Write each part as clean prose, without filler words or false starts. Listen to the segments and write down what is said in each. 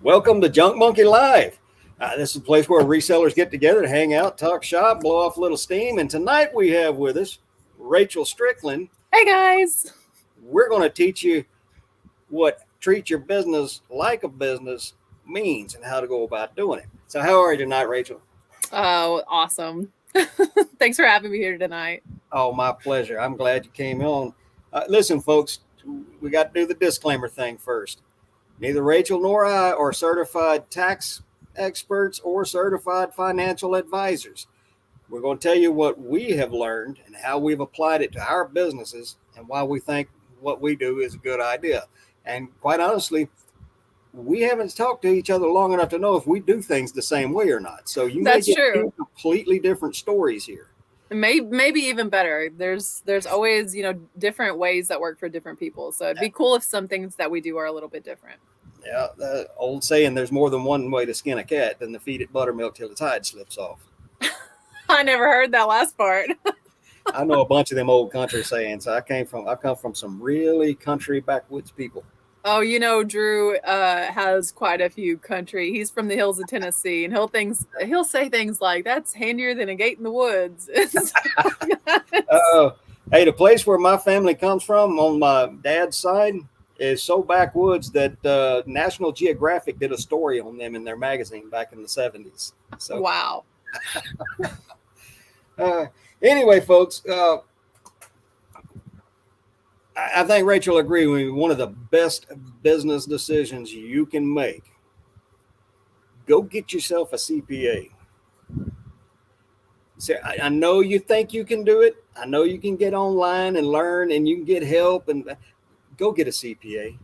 Welcome to Junk Monkey Live. This is a place where resellers get together to hang out, talk shop, blow off a little steam. And tonight we have with us Rachel Strickland. Hey guys. We're going to teach you what treat your business like a business means and how to go about doing it. So how are you tonight, Rachel? Oh, awesome. Thanks for having me here tonight. Oh, my pleasure. I'm glad you came on. Listen, folks, we got to do the disclaimer thing first. Neither Rachel nor I are certified tax experts or certified financial advisors. We're going to tell you what we have learned and how we've applied it to our businesses and why we think what we do is a good idea. And quite honestly, we haven't talked to each other long enough to know if we do things the same way or not. So you may get two completely different stories here. Maybe even better. There's always, different ways that work for different people. So it'd be cool if some things that we do are a little bit different. Yeah, the old saying, there's more than one way to skin a cat than to feed it buttermilk till its hide slips off. I never heard that last part. I know a bunch of them old country sayings. I come from some really country backwoods people. Oh, Drew has quite a few country. He's from the hills of Tennessee, and he'll say things like, "That's handier than a gate in the woods." Hey, the place where my family comes from on my dad's side is so backwoods that National Geographic did a story on them in their magazine back in the 70s. So wow. Anyway, folks. I think Rachel agreed with me. One of the best business decisions you can make. Go get yourself a CPA. So I know you think you can do it. I know you can get online and learn and you can get help and go get a CPA.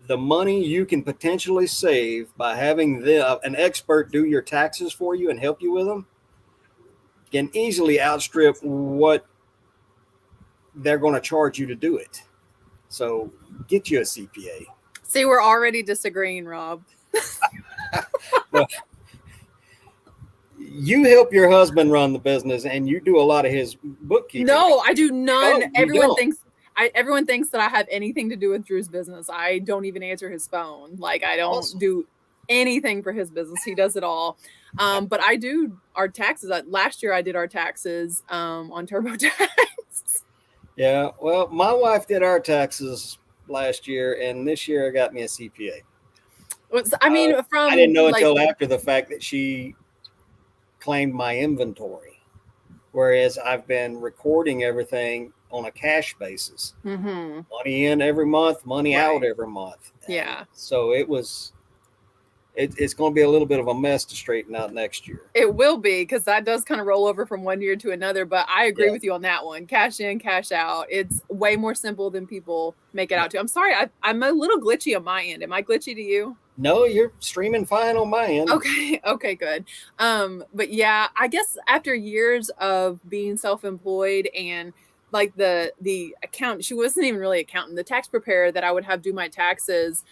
The money you can potentially save by having an expert do your taxes for you and help you with them can easily outstrip what they're going to charge you to do it. So get you a CPA. See, we're already disagreeing, Rob. Well, you help your husband run the business and you do a lot of his bookkeeping. No, I do none. Oh, Everyone thinks that I have anything to do with Drew's business. I don't even answer his phone. Like, I don't do anything for his business. He does it all. But I do our taxes. Last year I did our taxes on TurboTax. Yeah, well, my wife did our taxes last year, and this year I got me a CPA. I didn't know until after the fact that she claimed my inventory, whereas I've been recording everything on a cash basis. Mm-hmm. Money in every month, money out every month. Yeah. So it's going to be a little bit of a mess to straighten out next year. It will be, because that does kind of roll over from one year to another. But I agree with you on that one. Cash in, cash out. It's way more simple than people make it out to. I'm sorry. I'm a little glitchy on my end. Am I glitchy to you? No, you're streaming fine on my end. Okay, good. But yeah, I guess after years of being self-employed and like the accountant, she wasn't even really accountant, the tax preparer that I would have do my taxes.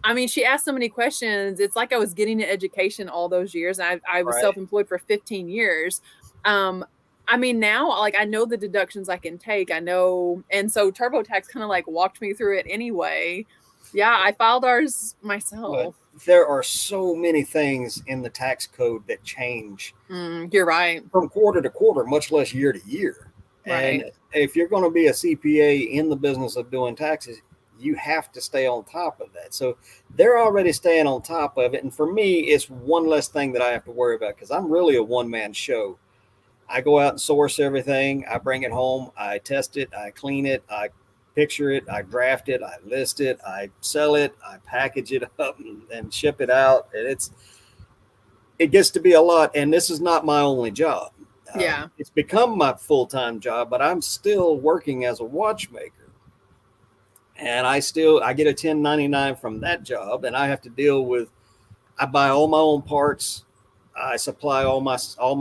I mean, she asked so many questions. It's like I was getting an education all those years. I was self-employed for 15 years. I mean, now, like, I know the deductions I can take. I know. And so TurboTax kind of like walked me through it anyway. Yeah, I filed ours myself. But there are so many things in the tax code that change. You're right. From quarter to quarter, much less year to year. Right. And if you're going to be a CPA in the business of doing taxes, you have to stay on top of that. So they're already staying on top of it. And for me, it's one less thing that I have to worry about because I'm really a one-man show. I go out and source everything. I bring it home. I test it. I clean it. I picture it. I draft it. I list it. I sell it. I package it up and ship it out. And it gets to be a lot. And this is not my only job. Yeah. It's become my full-time job, but I'm still working as a watchmaker. And I get a 1099 from that job, and I have to deal with. I buy all my own parts. I supply all my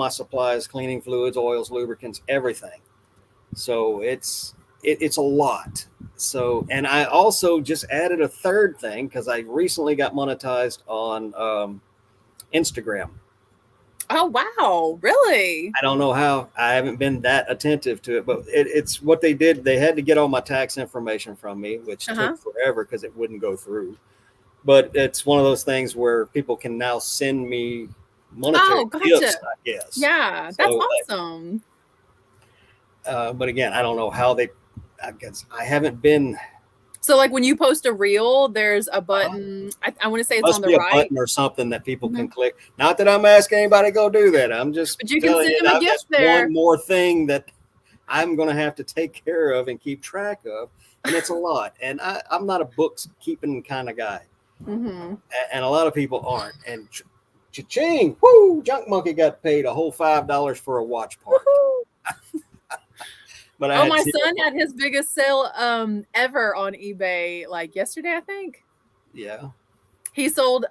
supplies, cleaning fluids, oils, lubricants, everything. So it's a lot. So, and I also just added a third thing because I recently got monetized on Instagram. Oh, wow. Really? I don't know how. I haven't been that attentive to it, but it's what they did. They had to get all my tax information from me, which took forever because it wouldn't go through. but it's one of those things where people can now send me monetary Oh, gotcha. gifts, I guess. Yeah, that's So, awesome. but again, I don't know how they. I guess I haven't been. So like when you post a reel, there's a Uh, button. I want to say it's on must the be a right. button or something that people can Mhm. click. Not that I'm asking anybody to go do that. I'm just But you can telling send you them a now gift that's there. one more thing that I'm going to have to take care of and keep track of. And it's a lot. And I'm not a books keeping kind of guy. Mm-hmm. And a lot of people aren't. And cha-ching, whoo, Junk Monkey got paid a whole $5 for a watch part. Woohoo! But I Oh, had my zero. son had his biggest sale ever on eBay like yesterday, I think. Yeah. He sold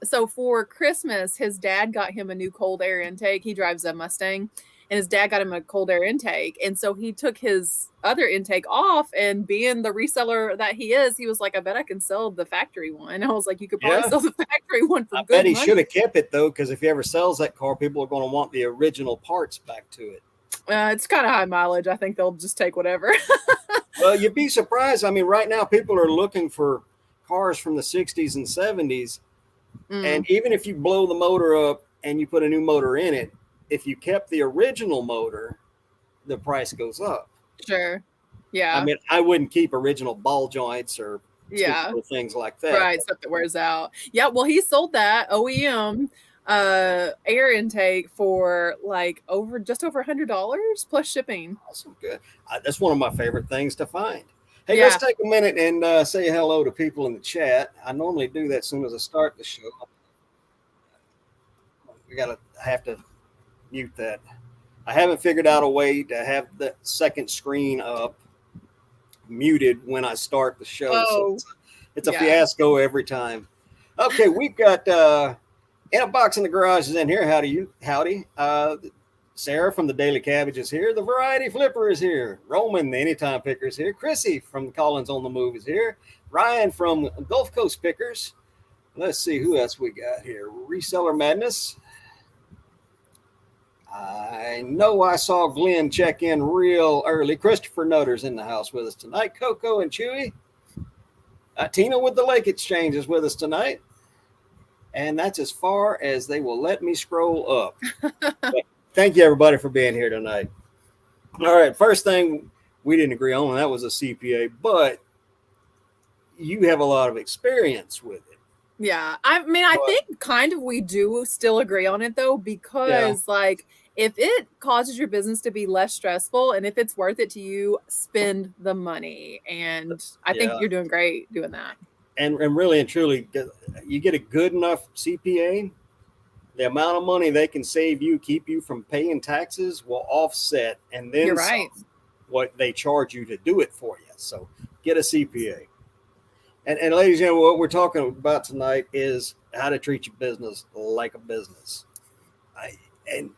so for Christmas, his dad got him a new cold air intake. He drives a Mustang, and his dad got him a cold air intake. And so he took his other intake off, and being the reseller that he is, he was like, I bet I can sell the factory one. I was like, you could probably Yeah. sell the factory one for I bet good he should money. have kept it though, because if he ever sells that car, people are going to want the original parts back to it. It's kind of high mileage. I think they'll just take whatever. Well, you'd be surprised. I mean, right now people are looking for cars from the 60s and 70s. And Mm, even if you blow the motor up and you put a new motor in it, if you kept the original motor, the price goes up. sure. I Yeah. mean, I wouldn't keep original ball joints or stupid Yeah. little things like that. Right, stuff that wears out. Yeah, well, he sold that OEM air intake for like over just over $100 plus shipping. Awesome. Good. That's one of my favorite things to find. Hey, let's Yeah. take a minute and say hello to people in the chat. I normally do that as soon as I start the show. I have to mute that. I haven't figured out a way to have the second screen up muted when I start the show. So Oh, it's a yeah. fiasco every time. Okay, we've got in a box in the garage is in here. Howdy. Sarah from the Daily Cabbage is here. The Variety Flipper is here. Roman, the Anytime Picker, is here. Chrissy from Collins on the Move is here. Ryan from Gulf Coast Pickers. Let's see who else we got here. Reseller Madness. I know I saw Glenn check in real early. Christopher Nutter's in the house with us tonight. Coco and Chewy. Tina with the Lake Exchange is with us tonight. And that's as far as they will let me scroll up. Thank you, everybody, for being here tonight. All right, first thing we didn't agree on, and that was a CPA, but you have a lot of experience with it. Yeah. I mean, I think kind of we do still agree on it though, because like if it causes your business to be less stressful and if it's worth it to you, spend the money. And I think you're doing great doing that. And really and truly, you get a good enough CPA, the amount of money they can save you, keep you from paying taxes, will offset and then You're right. what they charge you to do it for you. So get a CPA. And ladies and gentlemen, what we're talking about tonight is how to treat your business like a business. And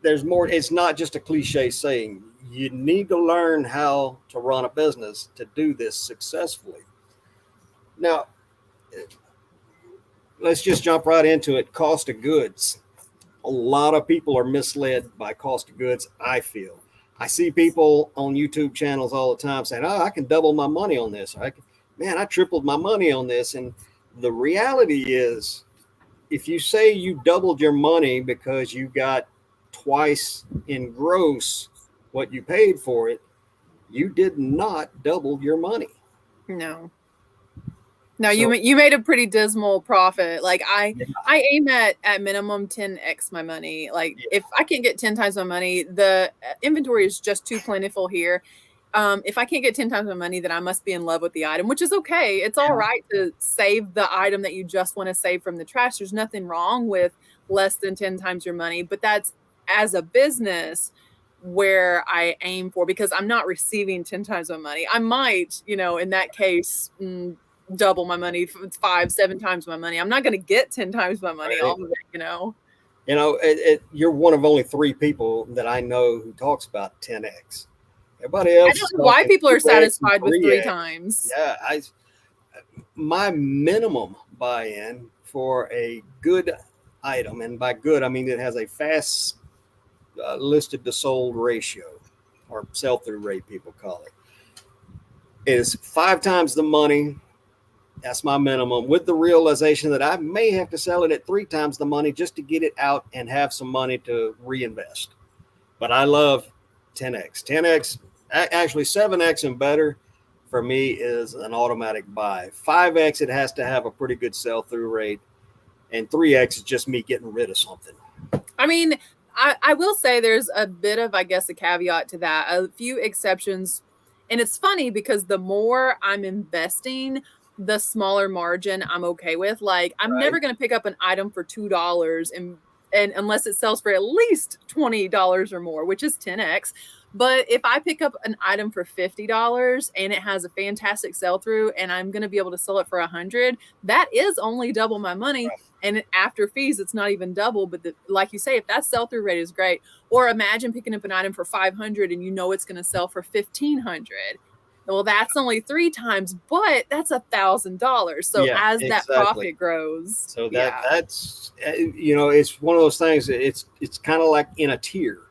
there's more. It's not just a cliche saying. You need to learn how to run a business to do this successfully. Now, let's just jump right into it. Cost of goods. A lot of people are misled by cost of goods, I feel. I see people on YouTube channels all the time saying, oh, I can double my money on this. I tripled my money on this. And the reality is, if you say you doubled your money because you got twice in gross what you paid for it, you did not double your money. No. No, so, you made a pretty dismal profit. Like I aim at minimum 10x my money. Like if I can't get 10 times my money, the inventory is just too plentiful here. If I can't get 10 times my money, then I must be in love with the item, which is okay. It's all right to save the item that you just want to save from the trash. There's nothing wrong with less than 10 times your money, but that's as a business where I aim for, because I'm not receiving 10 times my money. I might, in that case, double my money, 5-7 times my money. I'm not going to get 10 times my money off of it. You're one of only 3 people that I know who talks about 10x. Everybody else, I don't know why people are satisfied with 3 times. Yeah, my minimum buy-in for a good item, and by good I mean it has a fast listed to sold ratio, or sell-through rate people call it, is 5 times the money That's my minimum, with the realization that I may have to sell it at 3 times the money just to get it out and have some money to reinvest. But I love 10x. 10x, actually 7x and better for me is an automatic buy. 5x, it has to have a pretty good sell through rate. And 3x is just me getting rid of something. I mean, I will say there's a bit of, I guess, a caveat to that. A few exceptions. And it's funny because the more I'm investing, the smaller margin I'm okay with. Like, I'm never going to pick up an item for $2 and unless it sells for at least $20 or more, which is 10x. But if I pick up an item for $50 and it has a fantastic sell through and I'm going to be able to sell it for $100, that is only double my money. Right. And after fees, it's not even double. But like you say, if that sell through rate is great, or imagine picking up an item for $500 and you know it's going to sell for $1,500. Well, that's only 3 times, but that's $1,000. So as that profit grows, so that's it's one of those things. It's kind of like in a tier.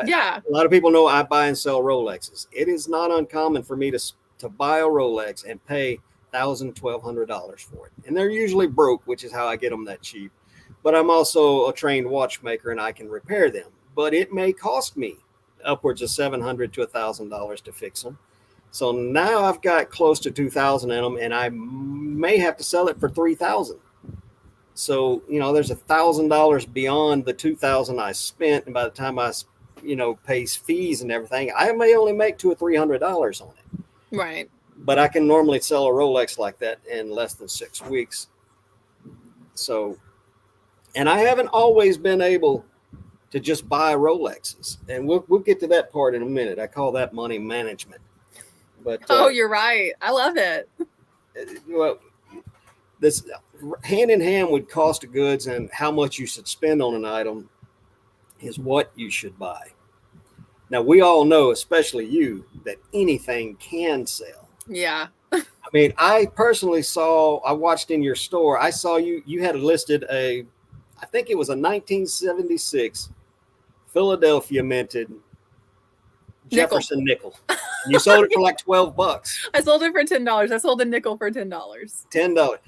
Yeah. A lot of people know I buy and sell Rolexes. It is not uncommon for me to buy a Rolex and pay $1,000, $1,200 for it. And they're usually broke, which is how I get them that cheap. But I'm also a trained watchmaker and I can repair them. But it may cost me upwards of $700 to $1,000 to fix them. So now I've got close to $2,000 in them and I may have to sell it for $3,000. So, there's $1,000 beyond the $2,000 I spent. And by the time I pays fees and everything, I may only make $200 or $300 on it. Right. But I can normally sell a Rolex like that in less than 6 weeks. So, and I haven't always been able to just buy Rolexes, and we'll get to that part in a minute. I call that money management. But you're right. I love it. Well, this hand in hand with cost of goods and how much you should spend on an item is what you should buy. Now, we all know, especially you, that anything can sell. Yeah. I mean, I personally I watched in your store, I saw you had listed I think it was a 1976 Philadelphia minted Jefferson nickel. You sold it for like $12. I sold it for $10. I sold a nickel for $10. $10.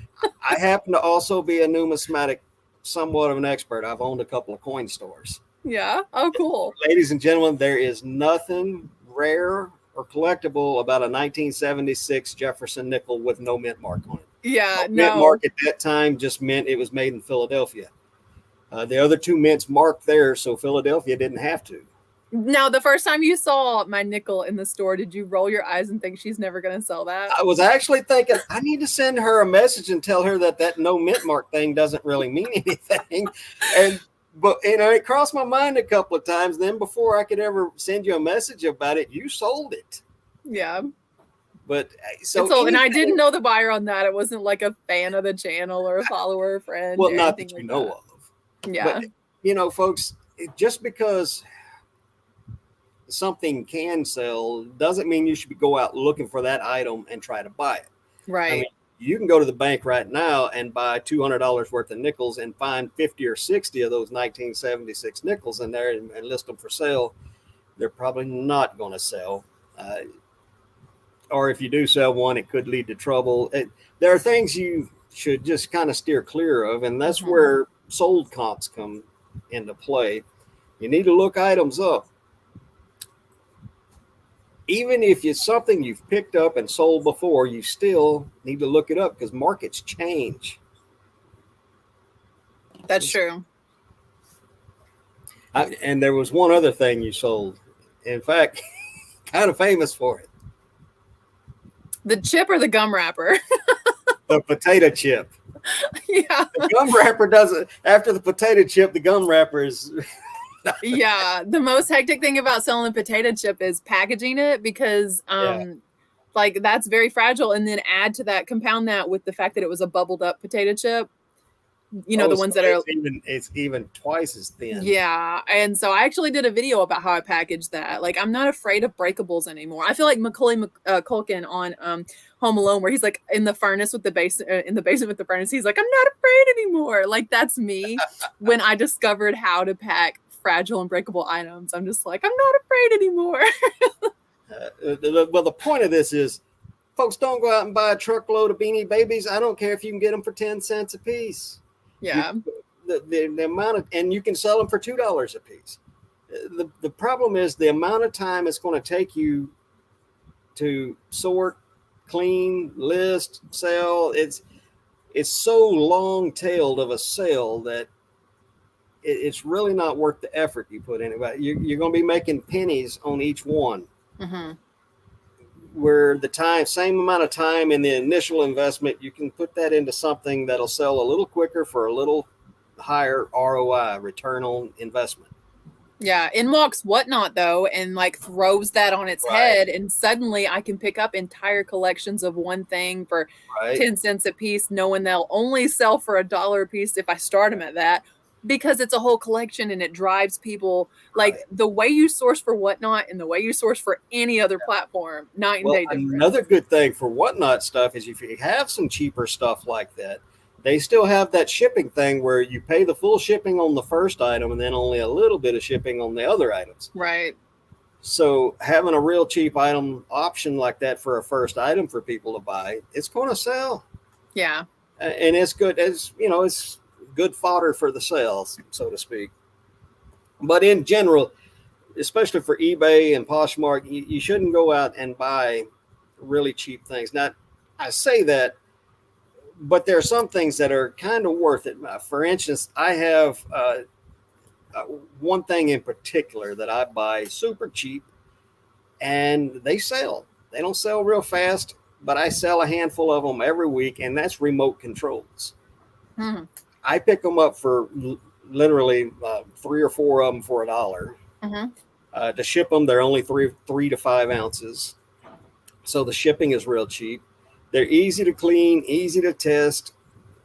I happen to also be a numismatic, somewhat of an expert. I've owned a couple of coin stores. Yeah. Oh, cool. Ladies and gentlemen, there is nothing rare or collectible about a 1976 Jefferson nickel with no mint mark on it. Yeah, Mint mark at that time just meant it was made in Philadelphia. The other 2 mints marked there, so Philadelphia didn't have to. Now, the first time you saw my nickel in the store, did you roll your eyes and think she's never going to sell that? I was actually thinking, I need to send her a message and tell her that no mint mark thing doesn't really mean anything. But it crossed my mind a couple of times. Then before I could ever send you a message about it, you sold it. Yeah. But and I didn't know the buyer on that. It wasn't like a fan of the channel or a follower or friend. Well, not that you know of. Yeah. But, folks, just because something can sell doesn't mean you should go out looking for that item and try to buy it. Right. I mean, you can go to the bank right now and buy $200 worth of nickels and find 50 or 60 of those 1976 nickels in there and list them for sale. They're probably not going to sell. Or if you do sell one, it could lead to trouble. There are things you should just kind of steer clear of, and that's where sold comps come into play. You need to look items up. Even if it's something you've picked up and sold before, you still need to look it up because markets change. That's true. And there was one other thing you sold. In fact, kind of famous for it. The chip or the gum wrapper? The potato chip. Yeah. The gum wrapper doesn't. After the potato chip, the gum wrapper is. Yeah, the most hectic thing about selling a potato chip is packaging it because like that's very fragile, and then compound that with the fact that it was a bubbled up potato chip. The ones that are it's even twice as thin. Yeah, and so I actually did a video about how I packaged that. Like, I'm not afraid of breakables anymore. I feel like Macaulay Culkin on Home Alone, where he's like in the furnace with the in the basement with the furnace. He's like, I'm not afraid anymore. Like, that's me when I discovered how to pack fragile and breakable items. I'm just like, I'm not afraid anymore. Well, the point of this is, folks, don't go out and buy a truckload of Beanie Babies. I don't care if you can get them for 10 cents a piece. Yeah. The amount of, and you can sell them for $2 a piece. The problem is the amount of time it's going to take you to sort, clean, list, sell. It's so long tailed of a sale that it's really not worth the effort you put in it. You're going to be making pennies on each one. Mm-hmm. Where the same amount of time in the initial investment, you can put that into something that'll sell a little quicker for a little higher ROI, return on investment. Yeah, in walks Whatnot though, and like throws that on its head, and suddenly I can pick up entire collections of one thing for 10 cents a piece, knowing they'll only sell for $1 a piece if I start them at that, because it's a whole collection and it drives people. Like the way you source for Whatnot and the way you source for any other platform, night and day difference. Another good thing for Whatnot stuff is if you have some cheaper stuff like that, they still have that shipping thing where you pay the full shipping on the first item and then only a little bit of shipping on the other items. Right. So having a real cheap item option like that for a first item for people to buy, it's going to sell. Yeah. And it's good. It's good fodder for the sales, so to speak. But in general, especially for eBay and Poshmark, you shouldn't go out and buy really cheap things. Now, I say that, but there are some things that are kind of worth it. For instance, I have one thing in particular that I buy super cheap, and they sell. They don't sell real fast, but I sell a handful of them every week, and that's remote controls. Mm-hmm. I pick them up for literally 3 or 4 of them for $1. Mm-hmm. To ship them, they're only 3 to 5 ounces, so the shipping is real cheap. They're easy to clean, easy to test,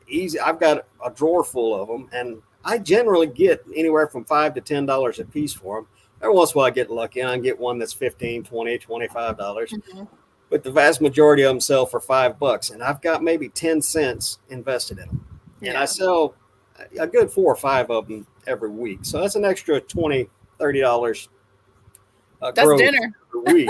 easy. I've got a drawer full of them, and I generally get anywhere from $5 to $10 a piece for them. Every once in a while I get lucky and I get one that's $15, $20, $25. Mm-hmm. But the vast majority of them sell for $5, and I've got maybe 10 cents invested in them. Yeah. And I sell a good 4 or 5 of them every week. So that's an extra $20, $30. That's dinner. Per week.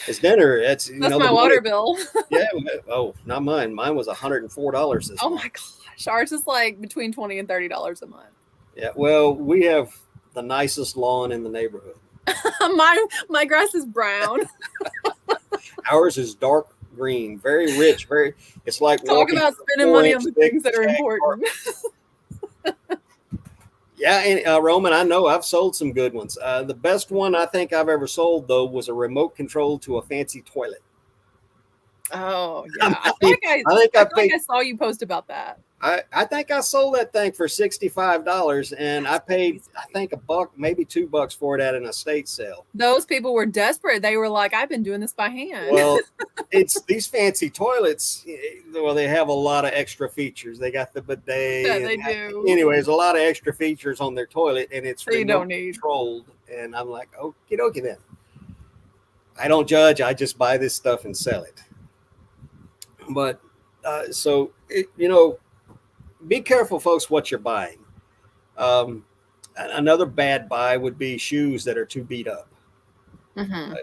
It's dinner. That's my water bill. Yeah. Oh, not mine. Mine was $104 this month. Oh my gosh. Ours is like between $20 and $30 a month. Yeah. Well, we have the nicest lawn in the neighborhood. my grass is brown. Ours is dark green, very rich, it's like talk about spending money on the things that are important. Yeah, and Roman, I know I've sold some good ones. The best one I think I've ever sold, though, was a remote control to a fancy toilet. Oh, yeah. I feel like I saw you post about that. I think I sold that thing for $65, and I paid, I think, $1, maybe $2 for it at an estate sale. Those people were desperate. They were like, I've been doing this by hand. Well, it's these fancy toilets. Well, they have a lot of extra features. They got the bidet. Yeah, they do. Anyways, a lot of extra features on their toilet, and it's you don't need controlled. And I'm like, okie dokie then. I don't judge. I just buy this stuff and sell it. But be careful, folks, what you're buying. Another bad buy would be shoes that are too beat up. Mm-hmm.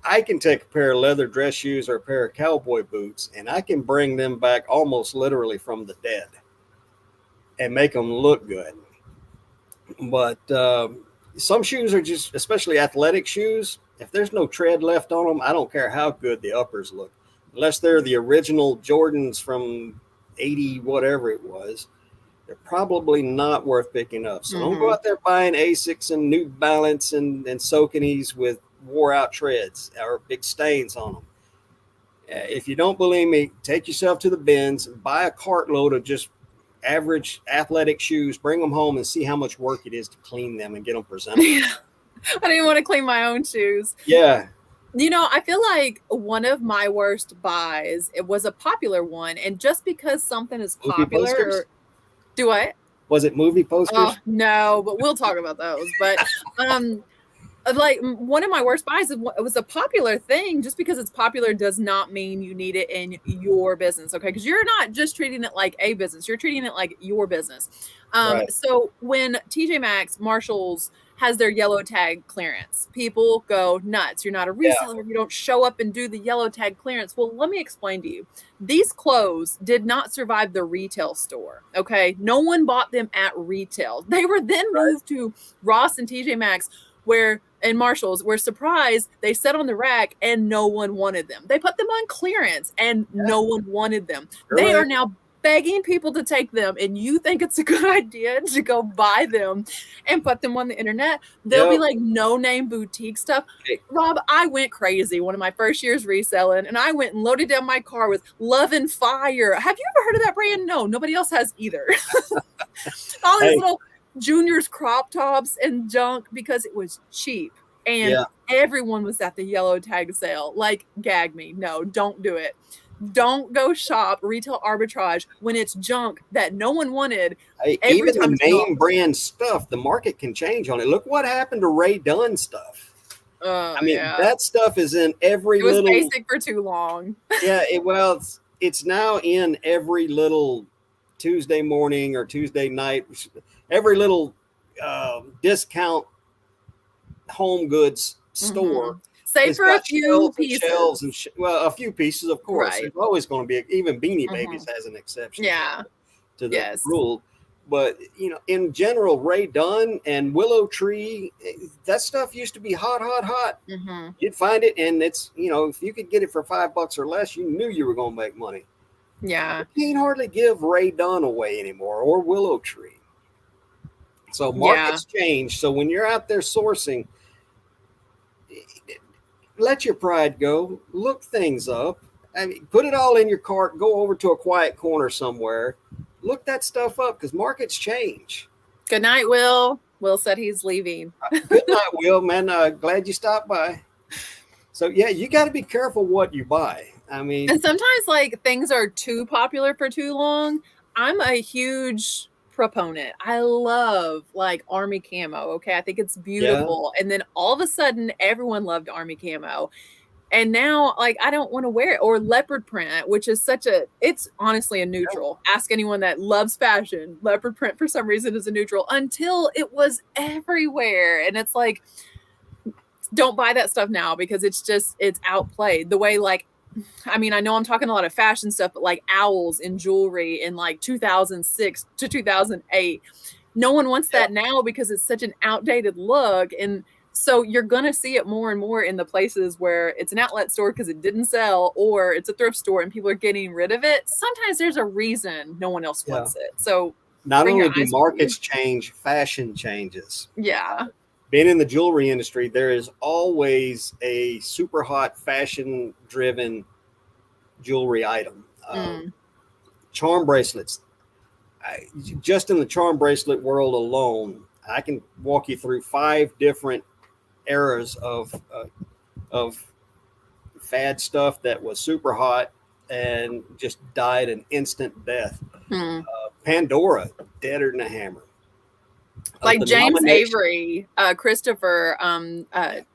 I can take a pair of leather dress shoes or a pair of cowboy boots, and I can bring them back almost literally from the dead and make them look good. But some shoes are just, especially athletic shoes, if there's no tread left on them, I don't care how good the uppers look. Unless they're the original Jordans from 80, whatever it was, they're probably not worth picking up. So don't go out there buying Asics and New Balance and Sauconys with wore out treads or big stains on them. If you don't believe me, take yourself to the bins, buy a cartload of just average athletic shoes, bring them home and see how much work it is to clean them and get them presentable. I didn't want to clean my own shoes. Yeah. I feel like one of my worst buys, it was a popular one. And just because something is popular, do what? Was it movie posters? Oh, no, but we'll talk about those. But like one of my worst buys, it was a popular thing. Just because it's popular does not mean you need it in your business. Okay. Because you're not just treating it like a business. You're treating it like your business. Right. So when TJ Maxx, Marshalls has their yellow tag clearance. People go nuts. You're not a Yeah. reseller if you don't show up and do the yellow tag clearance. Well, let me explain to you. These clothes did not survive the retail store. Okay. No one bought them at retail. They were then moved to Ross and TJ Maxx, and Marshalls, were surprised they sat on the rack and no one wanted them. They put them on clearance and no one wanted them. They are now begging people to take them, and you think it's a good idea to go buy them and put them on the internet. They'll be like no-name boutique stuff. Rob, I went crazy one of my first years reselling, and I went and loaded down my car with Love and Fire. Have you ever heard of that brand? No, nobody else has either. All these little juniors crop tops and junk because it was cheap, and everyone was at the yellow tag sale. Like, gag me. No, don't do it. Don't go shop retail arbitrage when it's junk that no one wanted. Even the name brand stuff, the market can change on it. Look what happened to Ray Dunn stuff. I mean, that stuff is in every little. It was basic for too long. It's now in every little Tuesday morning or Tuesday night, every little discount home goods store. Say for a few pieces. Shelves and a few pieces, of course. There's always going to be, even Beanie Babies has an exception to the rule. But, in general, Ray Dunn and Willow Tree, that stuff used to be hot. You'd find it, and it's, if you could get it for $5 or less, you knew you were going to make money. Yeah. You can't hardly give Ray Dunn away anymore, or Willow Tree. So markets change. So when you're out there sourcing, let your pride go. Look things up. I mean, put it all in your cart. Go over to a quiet corner somewhere. Look that stuff up because markets change. Good night, Will. Will said he's leaving. Good night, Will. Man, glad you stopped by. So, you got to be careful what you buy. I mean, and sometimes things are too popular for too long. I'm a huge proponent. I love army camo. Okay. I think it's beautiful. And then all of a sudden everyone loved army camo. And now I don't want to wear it. Or leopard print, which is it's honestly a neutral. Ask anyone that loves fashion. Leopard print for some reason is a neutral until it was everywhere. And it's don't buy that stuff now because it's outplayed the way I mean, I know I'm talking a lot of fashion stuff, but owls in jewelry in 2006 to 2008, no one wants that now because it's such an outdated look. And so you're going to see it more and more in the places where it's an outlet store because it didn't sell, or it's a thrift store and people are getting rid of it. Sometimes there's a reason no one else wants it. So not only do markets change, fashion changes. Yeah. Being in the jewelry industry, there is always a super hot fashion driven jewelry item. Charm bracelets. Just in the charm bracelet world alone, I can walk you through 5 different eras of fad stuff that was super hot and just died an instant death. Pandora, deader than a hammer. James Avery, Christopher,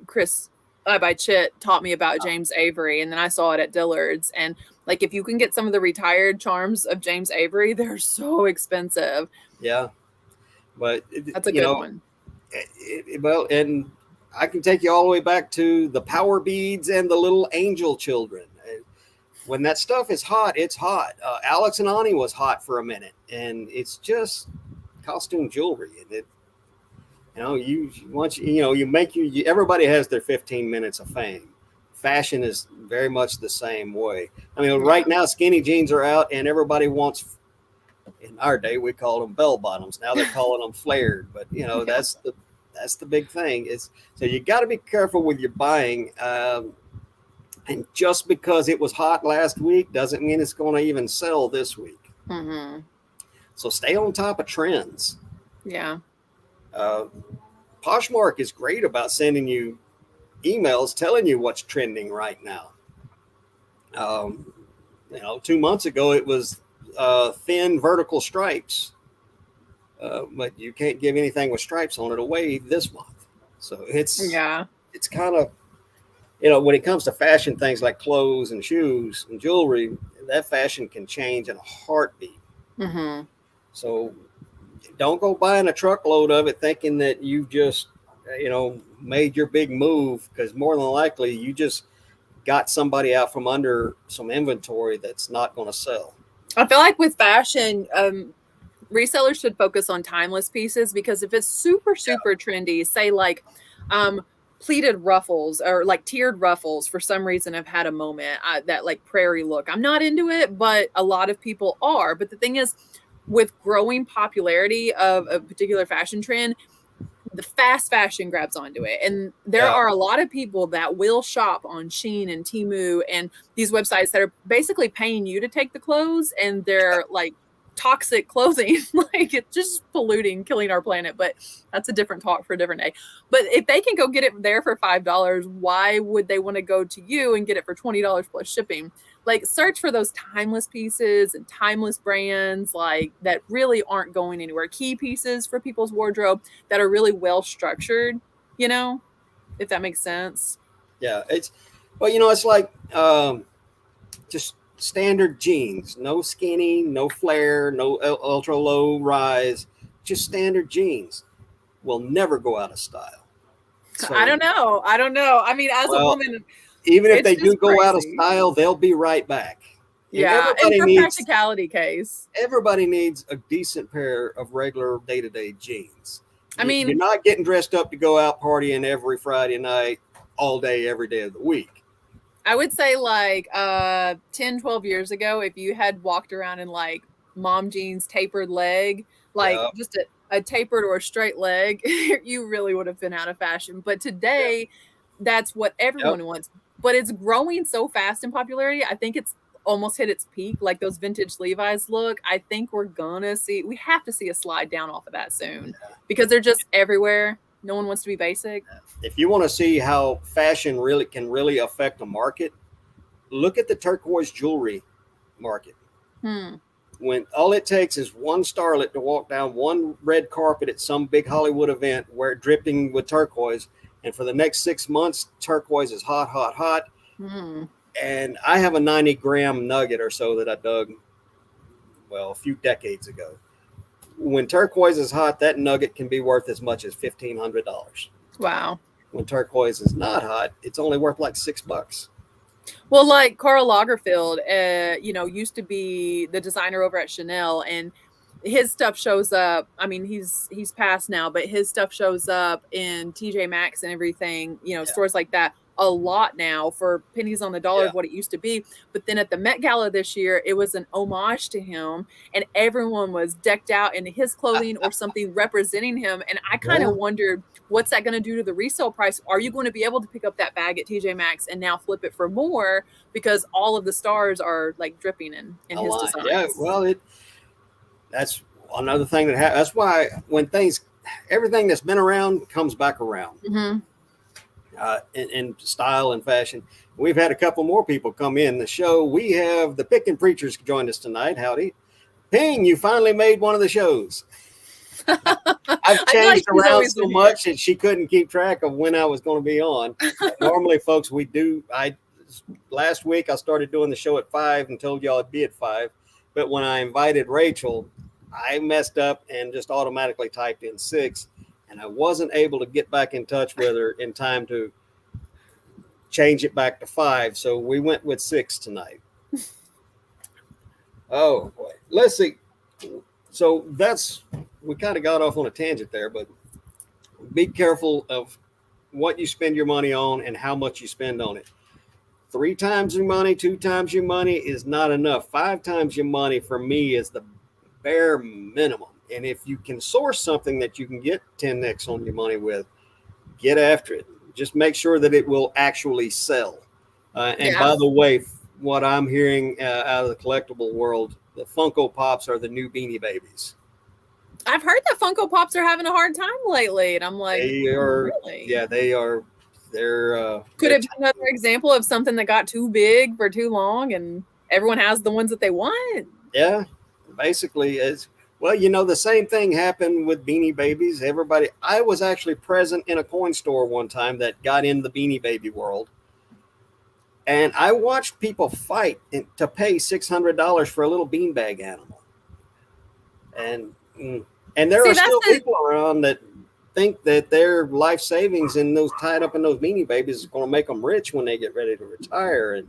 Chris by Chit taught me about James Avery, and then I saw it at Dillard's. And if you can get some of the retired charms of James Avery, they're so expensive. Yeah, but that's a good one. Well, and I can take you all the way back to the power beads and the little angel children. When that stuff is hot, it's hot. Alex and Ani was hot for a minute, and it's just costume jewelry. And everybody has their 15 minutes of fame. Fashion is very much the same way. I mean, right now skinny jeans are out, and everybody wants. In our day, we called them bell bottoms. Now they're calling them flared. But that's the big thing. So you got to be careful with your buying. And just because it was hot last week doesn't mean it's going to even sell this week. So stay on top of trends. Yeah. Poshmark is great about sending you emails telling you what's trending right now. 2 months ago it was thin vertical stripes, but you can't give anything with stripes on it away this month. So it's kind of, when it comes to fashion things like clothes and shoes and jewelry, that fashion can change in a heartbeat. So don't go buying a truckload of it thinking that you just made your big move, because more than likely you just got somebody out from under some inventory that's not going to sell. I feel like with fashion, resellers should focus on timeless pieces, because if it's super trendy, say like pleated ruffles or like tiered ruffles, for some reason have had a moment, that like prairie look, I'm not into it, but a lot of people are. But the thing is, with growing popularity of a particular fashion trend, the fast fashion grabs onto it. And there Yeah. are a lot of people that will shop on Shein and Temu and these websites that are basically paying you to take the clothes, and they're like toxic clothing. Like, it's just polluting, killing our planet. But that's a different talk for a different day. But if they can go get it there for $5, why would they want to go to you and get it for $20 plus shipping? Like, search for those timeless pieces and timeless brands, like, that really aren't going anywhere. Key pieces for people's wardrobe that are really well structured, if that makes sense. Yeah. It's like just standard jeans, no skinny, no flare, no ultra low rise, just standard jeans will never go out of style. So, I don't know. I mean, as a well, woman, even if it's they do just go out of crazy. style, they'll be right back. And Yeah, and for practicality case. everybody needs a decent pair of regular day-to-day jeans. I mean, You're not getting dressed up to go out partying every Friday night, all day, every day of the week. I would say like 10, 12 years ago, if you had walked around in like mom jeans, tapered leg, like Yeah, just a tapered or a straight leg, you really would have been out of fashion. But yeah, today, that's what yep. everyone wants. But it's growing so fast in popularity. I think it's almost hit its peak, like those vintage Levi's look. I think we have to see a slide down off of that soon, because they're just everywhere. No one wants to be basic. If you want to see how fashion really can really affect a market, look at the turquoise jewelry market. Hmm. When all it takes is one starlet to walk down one red carpet at some big Hollywood event where dripping with turquoise, and for the next 6 months, turquoise is hot, hot, hot. Hmm. And I have a 90-gram nugget or so that I dug, well, a few decades ago. When turquoise is hot, that nugget can be worth as much as $1,500. Wow. When turquoise is not hot, it's only worth like $6. Well, like Karl Lagerfeld, used to be the designer over at Chanel, and his stuff shows up. I mean, he's passed now, but his stuff shows up in TJ Maxx and everything, Yeah, stores like that a lot now for pennies on the dollar yeah. of what it used to be. But then at the Met Gala this year, it was an homage to him, and everyone was decked out in his clothing or something representing him. And I kind Yeah, of wondered, what's that going to do to the resale price? Are you going to be able to pick up that bag at TJ Maxx and now flip it for more, because all of the stars are like dripping in a his line. Yeah, designs? well, that's another thing that happens. That's why when everything that's been around comes back around. Mm-hmm. In style and fashion. We've had a couple more people come in the show. We have the Pickin' Preachers joined us tonight. Howdy. Ping, you finally made one of the shows. I've I feel like changed she's around always so been here. much that she couldn't keep track of when I was going to be on. Normally, folks, last week I started doing the show at 5 and told y'all it'd be at 5. But when I invited Rachel, I messed up and just automatically typed in 6. And I wasn't able to get back in touch with her in time to change it back to 5. So we went with 6 tonight. Oh, boy. Let's see. So we kind of got off on a tangent there, but be careful of what you spend your money on and how much you spend on it. 3 times your money, 2 times your money is not enough. 5 times your money for me is the bare minimum. And if you can source something that you can get 10x on your money with, get after it. Just make sure that it will actually sell. And Yeah. by the way, what I'm hearing out of the collectible world, the Funko Pops are the new Beanie Babies. I've heard that Funko Pops are having a hard time lately, and I'm like, They are, really? yeah, they are. They're Could it be another example of something that got too big for too long, and everyone has the ones that they want? yeah, basically is. Well, the same thing happened with Beanie Babies. I was actually present in a coin store one time that got in the Beanie Baby world. And I watched people fight to pay $600 for a little beanbag animal. And and there See, are that's still the people around that think that their life savings and those tied up in those beanie babies is going to make them rich when they get ready to retire. And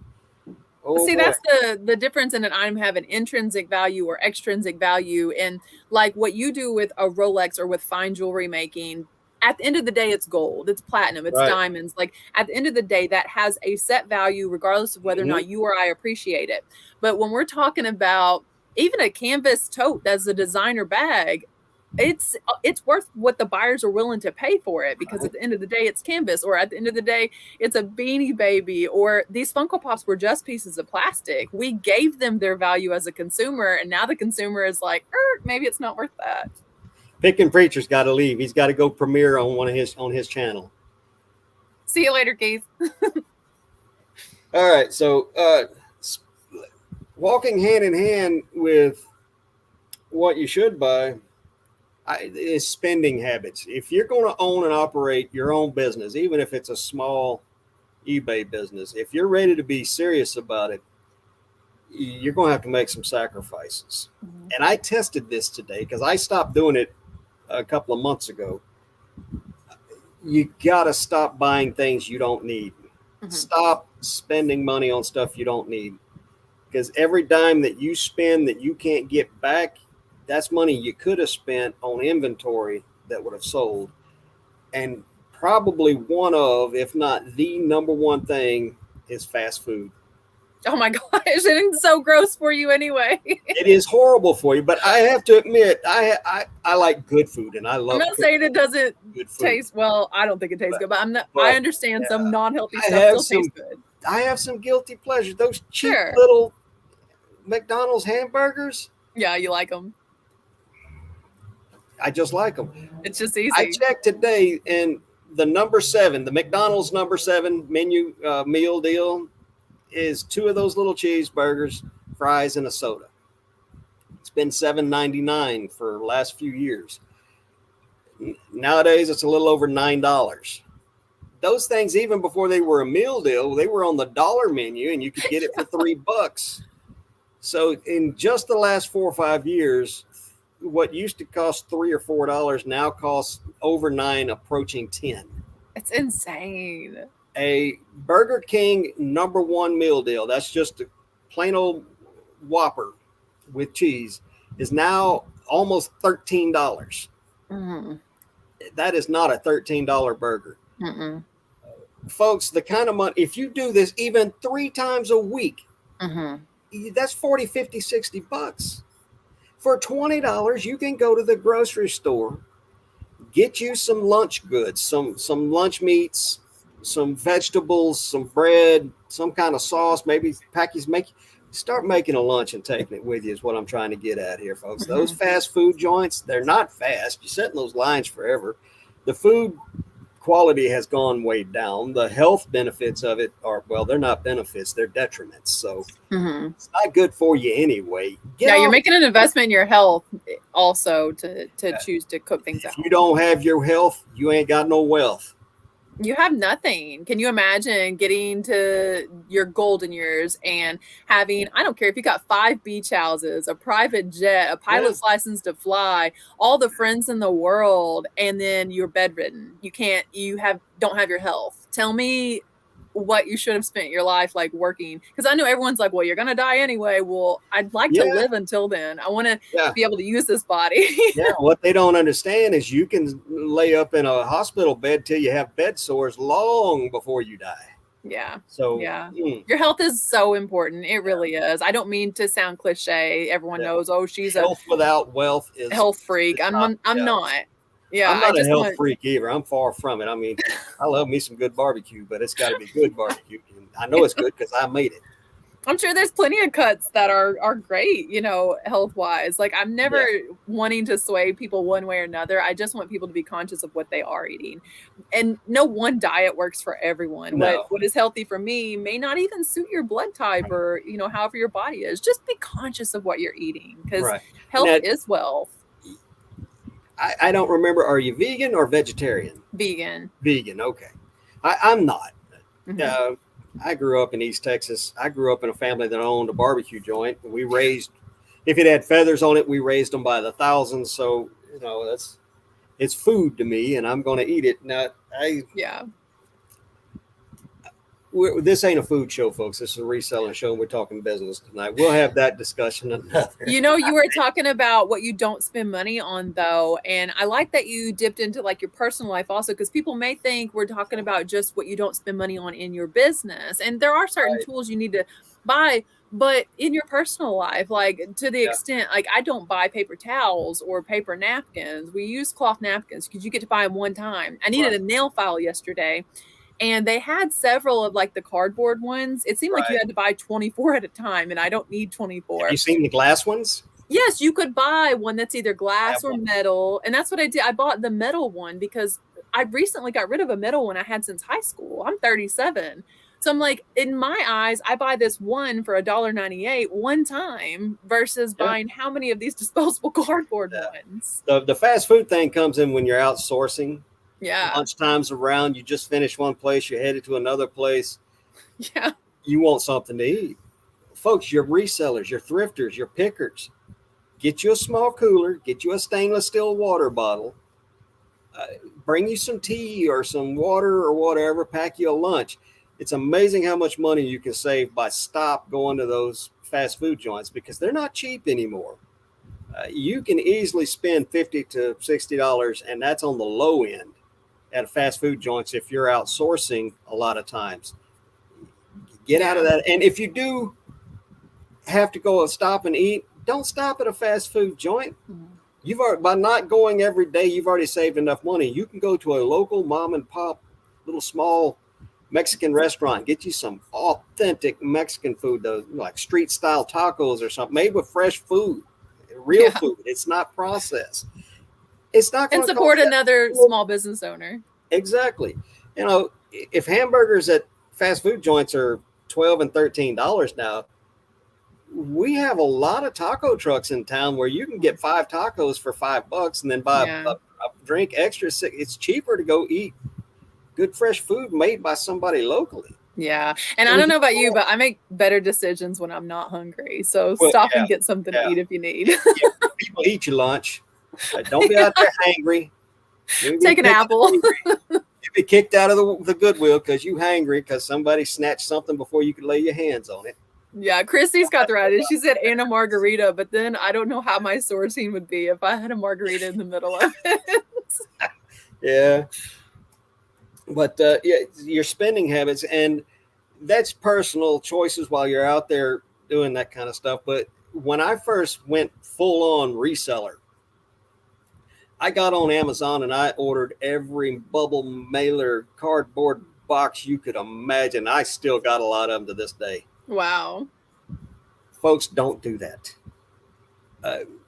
See, boy. that's the difference in an item having intrinsic value or extrinsic value. And like what you do with a Rolex or with fine jewelry making, at the end of the day, it's gold, it's platinum, it's Right. diamonds. Like at the end of the day, that has a set value, regardless of whether or not you or I appreciate it. But when we're talking about even a canvas tote that's a designer bag, it's worth what the buyers are willing to pay for it, because at the end of the day, it's canvas, or at the end of the day, it's a Beanie Baby, or these Funko Pops were just pieces of plastic. We gave them their value as a consumer, and now the consumer is like, maybe it's not worth that. Picking Preacher's got to leave. He's got to go premiere on his channel. See you later, Keith. All right, so walking hand in hand with what you should buy is spending habits. If you're going to own and operate your own business, even if it's a small eBay business, if you're ready to be serious about it, you're going to have to make some sacrifices. Mm-hmm. And I tested this today because I stopped doing it a couple of months ago. You got to stop buying things you don't need. Mm-hmm. Stop spending money on stuff you don't need, because every dime that you spend that you can't get back, that's money you could have spent on inventory that would have sold. And probably one of, if not the number one thing, is fast food. Oh my gosh, it's so gross for you anyway. It is horrible for you, but I have to admit, I like good food, and I love. I'm not saying it doesn't taste well. I don't think it tastes good, but I understand some non-healthy stuff still tastes good. I have some guilty pleasures. Those cheap little McDonald's hamburgers. Yeah, you like them. I just like them. It's just easy. I checked today, and the McDonald's number 7 menu meal deal is 2 of those little cheeseburgers, fries, and a soda. It's been $7.99 for the last few years. Nowadays, it's a little over $9. Those things, even before they were a meal deal, they were on the dollar menu, and you could get it for $3. So in just the last 4 or 5 years, what used to cost $3 or $4 now costs over $9, approaching $10. It's insane. A Burger King number 1 meal deal, that's just a plain old Whopper with cheese, is now almost $13. Mm-hmm. That is not a $13 burger. Mm-mm. Folks, the kind of money, if you do this even 3 times a week, mm-hmm. that's $40, $50, $60. For $20, you can go to the grocery store, get you some lunch goods, some lunch meats, some vegetables, some bread, some kind of sauce, maybe start making a lunch and taking it with you is what I'm trying to get at here, folks. Mm-hmm. Those fast food joints, they're not fast. You sit in those lines forever. The food quality has gone way down. The health benefits of it they're not benefits, they're detriments. So mm-hmm. It's not good for you anyway. You're making an investment in your health also to choose to cook things out. If you don't have your health, you ain't got no wealth. You have nothing. Can you imagine getting to your golden years and having, I don't care if you got 5 beach houses, a private jet, a pilot's license to fly, all the friends in the world, and then you're bedridden. Don't have your health. Tell me what you should have spent your life like working, because I know everyone's like, well, you're gonna die anyway. Well, I'd like to live until then. I want to be able to use this body. What they don't understand is you can lay up in a hospital bed till you have bed sores long before you die. So your health is so important. It really is. I don't mean to sound cliche. Everyone knows, she's health without wealth is health freak. I'm not. Yeah, I'm not a health freak either. I'm far from it. I mean, I love me some good barbecue, but it's got to be good barbecue. And I know it's good because I made it. I'm sure there's plenty of cuts that are great, health wise. Like, I'm never wanting to sway people one way or another. I just want people to be conscious of what they are eating. And no one diet works for everyone. No. What is healthy for me may not even suit your blood type or, however your body is. Just be conscious of what you're eating, because health is wealth. I don't remember. Are you vegan or vegetarian? Vegan. Vegan. Okay. I'm not. Mm-hmm. I grew up in East Texas. I grew up in a family that owned a barbecue joint. We raised, if it had feathers on it, we raised them by the thousands. So, It's food to me, and I'm going to eat it. Now, Yeah. this ain't a food show, folks. This is a reselling show. And we're talking business tonight. We'll have that discussion another. You know, you were talking about what you don't spend money on, though. And I like that you dipped into like your personal life also, because people may think we're talking about just what you don't spend money on in your business. And there are certain tools you need to buy, but in your personal life, like to the extent, like I don't buy paper towels or paper napkins. We use cloth napkins because you get to buy them one time. I needed a nail file yesterday, and they had several of like the cardboard ones. It seemed like you had to buy 24 at a time, and I don't need 24. Have you seen the glass ones? Yes, you could buy one that's either glass or metal. And that's what I did. I bought the metal one because I recently got rid of a metal one I had since high school. I'm 37. So I'm like, in my eyes, I buy this one for $1.98 one time versus buying how many of these disposable cardboard ones? The fast food thing comes in when you're outsourcing. Yeah. Lunchtime's around, you just finished one place, you're headed to another place. Yeah. You want something to eat. Folks, your resellers, your thrifters, your pickers, get you a small cooler, get you a stainless steel water bottle, bring you some tea or some water or whatever, pack you a lunch. It's amazing how much money you can save by stop going to those fast food joints because they're not cheap anymore. You can easily spend $50 to $60, and that's on the low end at fast food joints if you're outsourcing a lot of times. Get out of that. And if you do have to go and stop and eat, don't stop at a fast food joint. You've already, by not going every day, you've already saved enough money. You can go to a local mom and pop, little small Mexican restaurant, get you some authentic Mexican food, those like street style tacos or something made with fresh food, real food. It's not processed. It's not going to support another small business owner. Exactly. You know, if hamburgers at fast food joints are $12 and $13 now, we have a lot of taco trucks in town where you can get 5 tacos for $5 and then buy a drink extra. It's cheaper to go eat good fresh food made by somebody locally. Yeah. And I don't know about you, but I make better decisions when I'm not hungry. So stop and get something to eat if you need. People eat your lunch. Don't be out there hangry. Take an apple. You be kicked out of the Goodwill because you hangry because somebody snatched something before you could lay your hands on it. Yeah, Christy's got the right. She said and a margarita, but then I don't know how my sourcing would be if I had a margarita in the middle of it. Yeah. But your spending habits, and that's personal choices while you're out there doing that kind of stuff. But when I first went full on reseller, I got on Amazon and I ordered every bubble mailer cardboard box you could imagine. I still got a lot of them to this day. Wow. Folks, don't do that.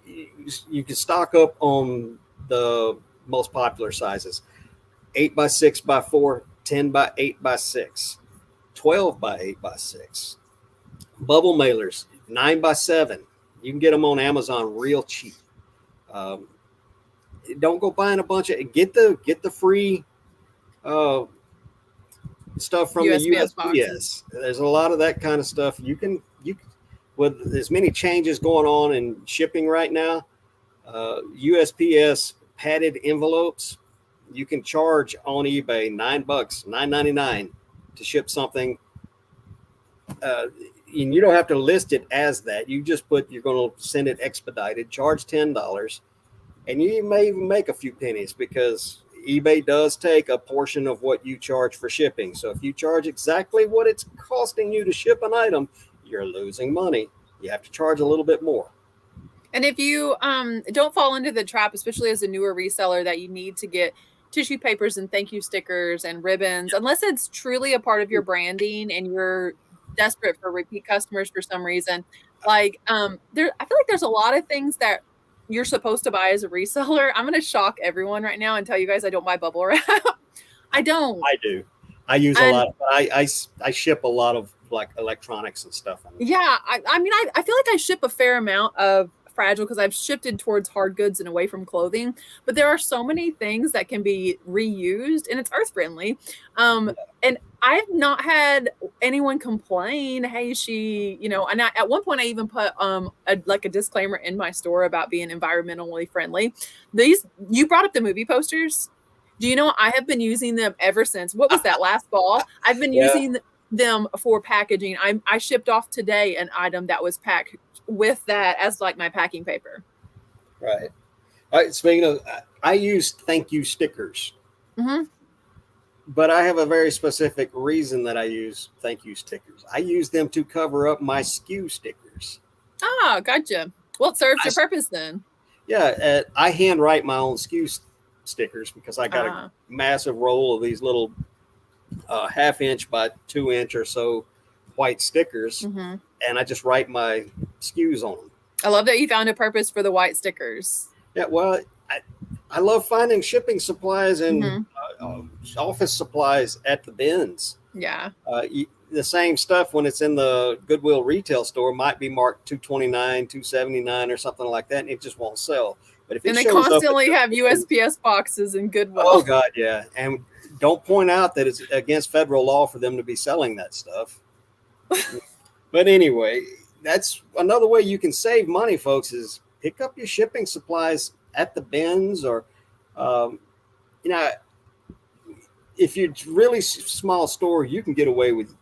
You can stock up on the most popular sizes. 8x6x4, 10x8x6, 12x8x6. Bubble mailers, 9x7. You can get them on Amazon real cheap. Don't go buying a bunch of. Get the free stuff from the USPS. There's a lot of that kind of stuff. You can with as many changes going on in shipping right now. USPS padded envelopes. You can charge on eBay $9, $9.99 to ship something. And you don't have to list it as that. You just put you're going to send it expedited, charge $10, and you may even make a few pennies because eBay does take a portion of what you charge for shipping. So if you charge exactly what it's costing you to ship an item, you're losing money. You have to charge a little bit more. And if you don't fall into the trap, especially as a newer reseller, that you need to get tissue papers and thank you stickers and ribbons, unless it's truly a part of your branding and you're desperate for repeat customers for some reason. Like I feel like there's a lot of things that you're supposed to buy as a reseller. I'm going to shock everyone right now and tell you guys I don't buy bubble wrap. I don't. I do. I use a lot. I ship a lot of like electronics and stuff. Yeah. I mean, I feel like I ship a fair amount of fragile because I've shifted towards hard goods and away from clothing. But there are so many things that can be reused, and it's earth friendly. And I've not had anyone complain, hey, she, and at one point I even put like a disclaimer in my store about being environmentally friendly. You brought up the movie posters. Do you know I have been using them ever since? What was that, last fall? I've been using them for packaging. I shipped off today an item that was packed with that as like my packing paper. Right. All right. Speaking of, I use thank you stickers. Mm-hmm. But I have a very specific reason that I use thank you stickers. I use them to cover up my SKU stickers. Ah, gotcha. Well, it serves your purpose then. Yeah, I handwrite my own SKU stickers because I got a massive roll of these little 1/2 inch by 2 inch or so white stickers, and I just write my SKUs on them. I love that you found a purpose for the white stickers. Yeah, well, I love finding shipping supplies and office supplies at the bins. Yeah. The same stuff when it's in the Goodwill retail store might be marked $229, $279 or something like that, and it just won't sell. But if it and they shows constantly have USPS boxes in Goodwill. Oh God, yeah. And don't point out that it's against federal law for them to be selling that stuff. But anyway, that's another way you can save money, folks, is pick up your shipping supplies at the bins, or if you're really small store, you can get away with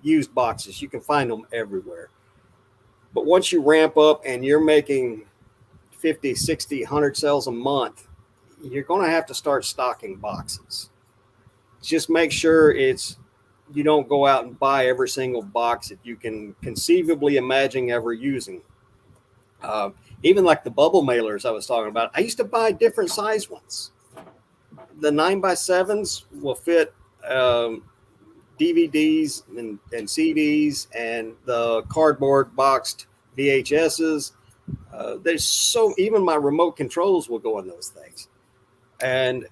used boxes. You can find them everywhere. But once you ramp up and you're making 50, 60, 100 sales a month, you're going to have to start stocking boxes. Just make sure you don't go out and buy every single box that you can conceivably imagine ever using. Even like the bubble mailers I was talking about, I used to buy different size ones. The 9x7s will fit DVDs and CDs, and the cardboard boxed VHSs. Even my remote controls will go in those things. And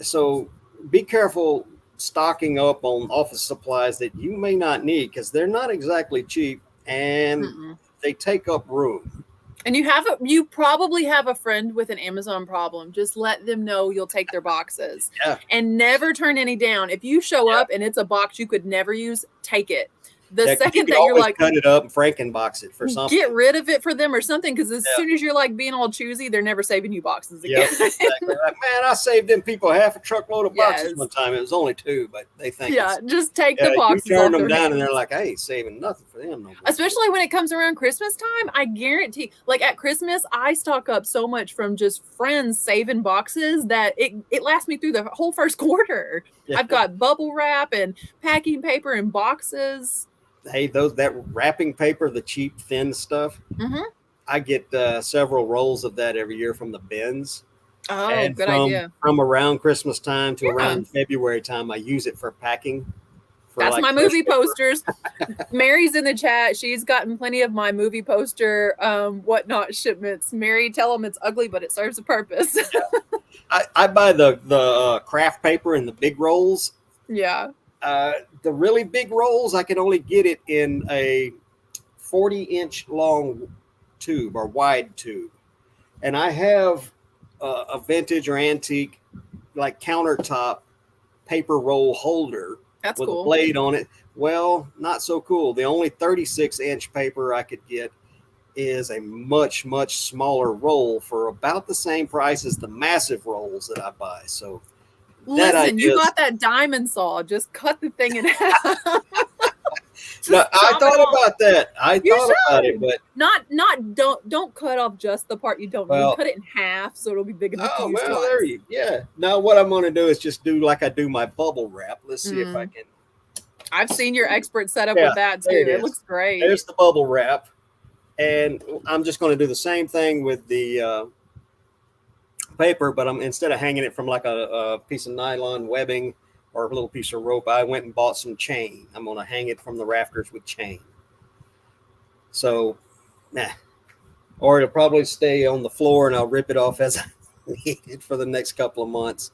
so be careful stocking up on office supplies that you may not need, because they're not exactly cheap and they take up room. And you probably have a friend with an Amazon problem. Just let them know you'll take their boxes. And never turn any down. If you show up and it's a box you could never use, take it. The second that you're like, cut it up and Frankenbox it for something. Get rid of it for them or something, because as soon as you're like being all choosy, they're never saving you boxes again. Exactly. Like, man, I saved them people half a truckload of boxes one time. It was only 2, but they think just take the boxes. You turn them down and they're like, I ain't saving nothing for them no more. Especially when it comes around Christmas time, I guarantee, like at Christmas, I stock up so much from just friends saving boxes that it lasts me through the whole first quarter. I've got bubble wrap and packing paper and boxes. Hey, that wrapping paper, the cheap thin stuff. I get several rolls of that every year from the bins. Oh, and good idea. From around Christmas time to around February time, I use it for packing. That's my movie posters. Mary's in the chat. She's gotten plenty of my movie poster whatnot shipments. Mary, tell them it's ugly, but it serves a purpose. I buy the craft paper in the big rolls. Yeah. The really big rolls, I can only get it in a 40-inch long tube or wide tube. And I have a vintage or antique like countertop paper roll holder with a blade on it. Well, not so cool. The only 36-inch paper I could get is a much, much smaller roll for about the same price as the massive rolls that I buy. So listen, you got that diamond saw. Just cut the thing in half. No, I thought about that. I thought about it, but don't cut off just the part you don't need. Cut it in half so it'll be big enough to use twice. Now what I'm going to do is just do like I do my bubble wrap. Let's see if I can. I've seen your expert setup with that too. It looks great. There's the bubble wrap, and I'm just going to do the same thing with the paper, but instead of hanging it from like a piece of nylon webbing or a little piece of rope, I went and bought some chain. I'm going to hang it from the rafters with chain. So, or it'll probably stay on the floor and I'll rip it off as I need it for the next couple of months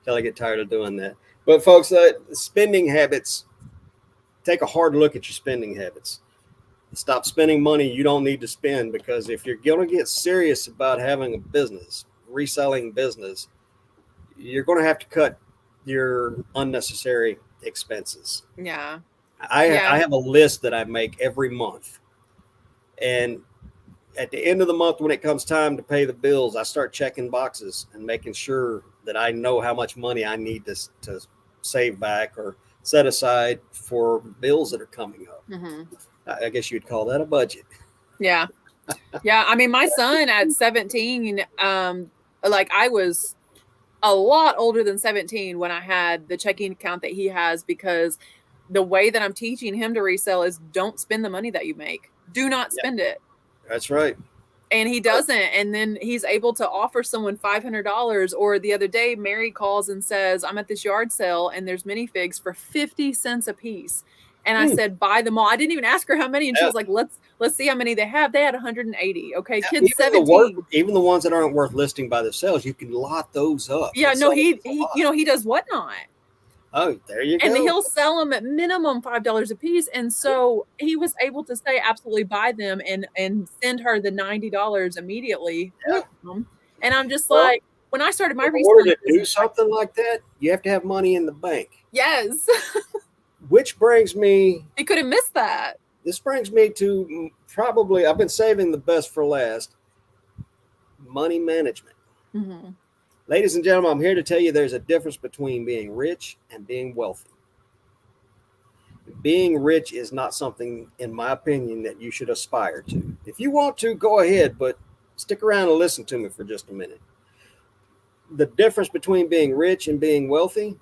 till I get tired of doing that. But folks, spending habits, take a hard look at your spending habits. Stop spending money you don't need to spend, because if you're going to get serious about having a business, reselling business, you're going to have to cut your unnecessary expenses. Yeah. I Yeah. have a list that I make every month. And at the end of the month, when it comes time to pay the bills, I start checking boxes and making sure that I know how much money I need to save back or set aside for bills that are coming up. Mm-hmm. I guess you'd call that a budget. Yeah. Yeah. I mean, my son at 17, like I was a lot older than 17 when I had the checking account that he has, because the way that I'm teaching him to resell is don't spend the money that you make. Do not Yeah, spend it. that's right. And he doesn't. And then he's able to offer someone $500. Or the other day, Mary calls and says, I'm at this yard sale and there's minifigs for 50 cents a piece. And I Mm, said, buy them all. I didn't even ask her how many. And she yeah. was like, let's see how many they have. They had 180. Okay. Yeah, Kid's 17. even the ones that aren't worth listing by themselves, you can lot those up. Yeah, and no, sell them he, for a he, lot. you know, he does whatnot. Oh, there you And go. he'll sell them at minimum $5 a piece. And so he was able to say, absolutely buy them and send her the $90 immediately Yeah. for them. And I'm just Well, like, when I started my in order reselling to do business, something like that, you have to have money in the bank. yes, Which brings me, he couldn't miss that. this brings me to probably, I've been saving the best for last, money management. Mm-hmm. Ladies and gentlemen, I'm here to tell you there's a difference between being rich and being wealthy. Being rich is not something, in my opinion, that you should aspire to. If you want to, go ahead, but stick around and listen to me for just a minute. The difference between being rich and being wealthy,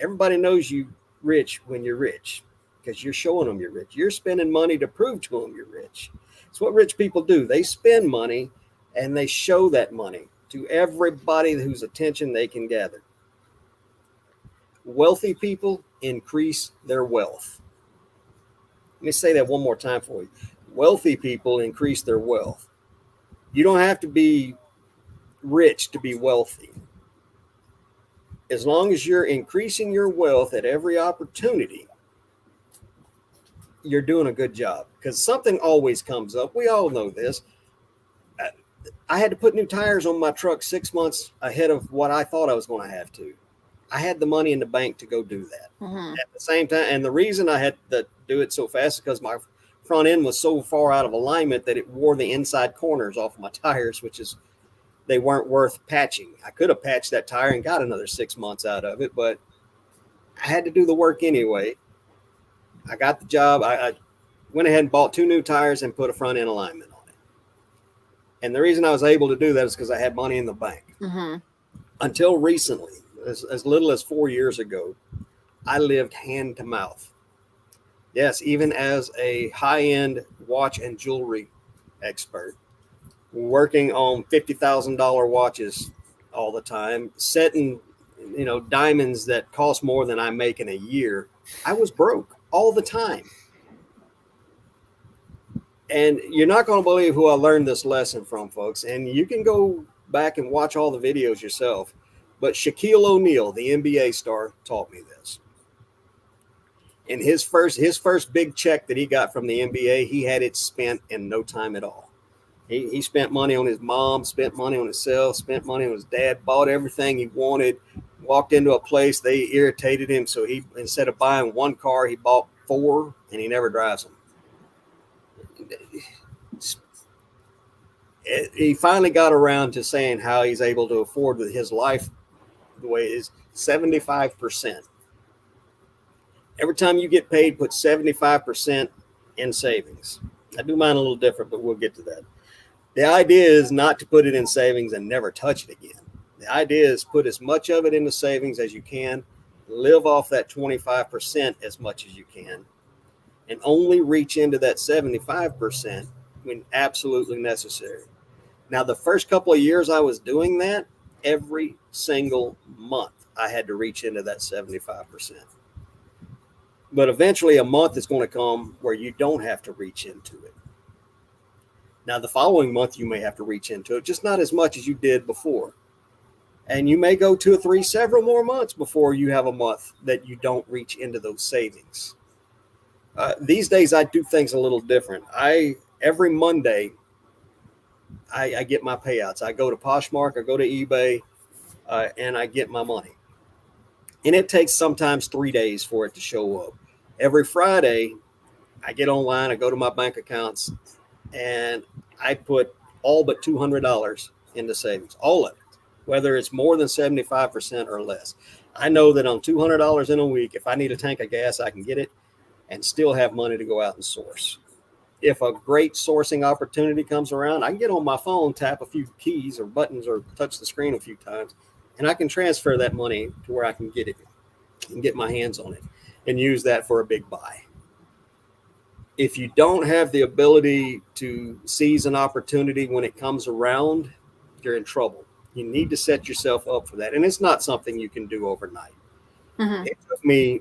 everybody knows you rich when you're rich because you're showing them you're rich. You're spending money to prove to them you're rich. It's what rich people do. They spend money and they show that money to everybody whose attention they can gather. Wealthy people increase their wealth. Let me say that one more time for you. Wealthy people increase their wealth. You don't have to be rich to be wealthy. As long as you're increasing your wealth at every opportunity, you're doing a good job, because something always comes up. We all know this. I had to put new tires on my truck 6 months ahead of what I thought I was going to have to. I had the money in the bank to go do that. Mm-hmm. At the same time, and the reason I had to do it so fast is because my front end was so far out of alignment that it wore the inside corners off my tires, which is, they weren't worth patching. I could have patched that tire and got another 6 months out of it, but I had to do the work anyway. I got the job. I went ahead and bought 2 new tires and put a front end alignment on it. And the reason I was able to do that is because I had money in the bank. Mm-hmm. Until recently, as little as 4 years ago, I lived hand to mouth. Yes, even as a high-end watch and jewelry expert, working on $50,000 watches all the time, setting, diamonds that cost more than I make in a year. I was broke all the time. And you're not going to believe who I learned this lesson from, folks. And you can go back and watch all the videos yourself. But Shaquille O'Neal, the NBA star, taught me this. And his first big check that he got from the NBA, he had it spent in no time at all. He spent money on his mom, spent money on himself, spent money on his dad, bought everything he wanted, walked into a place, they irritated him. So he, instead of buying 1 car, he bought 4, and he never drives them. He finally got around to saying how he's able to afford his life the way it is. 75%. Every time you get paid, put 75% in savings. I do mine a little different, but we'll get to that. The idea is not to put it in savings and never touch it again. The idea is put as much of it into savings as you can, live off that 25% as much as you can, and only reach into that 75% when absolutely necessary. Now, the first couple of years I was doing that, every single month I had to reach into that 75%. But eventually a month is going to come where you don't have to reach into it. Now, the following month you may have to reach into it, just not as much as you did before. And you may go 2 or 3, several more months before you have a month that you don't reach into those savings. These days, I do things a little different. Every Monday, I get my payouts. I go to Poshmark, I go to eBay, and I get my money. And it takes sometimes 3 days for it to show up. Every Friday, I get online, I go to my bank accounts, and I put all but $200 into savings, all of it, whether it's more than 75% or less. I know that on $200 in a week, if I need a tank of gas, I can get it and still have money to go out and source. If a great sourcing opportunity comes around, I can get on my phone, tap a few keys or buttons, or touch the screen a few times, and I can transfer that money to where I can get it and get my hands on it and use that for a big buy. If you don't have the ability to seize an opportunity when it comes around, you're in trouble. You need to set yourself up for that. And it's not something you can do overnight. Mm-hmm. It took me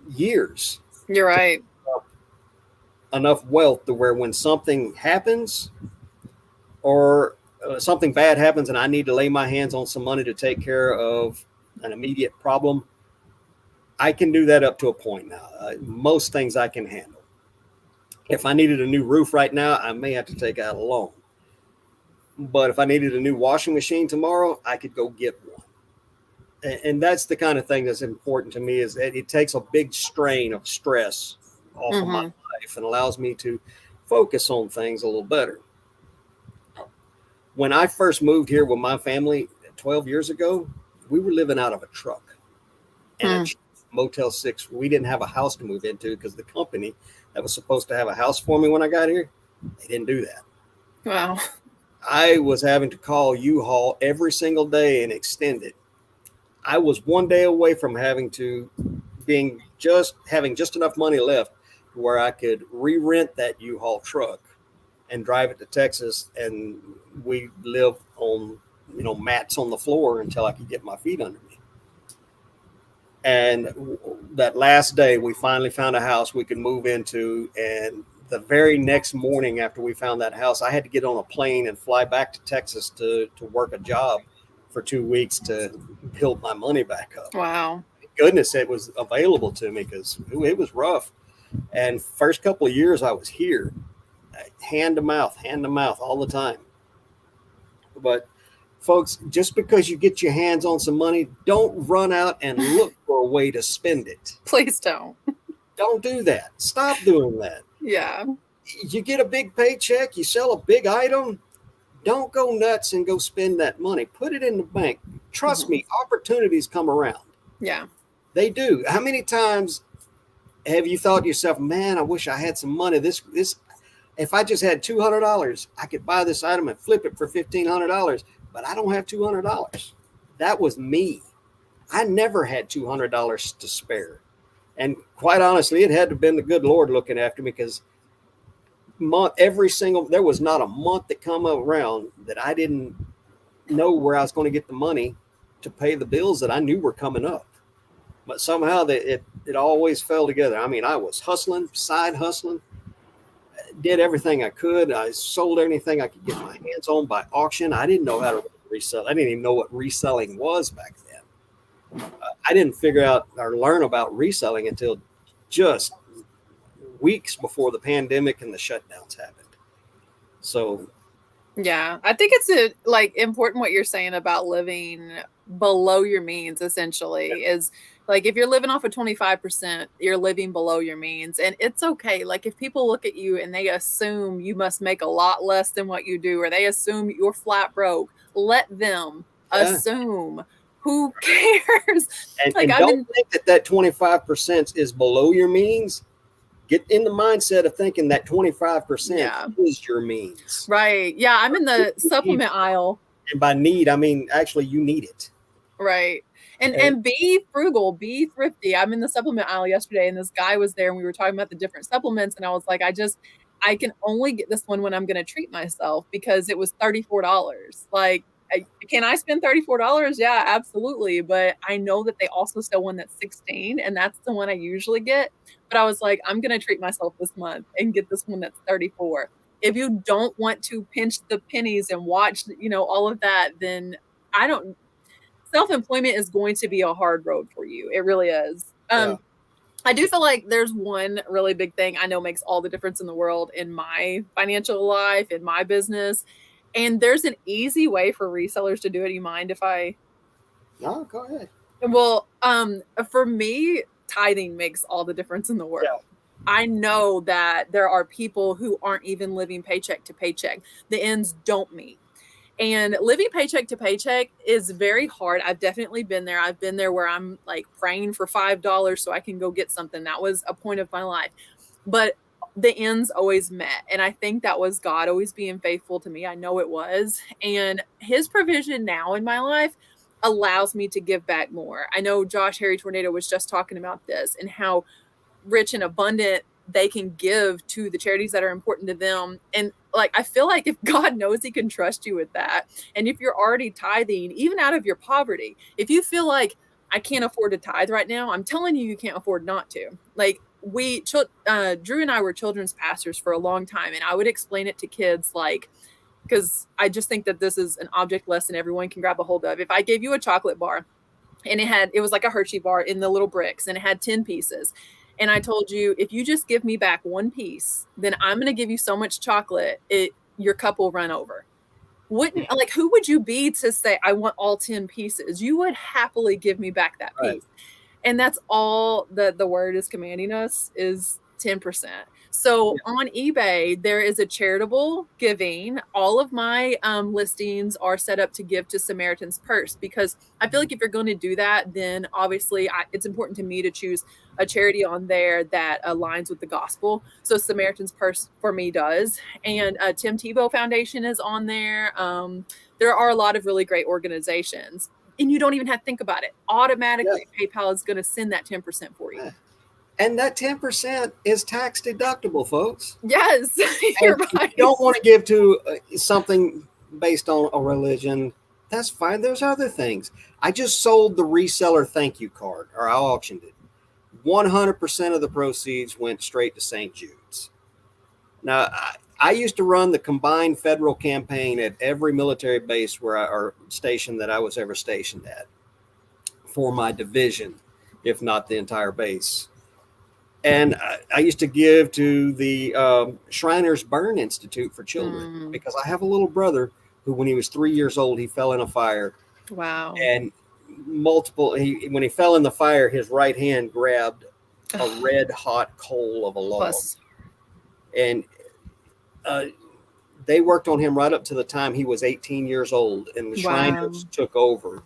years. You're right. Enough wealth to where when something happens or something bad happens and I need to lay my hands on some money to take care of an immediate problem, I can do that up to a point now. Most things I can handle. If I needed a new roof right now, I may have to take out a loan. But if I needed a new washing machine tomorrow, I could go get one. And that's the kind of thing that's important to me, is that it takes a big strain of stress off of my life and allows me to focus on things a little better. When I first moved here with my family 12 years ago, we were living out of a truck and a Motel 6. We didn't have a house to move into because the company that was supposed to have a house for me when I got here, they didn't do that. Wow. I was having to call U-Haul every single day and extend it. I was one day away from having just enough money left where I could re-rent that U-Haul truck and drive it to Texas, and we live on mats on the floor until I could get my feet under me. And that last day, we finally found a house we could move into. And the very next morning after we found that house, I had to get on a plane and fly back to Texas to work a job for 2 weeks to build my money back up. Wow. Thank goodness it was available to me, because it was rough. And first couple of years I was here, hand to mouth all the time. But folks, just because you get your hands on some money, don't run out and look for a way to spend it. Please don't. Don't do that. Stop doing that. Yeah. You get a big paycheck, you sell a big item, don't go nuts and go spend that money. Put it in the bank. Trust me, opportunities come around. Yeah. They do. How many times have you thought to yourself, man, I wish I had some money. This if I just had $200, I could buy this item and flip it for $1,500, but I don't have $200. That was me. I never had $200 to spare. And quite honestly, it had to have been the good Lord looking after me, because there was not a month that come around that I didn't know where I was going to get the money to pay the bills that I knew were coming up. But somehow it always fell together. I mean, I was hustling, side hustling, did everything I could. I sold anything I could get my hands on by auction. I didn't know how to resell. I didn't even know what reselling was back then. I didn't figure out or learn about reselling until just weeks before the pandemic and the shutdowns happened. So, yeah, I think it's important what you're saying about living below your means. Essentially, is like, if you're living off of 25%, you're living below your means, and it's okay. Like, if people look at you and they assume you must make a lot less than what you do, or they assume you're flat broke, let them assume. Who cares? And don't think that 25% is below your means. Get in the mindset of thinking that 25% is your means. Right. Yeah. I'm in the supplement aisle. And by need, I mean, actually, you need it. Right. And be frugal, be thrifty. I'm in the supplement aisle yesterday, and this guy was there, and we were talking about the different supplements. And I was like, I can only get this one when I'm going to treat myself, because it was $34. Like, can I spend $34? Yeah, absolutely. But I know that they also sell one that's $16, and that's the one I usually get. But I was like, I'm going to treat myself this month and get this one that's $34. If you don't want to pinch the pennies and watch, all of that, then self-employment is going to be a hard road for you. It really is. I do feel like there's one really big thing I know makes all the difference in the world in my financial life, in my business. And there's an easy way for resellers to do it. You mind if I? No, go ahead. Well, for me, tithing makes all the difference in the world. Yeah. I know that there are people who aren't even living paycheck to paycheck. The ends don't meet. And living paycheck to paycheck is very hard. I've definitely been there. I've been there where I'm like praying for $5 so I can go get something. That was a point of my life. But the ends always met. And I think that was God always being faithful to me. I know it was. And his provision now in my life allows me to give back more. I know Josh Harry Tornado was just talking about this and how rich and abundant they can give to the charities that are important to them. And like, I feel like if God knows he can trust you with that, and if you're already tithing, even out of your poverty, if you feel like I can't afford to tithe right now, I'm telling you, you can't afford not to. Like Drew and I were children's pastors for a long time, and I would explain it to kids like, because I just think that this is an object lesson everyone can grab a hold of. If I gave you a chocolate bar and it was like a Hershey bar in the little bricks and it had 10 pieces. And I told you, if you just give me back one piece, then I'm going to give you so much chocolate, your cup will run over. Wouldn't like, who would you be to say, I want all 10 pieces? You would happily give me back that piece. Right. And that's all the word is commanding us is 10%. So on eBay, there is a charitable giving. All of my listings are set up to give to Samaritan's Purse because I feel like if you're going to do that, then obviously it's important to me to choose a charity on there that aligns with the gospel. So Samaritan's Purse for me does. And Tim Tebow Foundation is on there. There are a lot of really great organizations. And you don't even have to think about it. Automatically, PayPal is going to send that 10% for you. And that 10% is tax deductible, folks. Yes, you're right. If you don't want to give to something based on a religion, that's fine. There's other things. I just sold the reseller thank you card, or I auctioned it. 100% of the proceeds went straight to St. Jude's. Now, I used to run the combined federal campaign at every military base or station that I was ever stationed at for my division, if not the entire base. And I used to give to the Shriners Burn Institute for Children because I have a little brother who, when he was 3 years old, he fell in a fire. Wow. And when he fell in the fire, his right hand grabbed a red hot coal of a log. And they worked on him right up to the time he was 18 years old, and the Shriners took over.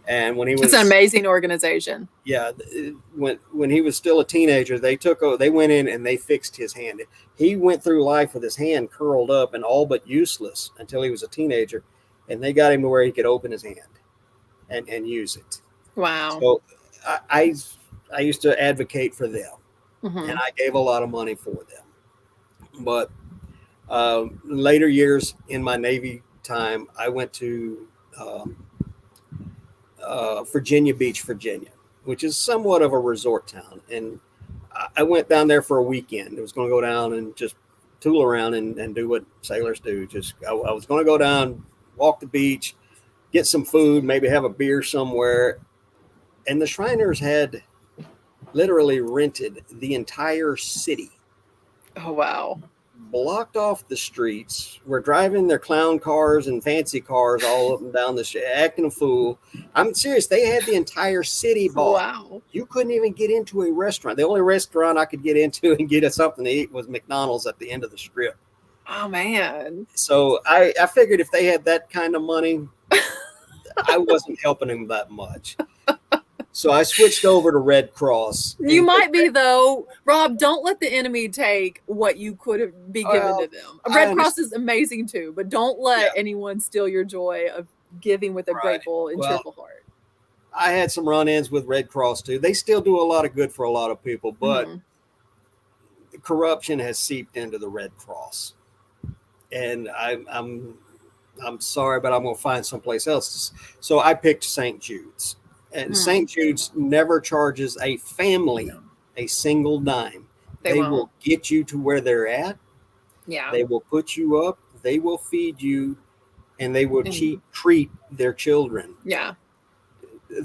And when he was, it's an amazing organization. Yeah, when he was still a teenager, they went in and they fixed his hand. He went through life with his hand curled up and all but useless until he was a teenager, and they got him to where he could open his hand and use it. Wow. So I used to advocate for them, and I gave a lot of money for them. But later years in my Navy time, I went to Virginia Beach, Virginia, which is somewhat of a resort town. And I went down there for a weekend. I was going to go down and just tool around and do what sailors do. I was going to go down, walk the beach, get some food, maybe have a beer somewhere. And the Shriners had literally rented the entire city. Oh, wow. Blocked off the streets. Were driving their clown cars and fancy cars all up and down the street, acting a fool. I'm serious. They had the entire city bought. Wow. You couldn't even get into a restaurant. The only restaurant I could get into and get us something to eat was McDonald's at the end of the strip. Oh, man. So I figured if they had that kind of money, I wasn't helping them that much. So I switched over to Red Cross. You might be, though. Rob, don't let the enemy take what you could have be given to them. Red Cross is amazing, too, but don't let anyone steal your joy of giving with a grateful and cheerful heart. I had some run-ins with Red Cross, too. They still do a lot of good for a lot of people, but corruption has seeped into the Red Cross. And I'm sorry, but I'm going to find someplace else. So I picked St. Jude's. And St. Jude's never charges a family a single dime. They will get you to where they're at. Yeah. They will put you up. They will feed you, and they will treat their children. Yeah.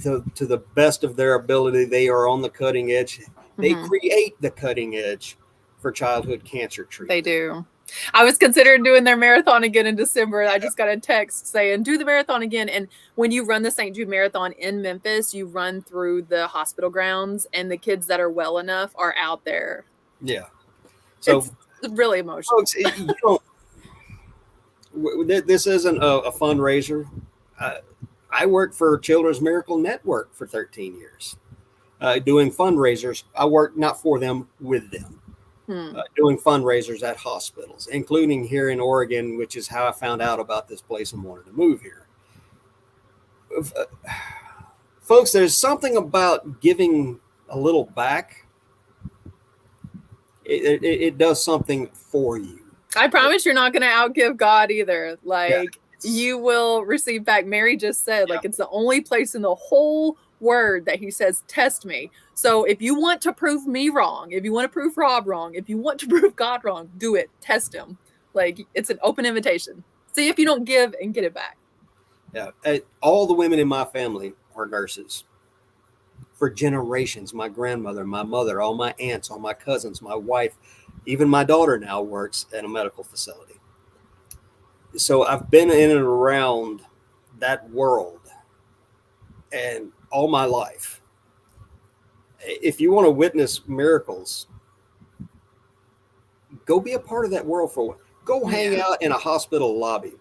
To the best of their ability. They are on the cutting edge. They Mhm. create the cutting edge for childhood cancer treatment. They do. I was considering doing their marathon again in December. I just got a text saying, do the marathon again. And when you run the St. Jude Marathon in Memphis, you run through the hospital grounds, and the kids that are well enough are out there. Yeah. So, It's really emotional. folks, you don't. This isn't a fundraiser. I worked for Children's Miracle Network for 13 years, doing fundraisers. I worked not for them, with them, doing fundraisers at hospitals, including here in Oregon, which is how I found out about this place and wanted to move here. Folks, there's something about giving a little back. It does something for you. I promise you're not going to outgive God either. Like, Yeah. you will receive back. Mary just said, like, it's the only place in the whole word that he says, test me. So if you want to prove me wrong, if you want to prove Rob wrong, if you want to prove God wrong, do it. Test him. Like, it's an open invitation. See if you don't give and get it back. Yeah. All the women in my family are nurses for generations. My grandmother, my mother, all my aunts, all my cousins, my wife, even my daughter now works at a medical facility. So I've been in and around that world and all my life. If you want to witness miracles, go be a part of that world for a while. Go hang out in a hospital lobby.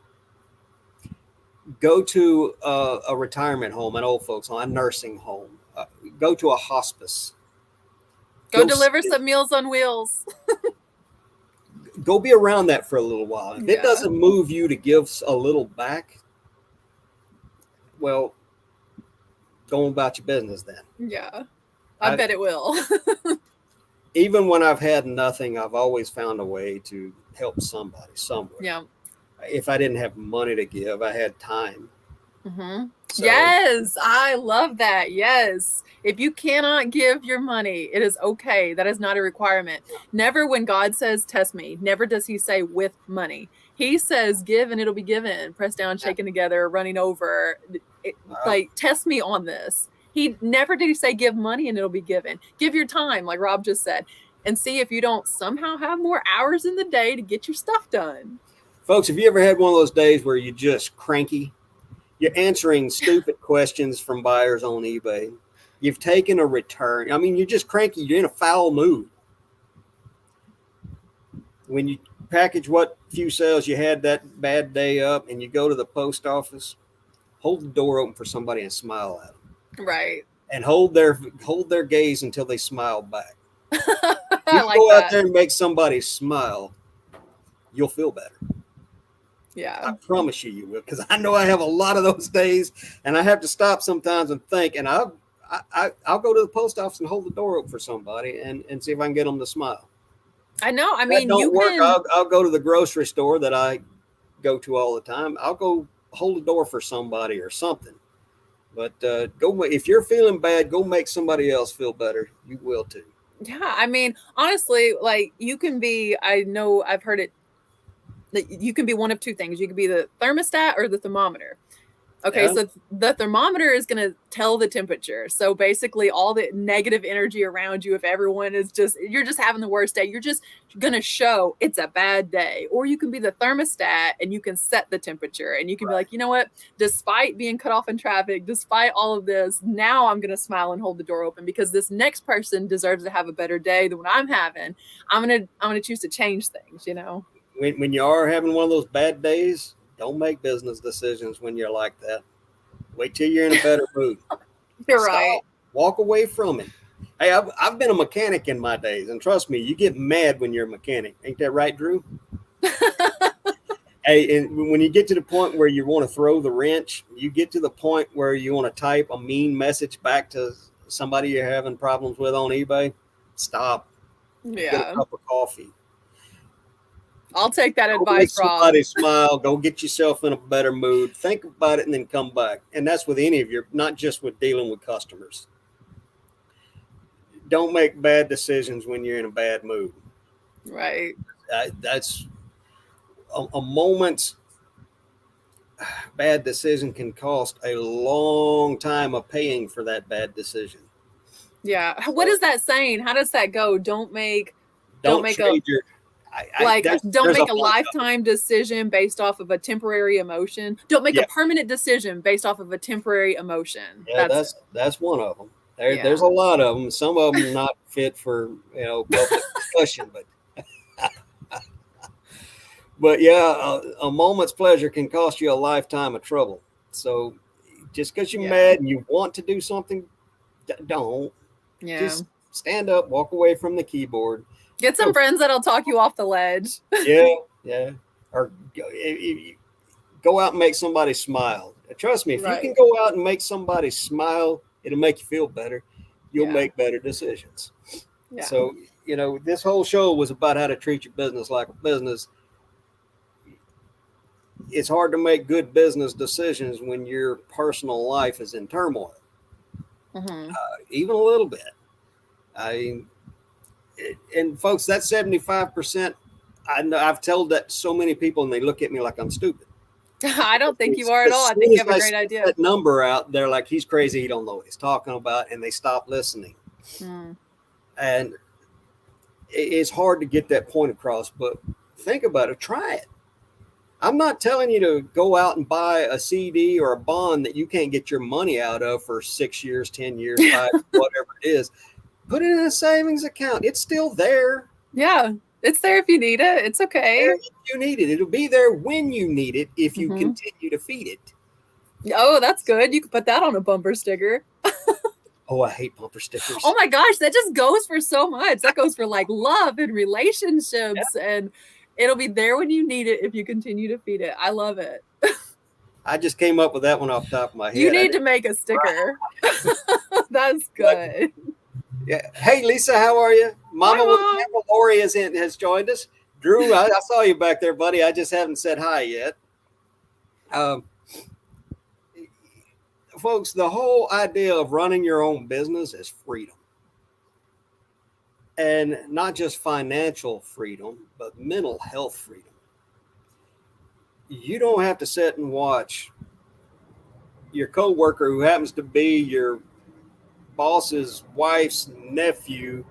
Go to a retirement home, an old folks home, a nursing home. Go to a hospice. Go deliver some Meals on Wheels. Go be around that for a little while. If it doesn't move you to give a little back, well, go about your business then. Yeah, I bet it will. Even when I've had nothing, I've always found a way to help somebody somewhere. Yeah. If I didn't have money to give, I had time. Mm-hmm. So, yes, I love that. Yes. If you cannot give your money, it is okay. That is not a requirement. Never, when God says, test me, never does he say with money. He says, give and it'll be given, pressed down, shaken together, running over. Like, test me on this. He never did he say, give money and it'll be given. Give your time, like Rob just said, and see if you don't somehow have more hours in the day to get your stuff done. Folks, have you ever had one of those days where you're just cranky? You're answering stupid questions from buyers on eBay. You've taken a return. I mean, you're just cranky. You're in a foul mood. When you package what few sales you had that bad day up and you go to the post office, hold the door open for somebody and smile at them. Right. And hold their gaze until they smile back. I like go that. out there and make somebody smile, you'll feel better. Yeah. I promise you will, because I know I have a lot of those days and I have to stop sometimes and think, and I'll go to the post office and hold the door open for somebody and see if I can get them to smile. I know. I mean, don't work. I'll go to the grocery store that I go to all the time. I'll go hold the door for somebody or something. But if you're feeling bad, go make somebody else feel better. You will too. Yeah. I mean, honestly, like, you can be, I know I've heard it, that you can be one of two things. You can be the thermostat or the thermometer. Okay, so the thermometer is going to tell the temperature. So basically all the negative energy around you, if everyone is you're just having the worst day, you're just going to show it's a bad day. Or you can be the thermostat and you can set the temperature and you can be like, you know what, despite being cut off in traffic, despite all of this, now I'm going to smile and hold the door open because this next person deserves to have a better day than what I'm having. I'm going to choose to change things, you know? When you are having one of those bad days, don't make business decisions when you're like that. Wait till you're in a better mood. You're right. Walk away from it. Hey, I've been a mechanic in my days, and trust me, you get mad when you're a mechanic. Ain't that right, Drew? Hey, and when you get to the point where you want to throw the wrench, you get to the point where you want to type a mean message back to somebody you're having problems with on eBay, stop. Yeah. Get a cup of coffee. I'll take that advice, Rob. Somebody smile. Go get yourself in a better mood. Think about it and then come back. And that's with any of your, not just with dealing with customers. Don't make bad decisions when you're in a bad mood. Right. That's a moment's bad decision can cost a long time of paying for that bad decision. Yeah. What So is that saying? How does that go? Don't make don't a trade your. like don't There's a make a bunch of them. lifetime decision based off of a temporary emotion. Don't make a Yeah, permanent decision based off of a temporary emotion. yeah, that's one of them. There's Yeah. a lot of them. Some of them not fit for public discussion, but yeah, a moment's pleasure can cost you a lifetime of trouble. So just because you're Yeah. mad and you want to do something, don't. Yeah. Just stand up, walk away from the keyboard. Get some Go, friends that'll talk you off the ledge. yeah, yeah. Or go out and make somebody smile. Trust me, if you can Right. go out and make somebody smile, it'll make you feel better. You'll Yeah. make better decisions. Yeah. So, this whole show was about how to treat your business like a business. It's hard to make good business decisions when your personal life is in turmoil, Mm-hmm. even a little bit. I and folks, that 75%. I've told that to so many people, and they look at me like I'm stupid. I don't think you are at As all. I soon think you as have a I great set idea. that number out, they're like, "He's crazy. He don't know what he's talking about," and they stop listening. Mm. And it's hard to get that point across. But think about it. Try it. I'm not telling you to go out and buy a CD or a bond that you can't get your money out of for 6 years, 10 years, 5, whatever it is. Put it in a savings account. It's still there. Yeah. It's there if you need it. It's okay. There if you need it. It'll be there when you need it if you Mm-hmm. continue to feed it. Oh, that's good. You can put that on a bumper sticker. Oh, I hate bumper stickers. Oh my gosh, that just goes for so much. That goes for like love and relationships, Yeah. and it'll be there when you need it if you continue to feed it. I love it. I just came up with that one off the top of my head. You need to make a sticker. That's good. Yeah. Hey, Lisa, how are you? Mama Hi, with Mom. Camera Lori has joined us. Drew, I saw you back there, buddy. I just haven't said hi yet. Um, Folks, the whole idea of running your own business is freedom. And not just financial freedom, but mental health freedom. You don't have to sit and watch your coworker who happens to be your boss's wife's nephew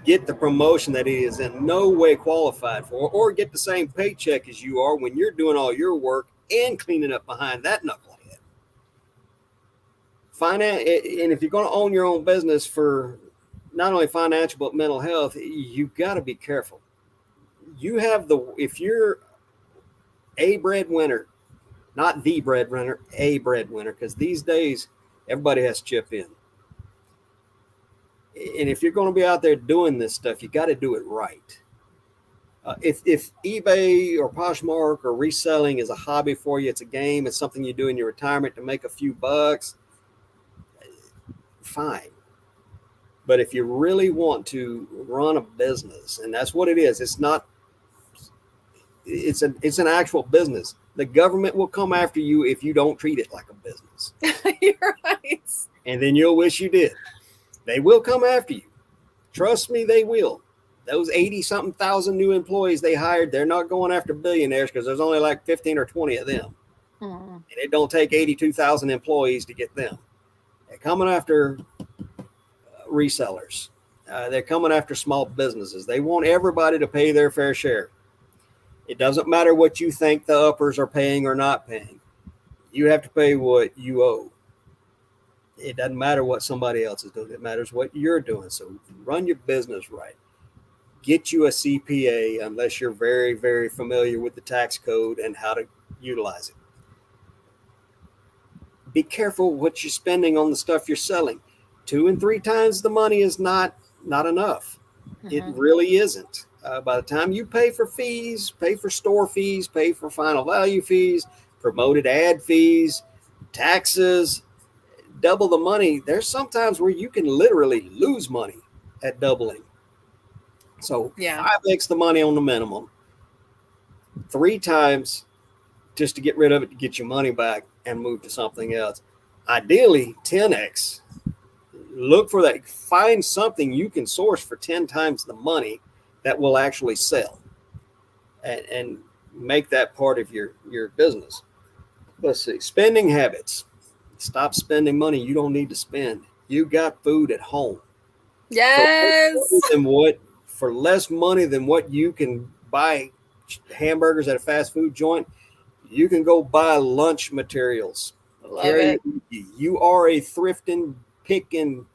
get the promotion that he is in no way qualified for, or get the same paycheck as you are when you're doing all your work and cleaning up behind that knucklehead. And if you're going to own your own business for not only financial but mental health, you've got to be careful. If you're a breadwinner, not the breadwinner, a breadwinner, because these days everybody has to chip in. And if you're going to be out there doing this stuff, you got to do it right. If eBay or Poshmark or reselling is a hobby for you, it's a game, it's something you do in your retirement to make a few bucks, fine. But if you really want to run a business, and that's what it is, it's an actual business. The government will come after you if you don't treat it like a business. You're right. And then you'll wish you did. They will come after you. Trust me, they will. Those 80-something thousand new employees they hired, they're not going after billionaires because there's only like 15 or 20 of them. Mm. And it don't take 82,000 employees to get them. They're coming after resellers. They're coming after small businesses. They want everybody to pay their fair share. It doesn't matter what you think the uppers are paying or not paying. You have to pay what you owe. It doesn't matter what somebody else is doing. It matters what you're doing. So run your business right. Get you a CPA unless you're very, very familiar with the tax code and how to utilize it. Be careful what you're spending on the stuff you're selling. 2 and 3 times the money is not enough. Mm-hmm. It really isn't. By the time you pay for fees, pay for store fees, pay for final value fees, promoted ad fees, taxes, double the money, there's sometimes where you can literally lose money at doubling. So 5x the money on the minimum, 3 times just to get rid of it, to get your money back and move to something else. Ideally, 10x. Look for that. Find something you can source for 10 times the money that will actually sell, and make that part of your business. Let's see. Spending habits. Stop spending money you don't need to spend. You got food at home. Yes. For less money than what you can buy hamburgers at a fast food joint, you can go buy lunch materials. Love Carry it. it with you. You are a thrifting, picking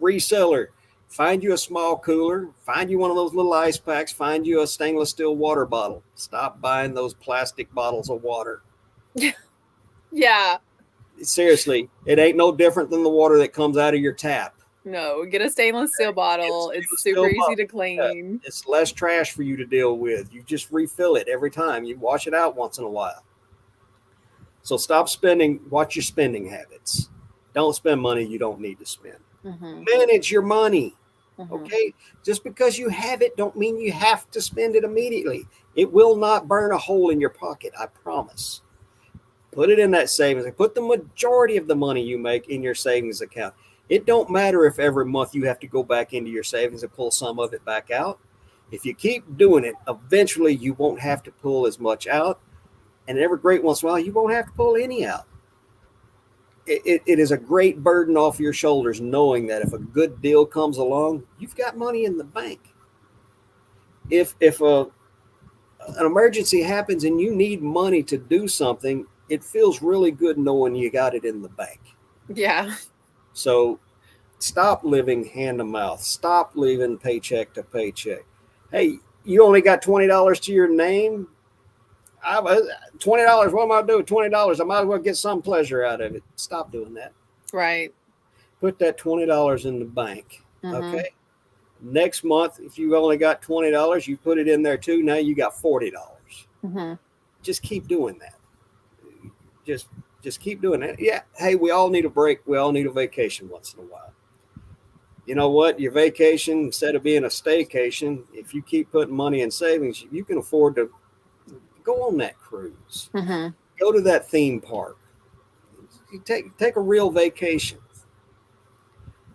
reseller. Find you a small cooler, find you one of those little ice packs, find you a stainless steel water bottle. Stop buying those plastic bottles of water. Yeah. Seriously, it ain't no different than the water that comes out of your tap. No, get a stainless steel bottle. It's Stainless super steel easy bottle. to Yeah, clean. it's less trash for you to deal with. You just refill it every time. You wash it out once in a while. So stop spending. Watch your spending habits. Don't spend money you don't need to spend. Mm-hmm. Manage your money. Mm-hmm. Okay, just because you have it don't mean you have to spend it immediately. It will not burn a hole in your pocket, I promise. Put it in that savings. Put the majority of the money you make in your savings account. It don't matter if every month you have to go back into your savings and pull some of it back out. If you keep doing it, eventually you won't have to pull as much out, and every great once in a while you won't have to pull any out. It is a great burden off your shoulders knowing that if a good deal comes along, you've got money in the bank. If an emergency happens and you need money to do something, it feels really good knowing you got it in the bank. Yeah. So stop living hand to mouth. Stop living paycheck to paycheck. Hey, you only got $20 to your name. $20. What am I gonna do with $20? I might as well get some pleasure out of it. Stop doing that. Right. Put that $20 in the bank. Mm-hmm. Okay. Next month, if you only got $20, you put it in there too. Now you got $40. Mm-hmm. Just keep doing that. Just just keep doing it. Yeah. Hey, we all need a break. We all need a vacation once in a while. You know what? Your vacation, instead of being a staycation, if you keep putting money in savings, you can afford to go on that cruise. Mm-hmm. Go to that theme park. You take a real vacation.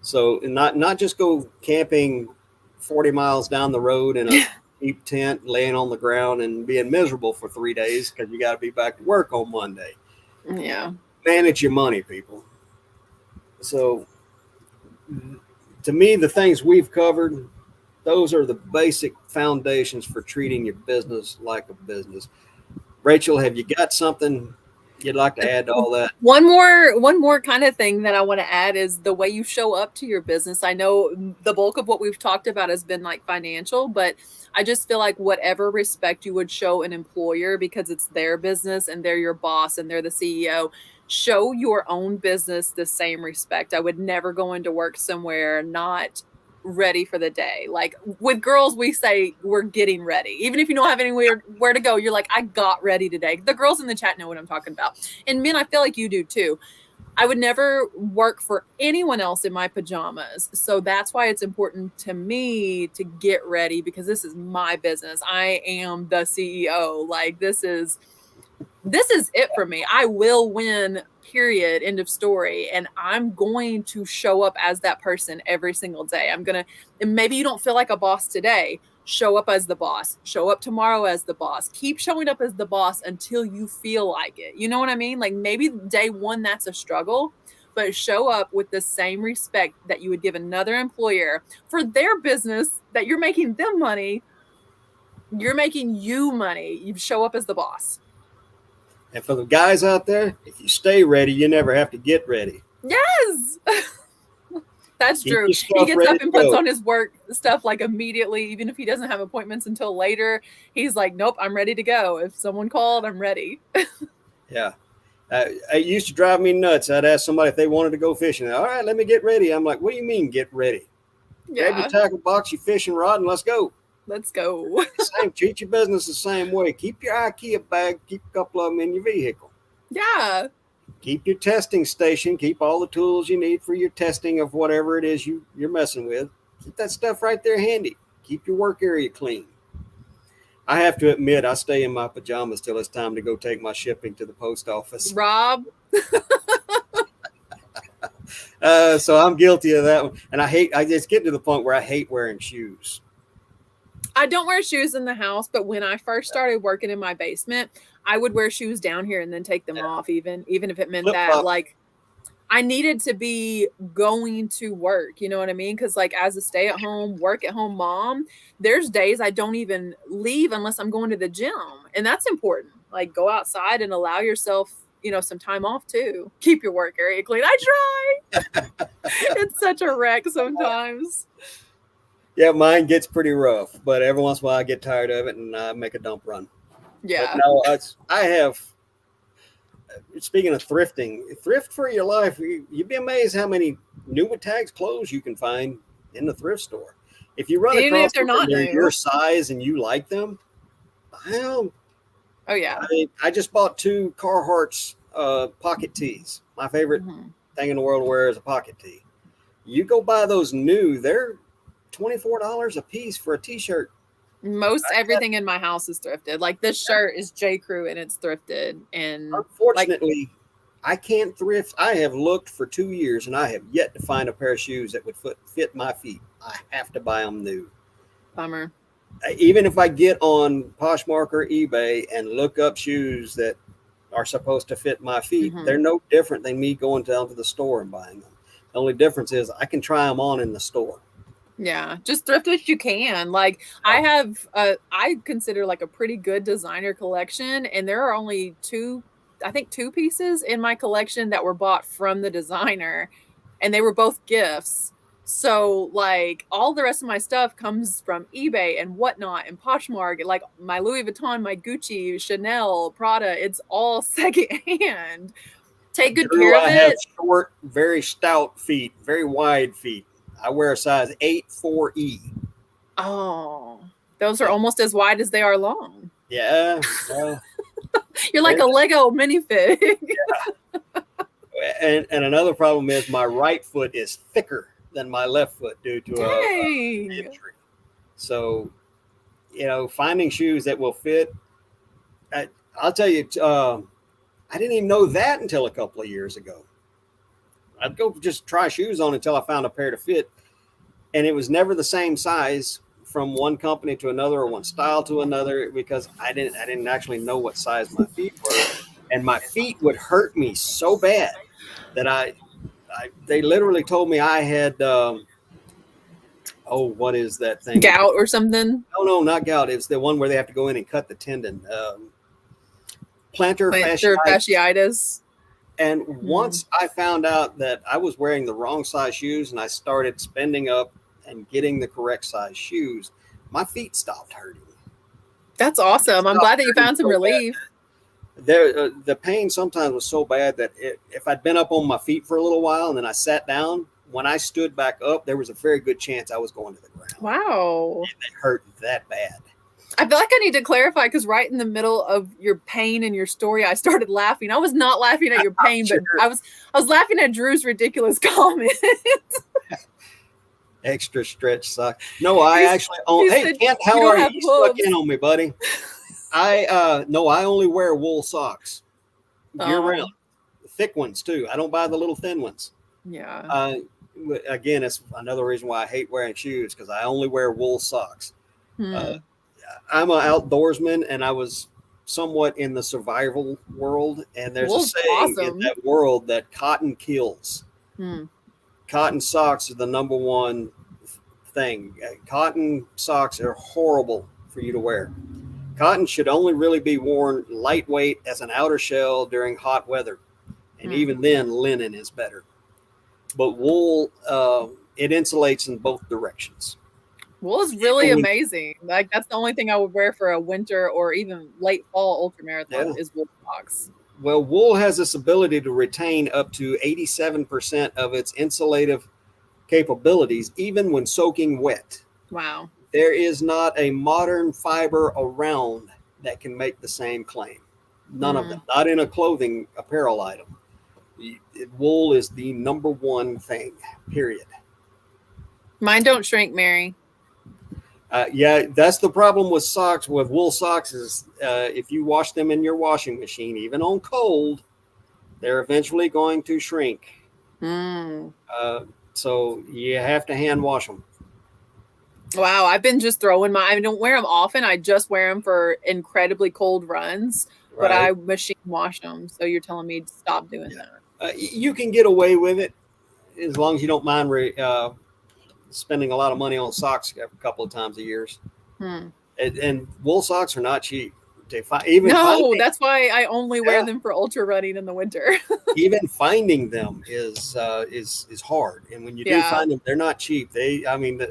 So and not just go camping 40 miles down the road in a cheap tent, laying on the ground and being miserable for 3 days because you got to be back to work on Monday. Yeah. Manage your money, people. So to me, the things we've covered, those are the basic foundations for treating your business like a business. Rachel, have you got something you'd like to add to all that? One more kind of thing that I want to add is the way you show up to your business. I know the bulk of what we've talked about has been like financial, but I just feel like whatever respect you would show an employer because it's their business and they're your boss and they're the CEO, show your own business the same respect. I would never go into work somewhere not ready for the day. Like with girls, we say we're getting ready. Even if you don't have anywhere where to go, you're like, I got ready today. The girls in the chat know what I'm talking about. And men, I feel like you do too. I would never work for anyone else in my pajamas. So that's why it's important to me to get ready because this is my business. I am the CEO. Like this is it for me. I will win, period, end of story. And I'm going to show up as that person every single day. And maybe you don't feel like a boss today. Show up as the boss. Show up tomorrow as the boss. Keep showing up as the boss until you feel like it. You know what I mean? Like maybe day one, that's a struggle, but show up with the same respect that you would give another employer for their business that you're making them money. You're making you money. You show up as the boss. And for the guys out there, if you stay ready, you never have to get ready. Yes. That's Keep true. your He stuff gets ready up and to puts go. on his work stuff like immediately, even if he doesn't have appointments until later. He's like, nope, I'm ready to go. If someone called, I'm ready. Yeah. It used to drive me nuts. I'd ask somebody if they wanted to go fishing. All right, let me get ready. I'm like, what do you mean get ready? Grab your Yeah, tackle box, your fishing rod, and let's go. let's go. Treat your business the same way. Keep your IKEA bag, keep a couple of them in your vehicle. Yeah. Keep your testing station, keep all the tools you need for your testing of whatever it is you're messing with. Keep that stuff right there handy. Keep your work area clean. I have to admit, I stay in my pajamas till it's time to go take my shipping to the post office. Rob. So I'm guilty of that one. And I just get to the point where I hate wearing shoes. I don't wear shoes in the house, but when I first started working in my basement, I would wear shoes down here and then take them off, even if it meant that. Flip-flop. Like I needed to be going to work, you know what I mean? Because like as a stay-at-home, work-at-home mom, there's days I don't even leave unless I'm going to the gym, and that's important. Like go outside and allow yourself, some time off too. Keep your work area clean. I try. It's such a wreck sometimes. Yeah, mine gets pretty rough, but every once in a while I get tired of it and I make a dump run. But Yeah. no, I have. Speaking of thrifting, thrift for your life. You'd be amazed how many new with tags clothes you can find in the thrift store. If you run Even if across they're them not and they're new. your size and you like them, well, Oh yeah. I just bought 2 Carhartt's pocket tees. My favorite thing in the world to wear is a pocket tee. You go buy those new, they're $24 a piece for a t-shirt. Most everything in my house is thrifted. Like this shirt is J. Crew and it's thrifted. And like, Unfortunately, I can't thrift. I have looked for 2 years and I have yet to find a pair of shoes that would fit my feet. I have to buy them new. bummer. Even if I get on Poshmark or eBay and look up shoes that are supposed to fit my feet, they're no different than me going down to the store and buying them. The only difference is I can try them on in the store. Yeah, just thrift what you can. Like I have I consider like a pretty good designer collection, and there are only two pieces in my collection that were bought from the designer, and they were both gifts. So like all the rest of my stuff comes from eBay and whatnot and Poshmark, like my Louis Vuitton, my Gucci, Chanel, Prada, it's all secondhand. Take good Drew, care of I have it. short, very stout feet, very wide feet. I wear a size 8 4E. Oh, those are almost as wide as they are long. Yeah, well, You're like a Lego minifig. Yeah. And another problem is my right foot is thicker than my left foot due to a injury. So, finding shoes that will fit. I'll tell you, I didn't even know that until a couple of years ago. I'd go just try shoes on until I found a pair to fit, and it was never the same size from one company to another or one style to another because I didn't actually know what size my feet were, and my feet would hurt me so bad that they literally told me I had what is that thing? Gout or something? No, not gout. It's the one where they have to go in and cut the tendon. Plantar fasciitis. And once I found out that I was wearing the wrong size shoes and I started spending up and getting the correct size shoes, my feet stopped hurting. That's awesome. I'm glad that you found some relief. The pain sometimes was so bad that if I'd been up on my feet for a little while and then I sat down, when I stood back up, there was a very good chance I was going to the ground. Wow. It hurt that bad. I feel like I need to clarify because right in the middle of your pain and your story, I started laughing. I was not laughing at your pain, but I was laughing at Drew's ridiculous comment. Extra stretch sock. No, I actually own. Hey, Kent, how are you? You stuck in on me, buddy. I only wear wool socks year round, thick ones too. I don't buy the little thin ones. Yeah. Again, it's another reason why I hate wearing shoes because I only wear wool socks. I'm an outdoorsman, and I was somewhat in the survival world. And there's a saying in that world that cotton kills. Cotton socks are the number one thing. Cotton socks are horrible for you to wear. Cotton should only really be worn lightweight as an outer shell during hot weather. And even then, linen is better. But wool, it insulates in both directions. Wool is really amazing. Like that's the only thing I would wear for a winter or even late fall ultramarathon is wool socks. Well, wool has this ability to retain up to 87% of its insulative capabilities, even when soaking wet. Wow. There is not a modern fiber around that can make the same claim. None of them. Not in a clothing apparel item. Wool is the number one thing, period. Mine don't shrink, Mary. Yeah, that's the problem with socks. With wool socks is if you wash them in your washing machine, even on cold, they're eventually going to shrink. So you have to hand wash them. Wow, I've been just throwing I don't wear them often. I just wear them for incredibly cold runs, but I machine wash them. So you're telling me to stop doing that. You can get away with it as long as you don't mind spending a lot of money on socks a couple of times a year. Hmm. And wool socks are not cheap. Even No, finding, that's why I only wear yeah, them for ultra running in the winter. even finding them is hard. And when you do Yeah. find them, they're not cheap.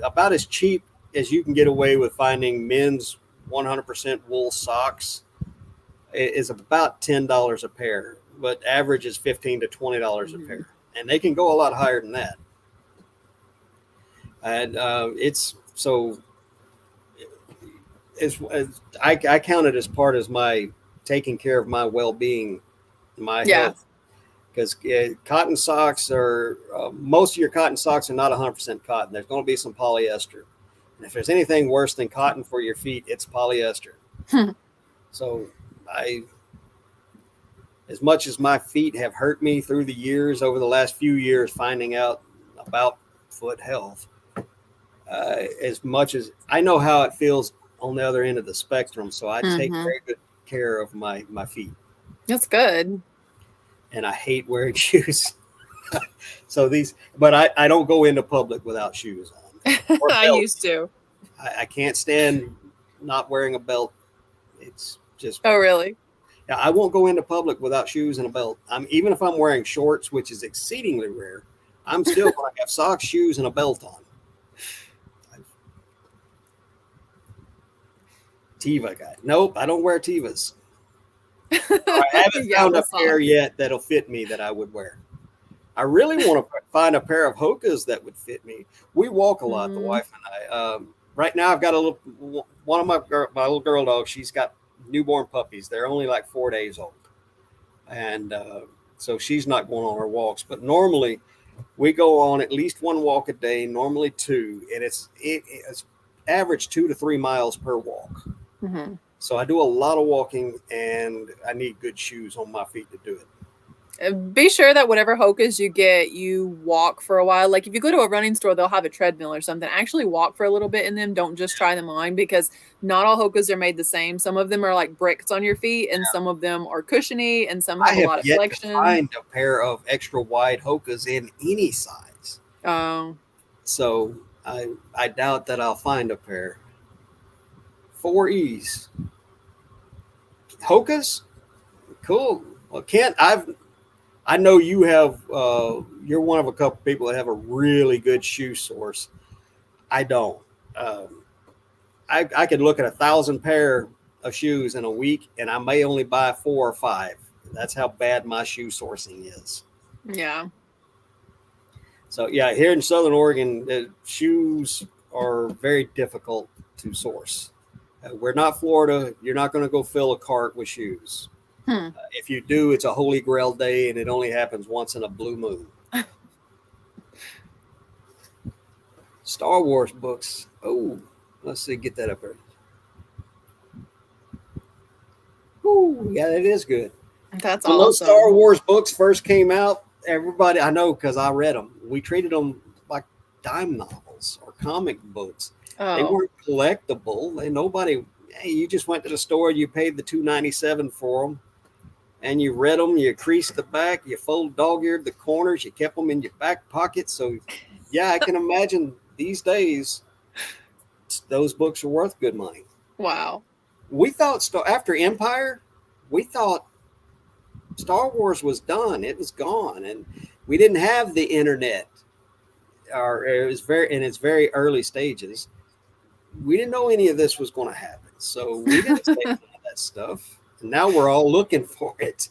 About as cheap as you can get away with finding men's 100% wool socks is about $10 a pair, but average is $15 to $20 a Mhm. pair, and they can go a lot higher than that. And it's so I count it as part as my taking care of my well-being, my Yeah. health, because cotton socks are most of your cotton socks are not 100% cotton. There's going to be some polyester, and if there's anything worse than cotton for your feet, it's polyester. So I, as much as my feet have hurt me through the years, over the last few years, finding out about foot health, as much as I know how it feels on the other end of the spectrum, so I take Hmm. very good care of my feet, That's good. and I hate wearing shoes. So but I don't go into public without shoes on or I used belts. to. I can't stand not wearing a belt. It's just, Oh, really? I won't go into public without shoes and a belt. Even if I'm wearing shorts, which is exceedingly rare, I'm still going to have socks, shoes, and a belt on. Tiva guy. Nope, I don't wear Tivas. I haven't Yeah, found the a pair socks. yet that'll fit me that I would wear. I really want to find a pair of Hokas that would fit me. We walk a lot, the Mm. wife and I. Right now, I've got one of my little girl dogs. She's got newborn puppies. They're only like 4 days old, and so she's not going on her walks. But normally, we go on at least one walk a day, normally two, and it's average 2 to 3 miles per walk. Hmm. So I do a lot of walking, and I need good shoes on my feet to do it. Be sure that whatever Hokas you get, you walk for a while. Like if you go to a running store, they'll have a treadmill or something. Actually walk for a little bit in them. Don't just try them on because not all Hokas are made the same. Some of them are like bricks on your feet and some of them are cushiony and some I have a have lot of yet to flexion. find a pair of extra wide Hokas in any size. Oh, So I doubt that I'll find a pair. 4Es. Hokas? Cool. Well, Kent, I know you have you're one of a couple people that have a really good shoe source. I don't. Um, I could look at 1,000 pair of shoes in a week, and I may only buy 4 or 5. That's how bad my shoe sourcing is. yeah. So yeah, here in Southern Oregon, shoes are very difficult to source. We're not Florida. You're not going to go fill a cart with shoes. Hmm. If you do, it's a holy grail day, and it only happens once in a blue moon. Star Wars books. Oh, let's see, get that up there. Oh, yeah, that is good. That's When those Star awesome. Wars books first came out, everybody I know because I read them. We treated them like dime novels or comic books. They Oh, weren't collectible. Nobody. Hey, you just went to the store. You paid the $2.97 for them, and you read them. You creased the back. You fold dog-eared the corners. You kept them in your back pocket. So, yeah, I can imagine these days those books are worth good money. wow. We thought after Empire, we thought Star Wars was done. It was gone, and we didn't have the internet, or it was very in its very early stages. We didn't know any of this was going to happen, so we didn't say any of that stuff. And now we're all looking for it.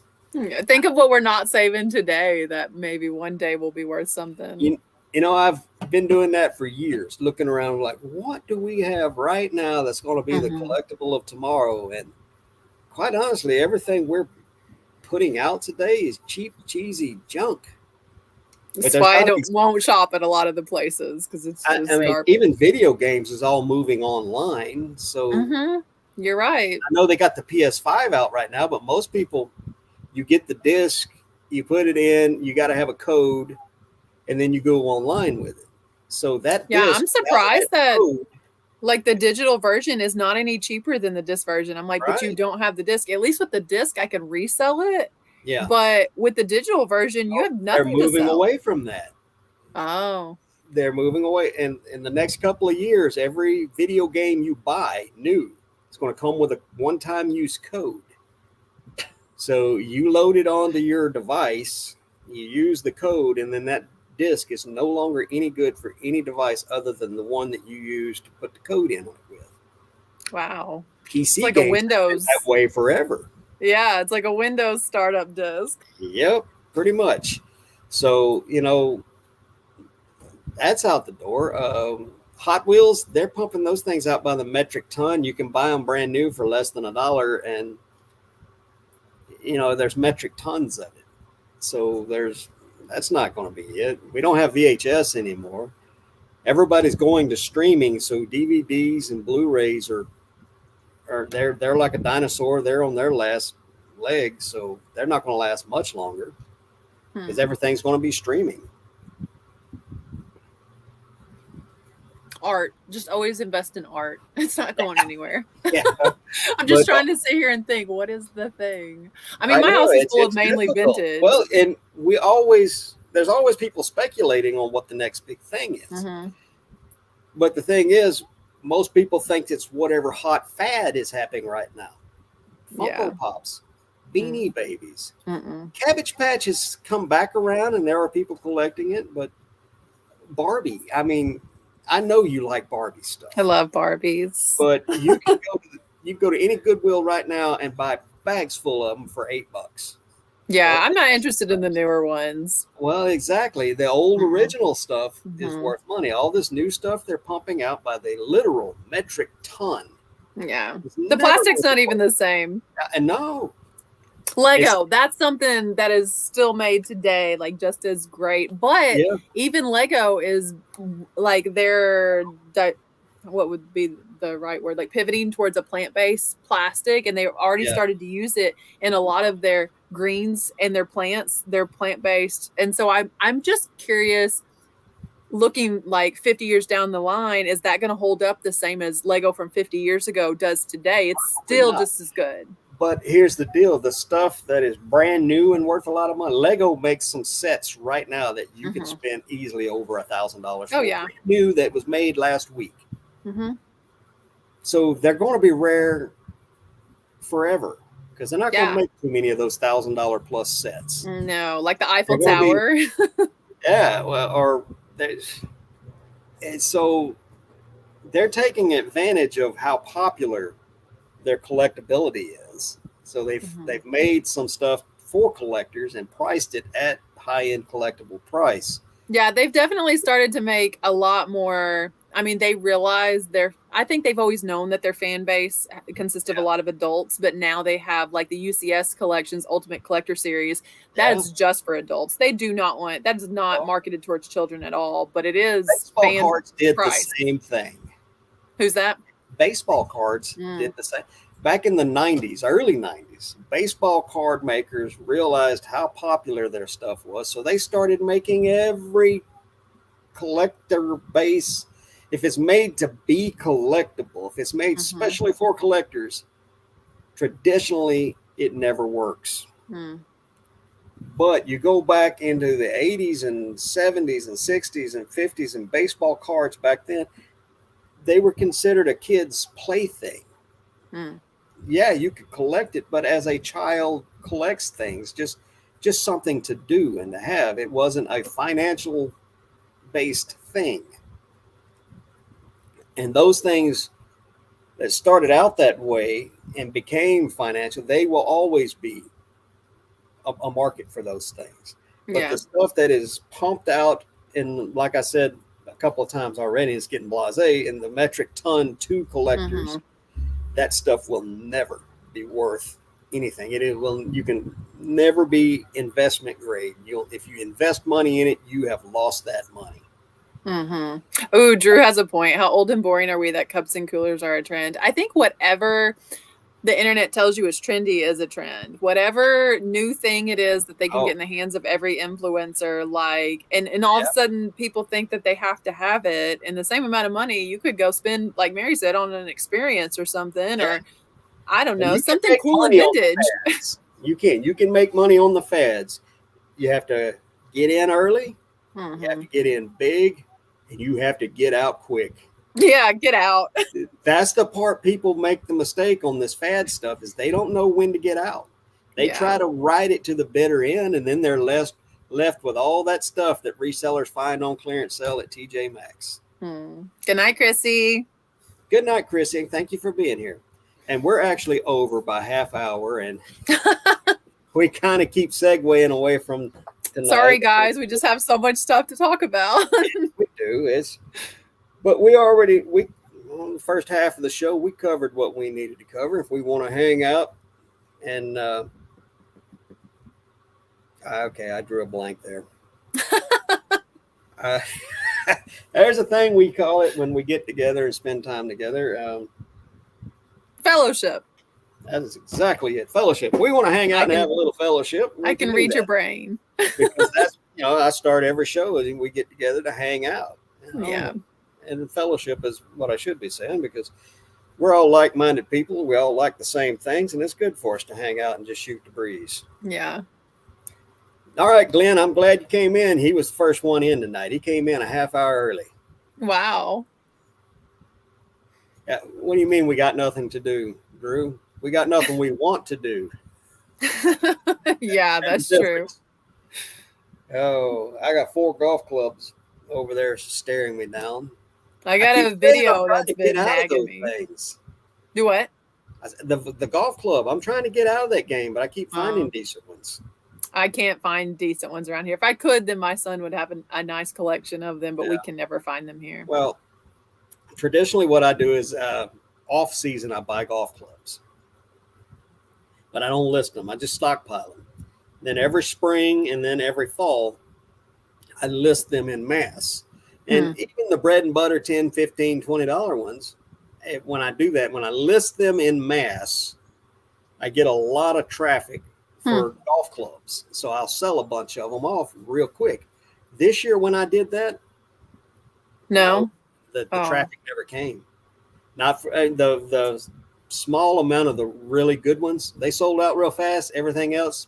Think of what we're not saving today that maybe one day will be worth something. You, you know, I've been doing that for years, looking around like, what do we have right now that's going to be the Hmm. collectible of tomorrow? And quite honestly, everything we're putting out today is cheap, cheesy junk. But That's there's why got I to be. don't won't shop at a lot of the places because it's I just mean, garbage. even video games is all moving online. So Hmm. You're right. I know they got the PS5 out right now, but most people, you get the disc, you put it in, you got to have a code, and then you go online with it. So that Yeah, disc, I'm without that surprised that code, like the digital version is not any cheaper than the disc version. I'm like, but you right? don't have the disc. At least with the disc, I can resell it. Yeah. But with the digital version, you have They're nothing to moving sell. away from that. Oh. They're moving away. And in the next couple of years, every video game you buy new, it's going to come with a one-time use code. So you load it onto your device, you use the code, and then that disk is no longer any good for any device other than the one that you use to put the code in it with. Wow. It's PC like a games have been Windows. that way forever. Yeah, it's like a Windows startup disk. Yep, pretty much. So, that's out the door. Hot Wheels, they're pumping those things out by the metric ton. You can buy them brand new for less than $1, and there's metric tons of it. So that's not going to be it. We don't have VHS anymore. Everybody's going to streaming, so DVDs and Blu-rays are they're like a dinosaur. They're on their last legs, so they're not going to last much longer because everything's going to be streaming. Art. Just always invest in art. It's not going anywhere. Yeah. I'm just trying to sit here and think, what is the thing? I mean, my house is full of mainly difficult. vintage. Well, and there's always people speculating on what the next big thing is. Mm-hmm. But the thing is, most people think it's whatever hot fad is happening right now. Funko Pops, Beanie Babies. Cabbage Patch has come back around, and there are people collecting it. But Barbie, I mean, I know you like Barbie stuff. I love Barbies. But you can go to any Goodwill right now and buy bags full of them for $8. Yeah, I'm not interested in the newer ones. Well, exactly. The old original stuff is worth money. All this new stuff they're pumping out by the literal metric ton. Yeah. The plastic's not even the same. And no. Lego, that's something that is still made today, like just as great. But even Lego is like what would be the right word? Like pivoting towards a plant-based plastic, and they've already started to use it in a lot of their greens and their plants. They're plant-based, and so I'm just curious. Looking like 50 years down the line, is that going to hold up the same as Lego from 50 years ago does today? It's still just as good. But here's the deal. The stuff that is brand new and worth a lot of money, Lego makes some sets right now that you can spend easily over $1,000 for. Oh, yeah. Brand new that was made last week. So they're going to be rare forever because they're not going to make too many of those $1,000 plus sets. No, like the Eiffel Tower. And so they're taking advantage of how popular their collectability is. So they've made some stuff for collectors and priced it at high-end collectible price. Yeah, they've definitely started to make a lot more. I mean, they realize I think they've always known that their fan base consists of a lot of adults, but now they have like the UCS Collections Ultimate Collector Series. That is just for adults. They do not want, that is not marketed towards children at all, but it is. Baseball cards did the same thing. Who's that? Baseball cards did the same. Back in the 90s, early 90s, baseball card makers realized how popular their stuff was. So they started making every collector base. If it's made to be collectible, if it's made specially for collectors, traditionally it never works. But you go back into the 80s and 70s and 60s and 50s, and baseball cards back then, they were considered a kid's plaything. Yeah, you could collect it, but as a child collects things, just something to do and to have. It wasn't a financial based thing. And those things that started out that way and became financial, they will always be a market for those things. But the stuff that is pumped out, and like I said a couple of times already, it's getting blasé, in the metric ton to collectors, that stuff will never be worth anything. You can never be investment grade. If you invest money in it, you have lost that money. Oh, Drew has a point. How old and boring are we that cups and coolers are a trend? I think whatever the internet tells you is trendy is a trend. Whatever new thing it is that they can get in the hands of every influencer, and all of a sudden people think that they have to have it. And the same amount of money you could go spend, like Mary said, on an experience or something, or I don't know, something cool and vintage. You can. You can make money on the fads. You have to get in early. You have to get in big, and you have to get out quick. Yeah, get out. That's the part people make the mistake on this fad stuff is they don't know when to get out. They try to ride it to the bitter end, and then they're left with all that stuff that resellers find on clearance sale at TJ Maxx. Good night, Chrissy. Good night, Chrissy. Thank you for being here. And we're actually over by half hour, and we kind of keep segueing away from tonight. Sorry, guys. We just have so much stuff to talk about. We do. But on the first half of the show, we covered what we needed to cover. If we want to hang out and okay, I drew a blank there. There's a thing we call it when we get together and spend time together. Fellowship. That is exactly it. Fellowship. We want to hang out and have a little fellowship. I can read your brain. Because that's, I start every show and we get together to hang out. Yeah. And fellowship is what I should be saying, because we're all like-minded people. We all like the same things, and it's good for us to hang out and just shoot the breeze. Yeah. All right, Glenn, I'm glad you came in. He was the first one in tonight. He came in a half hour early. Wow. What do you mean we got nothing to do, Drew? We got nothing we want to do. Yeah, that's true. Oh, I got 4 golf clubs over there staring me down. I got a video that's been nagging me. Things. Do what? The golf club. I'm trying to get out of that game, but I keep finding decent ones. I can't find decent ones around here. If I could, then my son would have a nice collection of them, but we can never find them here. Well, traditionally what I do is off season, I buy golf clubs, but I don't list them. I just stockpile them. Then every spring and then every fall, I list them in mass. And even the bread and butter $10, $15, $20 ones, when I do that, when I list them in mass, I get a lot of traffic for golf clubs. So I'll sell a bunch of them off real quick. This year when I did that, the traffic never came. Not for the small amount of the really good ones. They sold out real fast. Everything else,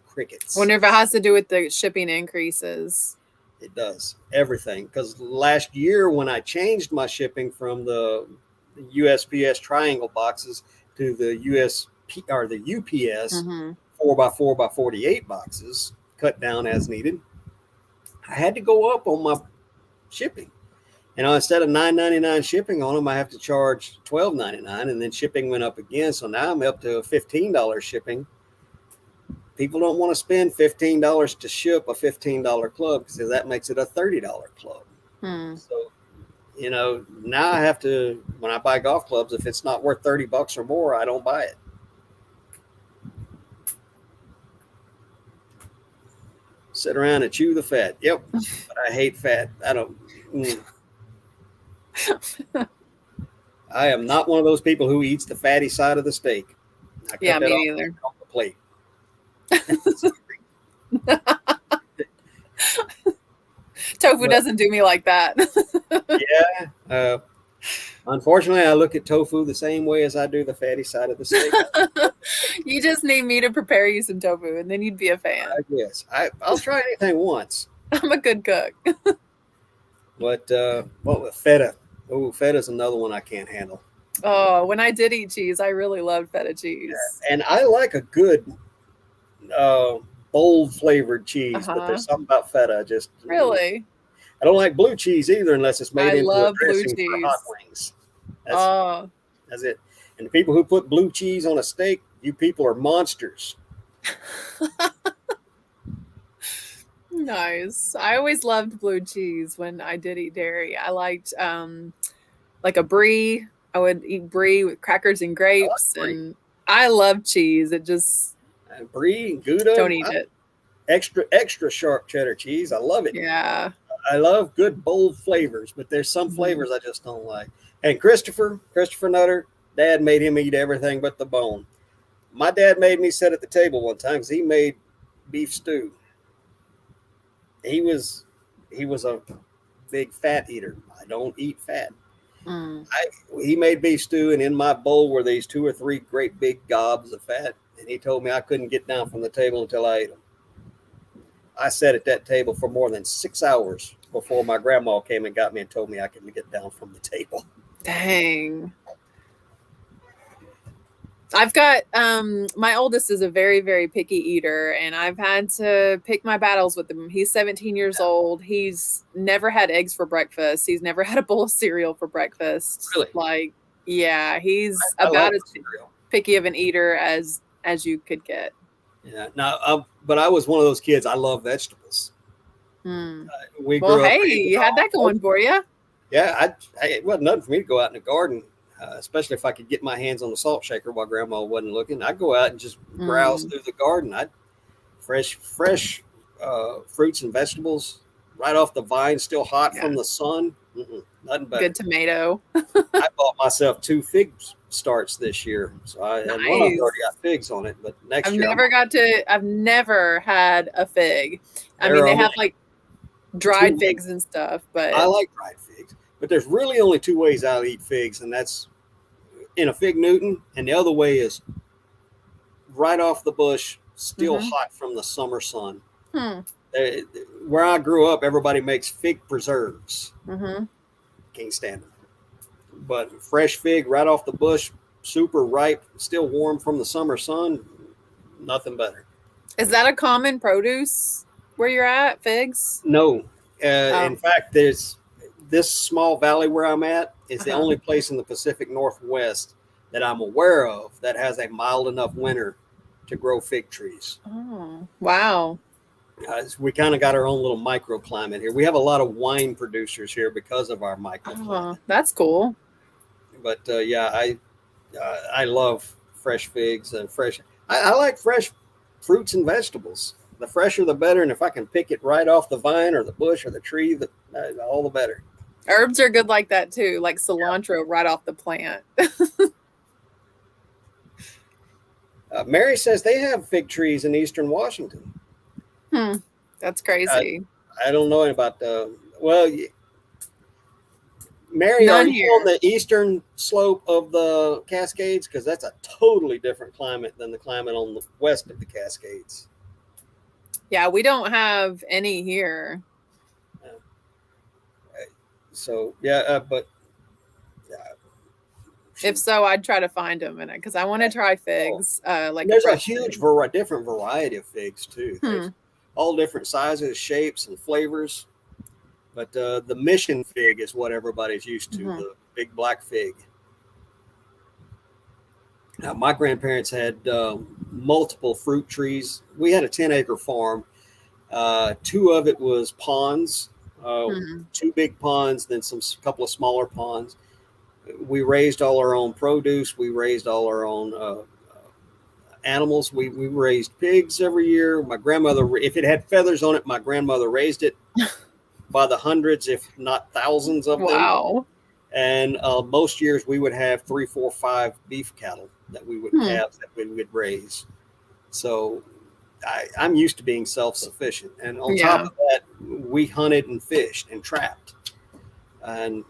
crickets. Wonder if it has to do with the shipping increases. It does. Everything. Because last year when I changed my shipping from the USPS triangle boxes to the UPS 4x4x48 boxes, cut down as needed, I had to go up on my shipping. Instead of $9.99 shipping on them, I have to charge $12.99, and then shipping went up again. So now I'm up to $15 shipping. People don't want to spend $15 to ship a $15 club because that makes it a $30 club. So, now I have to, when I buy golf clubs, if it's not worth $30 or more, I don't buy it. Sit around and chew the fat. Yep. But I hate fat. I don't. I am not one of those people who eats the fatty side of the steak. Yeah, me neither. Off the plate. Tofu doesn't do me like that. Yeah. Unfortunately, I look at tofu the same way as I do the fatty side of the steak. You just need me to prepare you some tofu, and then you'd be a fan. Yes. I'll try anything once. I'm a good cook. But what with feta? Oh, feta's another one I can't handle. Oh, when I did eat cheese, I really loved feta cheese. Yeah. And I like a good bold flavored cheese, but there's something about feta just really. I don't like blue cheese either unless it's made into a dressing blue for hot wings. That's it. And the people who put blue cheese on a steak, you people are monsters. Nice. I always loved blue cheese when I did eat dairy. I liked like a brie. I would eat brie with crackers and grapes, and I love cheese. It just brie and Gouda. Don't eat it. Extra sharp cheddar cheese. I love it. Yeah. I love good bold flavors, but there's some flavors I just don't like. And Christopher Nutter, Dad made him eat everything but the bone. My dad made me sit at the table one time because he made beef stew. He was a big fat eater. I don't eat fat. He made beef stew, and in my bowl were these 2 or 3 great big gobs of fat, and he told me I couldn't get down from the table until I ate them. I sat at that table for more than 6 hours before my grandma came and got me and told me I couldn't get down from the table. Dang. I've got my oldest is a very, very picky eater, and I've had to pick my battles with him. He's 17 years old. He's never had eggs for breakfast. He's never had a bowl of cereal for breakfast. Really? Like, yeah, he's I about like as cereal. picky of an eater as you could get. Yeah. Now, but I was one of those kids. I love vegetables. We Well, grew up. hey, you had that going for you. Yeah, it wasn't nothing for me to go out in the garden, especially if I could get my hands on the salt shaker while Grandma wasn't looking. I'd go out and just browse through the garden. Fresh fruits and vegetables right off the vine, still hot from the sun. Nothing better. Good tomato. I bought myself 2 fig starts this year, so and one of them already got figs on it. But next year, I've never had a fig. I mean, they have like dried figs and stuff, but I like dried figs. But there's really only 2 ways I'll eat figs, and that's in a fig Newton, and the other way is right off the bush, still hot from the summer sun. Where I grew up, everybody makes fig preserves. Can't stand them. But fresh fig right off the bush, super ripe, still warm from the summer sun, nothing better. Is that a common produce where you're at, figs? No. In fact, there's this small valley where I'm at is the only place in the Pacific Northwest that I'm aware of that has a mild enough winter to grow fig trees. Oh, wow. We kind of got our own little microclimate here. We have a lot of wine producers here because of our microclimate. That's cool. But I love fresh figs and fresh. I like fresh fruits and vegetables. The fresher, the better. And if I can pick it right off the vine or the bush or the tree, all the better. Herbs are good like that too, like cilantro right off the plant. Mary says they have fig trees in Eastern Washington. That's crazy. I don't know about Mary, are you on the eastern slope of the Cascades? Because that's a totally different climate than the climate on the west of the Cascades. Yeah, we don't have any here. So, but if so, I'd try to find them in it because I want to try figs. There's a huge different variety of figs too. There's all different sizes, shapes, and flavors. But the mission fig is what everybody's used to, the big black fig. Now, my grandparents had multiple fruit trees. We had a 10-acre farm. 2 of it was ponds, 2 big ponds, then couple of smaller ponds. We raised all our own produce. We raised all our own animals. We raised pigs every year. My grandmother, if it had feathers on it, my grandmother raised it by the hundreds, if not thousands of them. Wow. And most years we would have 3, 4, 5 beef cattle that we would have that we would raise. So I'm used to being self-sufficient. And on top of that, we hunted and fished and trapped. And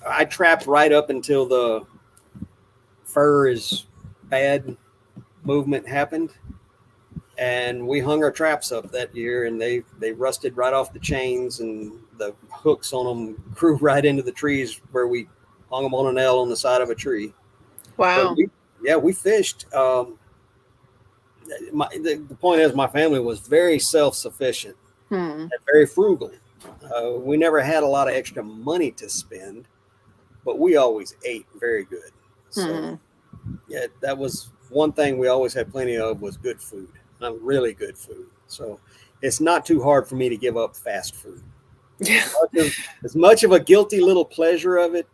I trapped right up until the fur is bad movement happened. And we hung our traps up that year, and they rusted right off the chains, and the hooks on them grew right into the trees where we hung them on a nail on the side of a tree. Wow. We fished. The point is, my family was very self-sufficient and very frugal. We never had a lot of extra money to spend, but we always ate very good. So, that was one thing we always had plenty of was good food. Really good food. So it's not too hard for me to give up fast food. Yeah. As much of a guilty little pleasure of it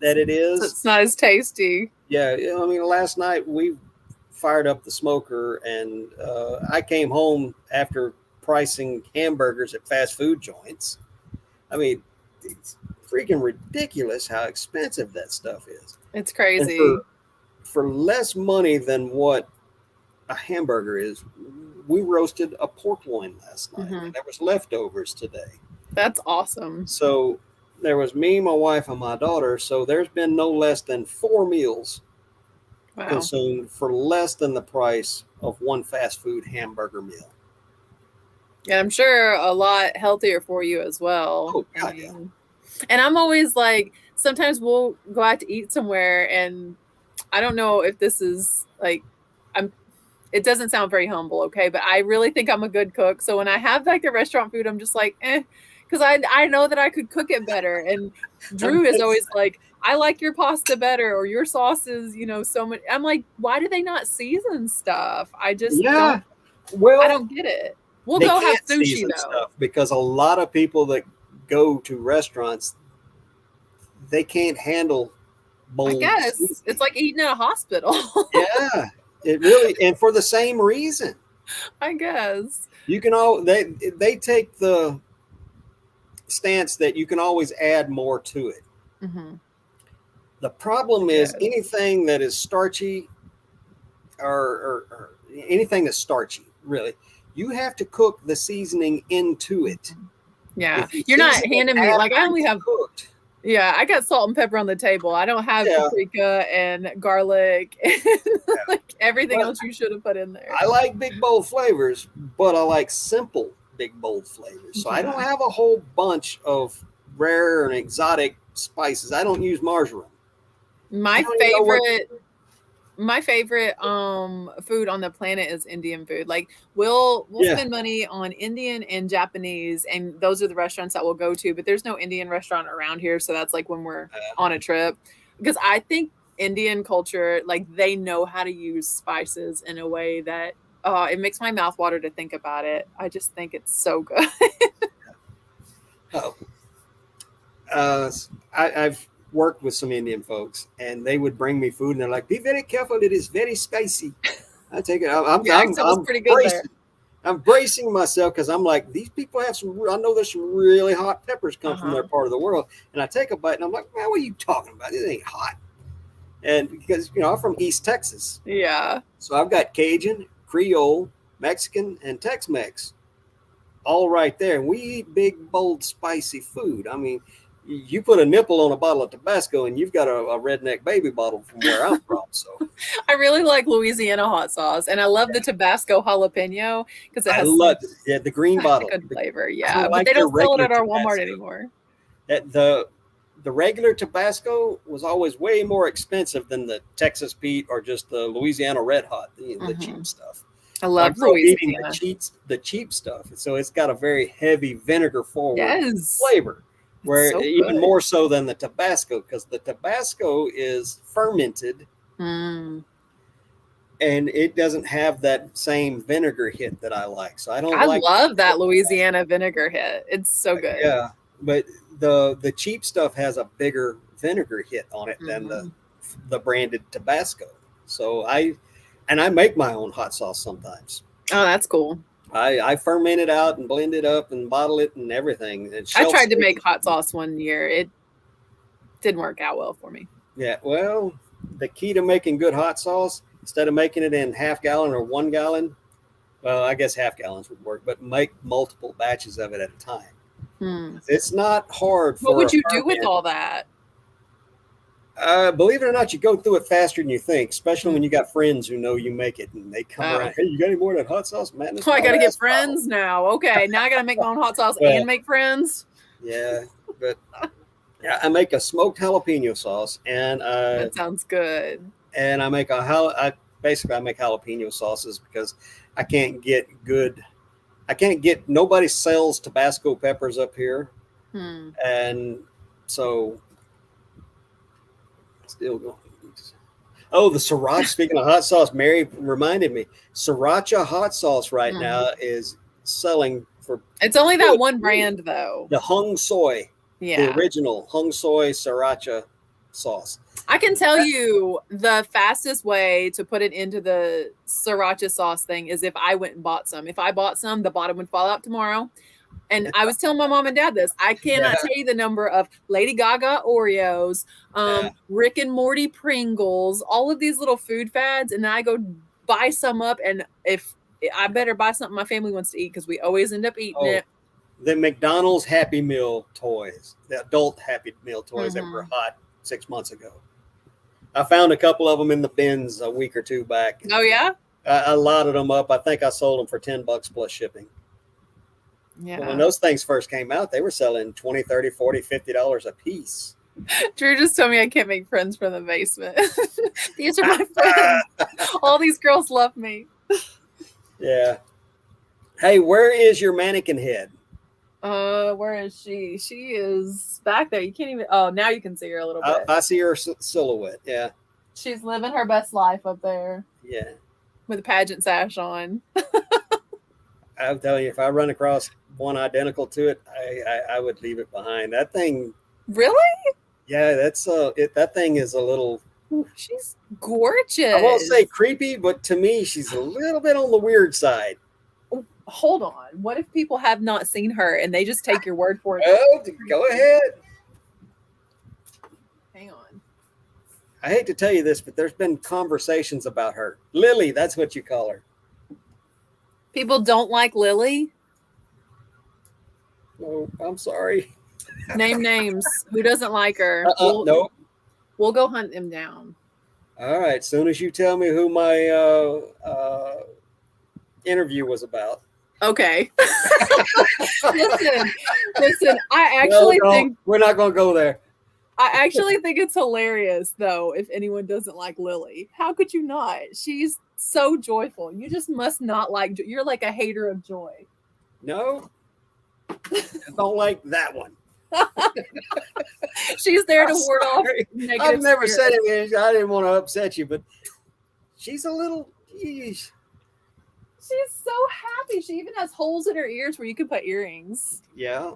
that it is. It's not as tasty. Yeah. I mean, last night we fired up the smoker, and I came home after pricing hamburgers at fast food joints. I mean, it's freaking ridiculous how expensive that stuff is. It's crazy. For less money than what a hamburger is, we roasted a pork loin last night, and there was leftovers today. That's awesome. So there was me, my wife, and my daughter. So there's been no less than 4 meals Wow. consumed for less than the price of one fast food hamburger meal. And I'm sure a lot healthier for you as well. Oh I God, yeah. mean, and I'm always like, sometimes we'll go out to eat somewhere, and I don't know if this is like, I'm. It doesn't sound very humble, okay? But I really think I'm a good cook. So when I have like the restaurant food, I'm just like, because I know that I could cook it better. And Drew is always like, I like your pasta better, or your sauces, so much. I'm like, why do they not season stuff? I just Yeah. I Well, don't get it. We'll they go have can't sushi season though. stuff because a lot of people that go to restaurants, they can't handle I bold guess it's seasoning. like eating in a hospital. Yeah, it really, and for the same reason. I guess. You can they take the stance that you can always add more to it. Hmm. The I problem is guess. anything that is starchy or anything that's starchy, really, you have to cook the seasoning into it. Mhm. Yeah, If you you're not season it handing me like after I only it's have. cooked, Yeah, I got salt and pepper on the table. I don't have yeah. paprika and garlic and like everything Well, else you should have put in there. I like big bold flavors, but I like simple big bold flavors. So I don't Yeah. have a whole bunch of rare and exotic spices. I don't use marjoram. I My don't even know what. favorite my favorite food on the planet is Indian food. Like we'll Yeah, spend money on Indian and Japanese, and those are the restaurants that we'll go to, but there's no Indian restaurant around here, so that's like when we're on a trip. Because I think Indian culture, like they know how to use spices in a way that it makes my mouth water to think about it. I just think it's so good. oh, I've worked with some Indian folks, and they would bring me food, and they're like, "Be very careful; it is very spicy." I take it. Your accent was I'm pretty good there. bracing. I'm bracing myself because I'm like, these people have some. I know there's some really hot peppers come from Uh-huh. their part of the world, and I take a bite, and I'm like, man, what are you talking about? This ain't hot. And because I'm from East Texas, Yeah. so I've got Cajun, Creole, Mexican, and Tex-Mex all right there. And we eat big, bold, spicy food. I mean, you put a nipple on a bottle of Tabasco, and you've got a redneck baby bottle from where I'm from. So I really like Louisiana hot sauce, and I love the Tabasco jalapeno because it I has love the green such a bottle. good flavor. I don't Yeah, but like they their don't sell it regular at our Walmart Tabasco. anymore. That the regular Tabasco was always way more expensive than the Texas Pete or just the Louisiana Red Hot, the Hmm. cheap stuff. I So I love grew up eating Louisiana. the cheap stuff. So it's got a very heavy vinegar forward Yes, flavor, it's where so even good. more so than the Tabasco, because the Tabasco is fermented Mm. and it doesn't have that same vinegar hit that I like. So I don't I like love the that Tabasco. Louisiana vinegar hit. It's so good. Yeah, but the cheap stuff has a bigger vinegar hit on it than Hmm. the branded Tabasco. So I make my own hot sauce sometimes. Oh, that's cool. I ferment it out and blend it up and bottle it and everything. It's I shelf tried to make stable. hot sauce one year. It didn't work out well for me. Yeah, well, the key to making good hot sauce, instead of making it in half gallon or 1 gallon, well, I guess half gallons would work, but make multiple batches of it at a time. Hmm. It's not hard What for a would you do with ferment. all that? Believe it or not, you go through it faster than you think, especially Hmm. when you got friends who know you make it and they come Oh. around. Hey, you got any more of that hot sauce? Man, that's Oh, I my got to get last bottle. friends now. Okay, now I got to make my own hot sauce Well, and make friends. yeah, but yeah, I make a smoked jalapeno sauce, That sounds good. and I make basically I make jalapeno sauces because I can't get good. I can't get nobody sells Tabasco peppers up here, Hmm. and so still going. Oh, the sriracha. Speaking of hot sauce, Mary reminded me. Sriracha hot sauce right Hmm. now is selling for It's only that good one grief. brand, though. The hung soy, the Yeah. original hung soy sriracha sauce. I can tell you the fastest way to put it into the sriracha sauce thing is if I went and bought some. If I bought some, the bottom would fall out tomorrow. And I was telling my mom and dad this. I cannot Yeah, tell you the number of Lady Gaga Oreos, yeah. Rick and Morty Pringles, all of these little food fads, and I go buy some up. And if I better buy something my family wants to eat because we always end up eating Oh, it. the McDonald's Happy Meal toys, the adult Happy Meal toys that were Hmm. hot 6 months ago. I found a couple of them in the bins a week or two back. Oh yeah. I lotted them up. I think I sold them for $10 plus shipping. Yeah. Well, when those things first came out, they were selling $20, $30, $40, $50 a piece. Drew just told me I can't make friends from the basement. These are my friends. All these girls love me. Yeah. Hey, where is your mannequin head? Where is she? She is back there. You can't even. Oh, now you can see her a little bit. I see her silhouette. Yeah. She's living her best life up there. Yeah. With a pageant sash on. I'm telling you, if I run across one identical to it, I would leave it behind. That thing. Really? Yeah, that's that thing is a little. She's gorgeous. I won't say creepy, but to me, she's a little bit on the weird side. Hold on. What if people have not seen her and they just take your word for it? Oh, go ahead. Hang on. I hate to tell you this, but there's been conversations about her. Lily, that's what you call her. People don't like Lily? Oh, I'm sorry. Name names. Who doesn't like her? Nope. We'll go hunt him down. All right. As soon as you tell me who my interview was about. Okay. listen. I actually think we're not going to go there. I actually think it's hilarious, though, if anyone doesn't like Lily. How could you not? She's so joyful. You just must not like. You're like a hater of joy. No, I don't like that one. She's there to ward off negative. I've never spirits. said anything. I didn't want to upset you, but she's a little. Geez. She's so happy. She even has holes in her ears where you can put earrings. Yeah.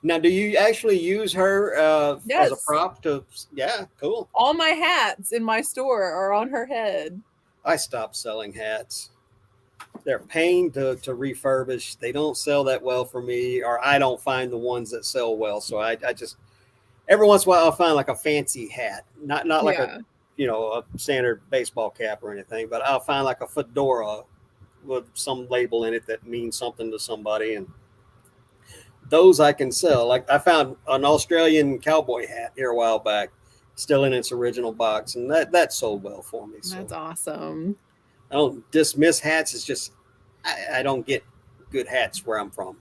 Now, do you actually use her Yes. as a prop to? Yeah, cool. All my hats in my store are on her head. I stopped selling hats. They're a pain to refurbish. They don't sell that well for me, or I don't find the ones that sell well. So I just every once in a while I'll find like a fancy hat, not like a standard baseball cap or anything, but I'll find like a fedora with some label in it that means something to somebody, and those I can sell. Like I found an Australian cowboy hat here a while back, still in its original box, and that sold well for me. So That's awesome. I don't dismiss hats. It's just I don't get good hats where I'm from.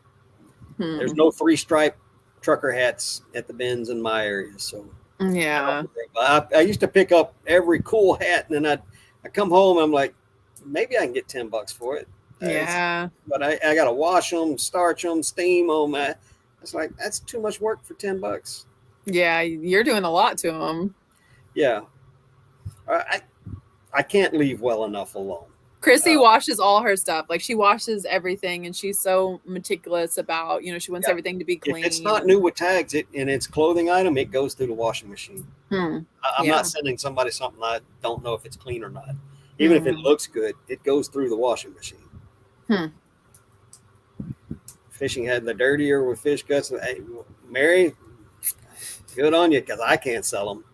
There's no 3-stripe trucker hats at the bins in my area, so yeah. I used to pick up every cool hat, and then I come home. I'm like, maybe I can get $10 for it. Yeah. But I got to wash them, starch them, steam them. It's like that's too much work for $10. Yeah, you're doing a lot to them. Yeah, I can't leave well enough alone. Chrissy washes all her stuff. Like she washes everything, and she's so meticulous about. She wants everything to be clean. If it's not new with tags, and it's clothing item, it goes through the washing machine. I'm not sending somebody something I don't know if it's clean or not. Even if it looks good, it goes through the washing machine. Fishing had the dirtier with fish guts. Hey, Mary, good on you, because I can't sell them.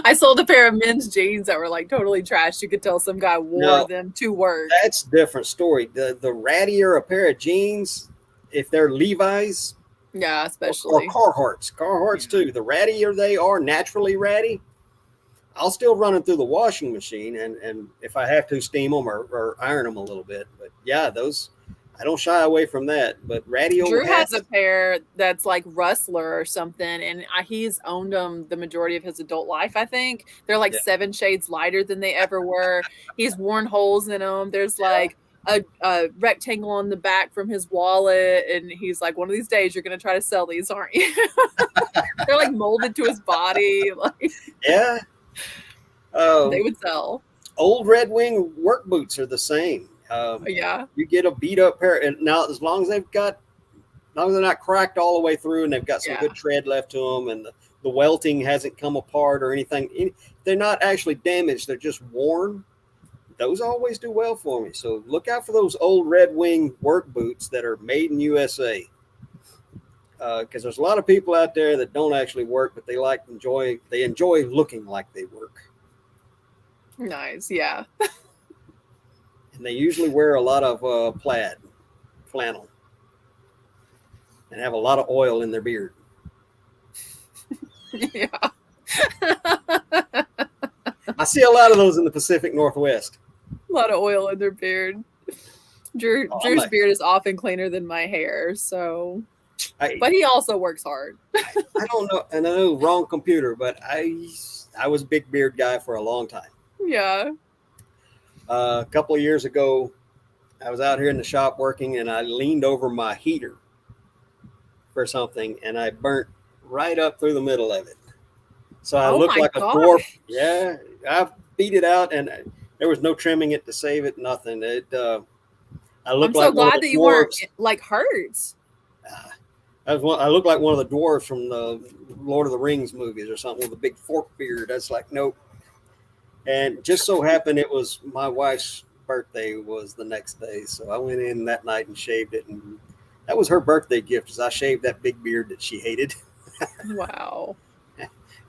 I sold a pair of men's jeans that were like totally trashed. You could tell some guy wore them to work. That's a different story. The rattier a pair of jeans, if they're Levi's, yeah, especially or Carhartts too. The rattier they are, naturally ratty, I'll still run them through the washing machine, and if I have to, steam them or iron them a little bit. But yeah, those I don't shy away from that. But ratty old Drew hats, has a pair that's like Rustler or something, and he's owned them the majority of his adult life. I think they're like 7 shades lighter than they ever were. He's worn holes in them. There's like a rectangle on the back from his wallet, and he's like, one of these days you're gonna try to sell these, aren't you? They're like molded to his body. Like yeah. They would sell. Old Red Wing work boots are the same. You get a beat up pair, and now as long as they're not cracked all the way through, and they've got some good tread left to them, and the welting hasn't come apart or anything, they're not actually damaged, they're just worn. Those always do well for me. So look out for those old Red Wing work boots that are made in USA. Because there's a lot of people out there that don't actually work, but they enjoy looking like they work. Nice, yeah. And they usually wear a lot of flannel, and have a lot of oil in their beard. Yeah. I see a lot of those in the Pacific Northwest. A lot of oil in their beard. Oh, Drew's beard is often cleaner than my hair, so. But he also works hard. I don't know, and I know wrong computer, but I was a big beard guy for a long time. Yeah. A couple of years ago, I was out here in the shop working, and I leaned over my heater for something, and I burnt right up through the middle of it. So I Oh looked my like a gosh. dwarf. Yeah, I beat it out, and there was no trimming it to save it. Nothing. I I'm looked so like one of glad the that you weren't dwarves. like hurt. I looked like one of the dwarves from the Lord of the Rings movies or something with a big fork beard. That's like nope. And just so happened it was my wife's birthday was the next day, so I went in that night and shaved it, and that was her birthday gift. Is I shaved that big beard that she hated. Wow.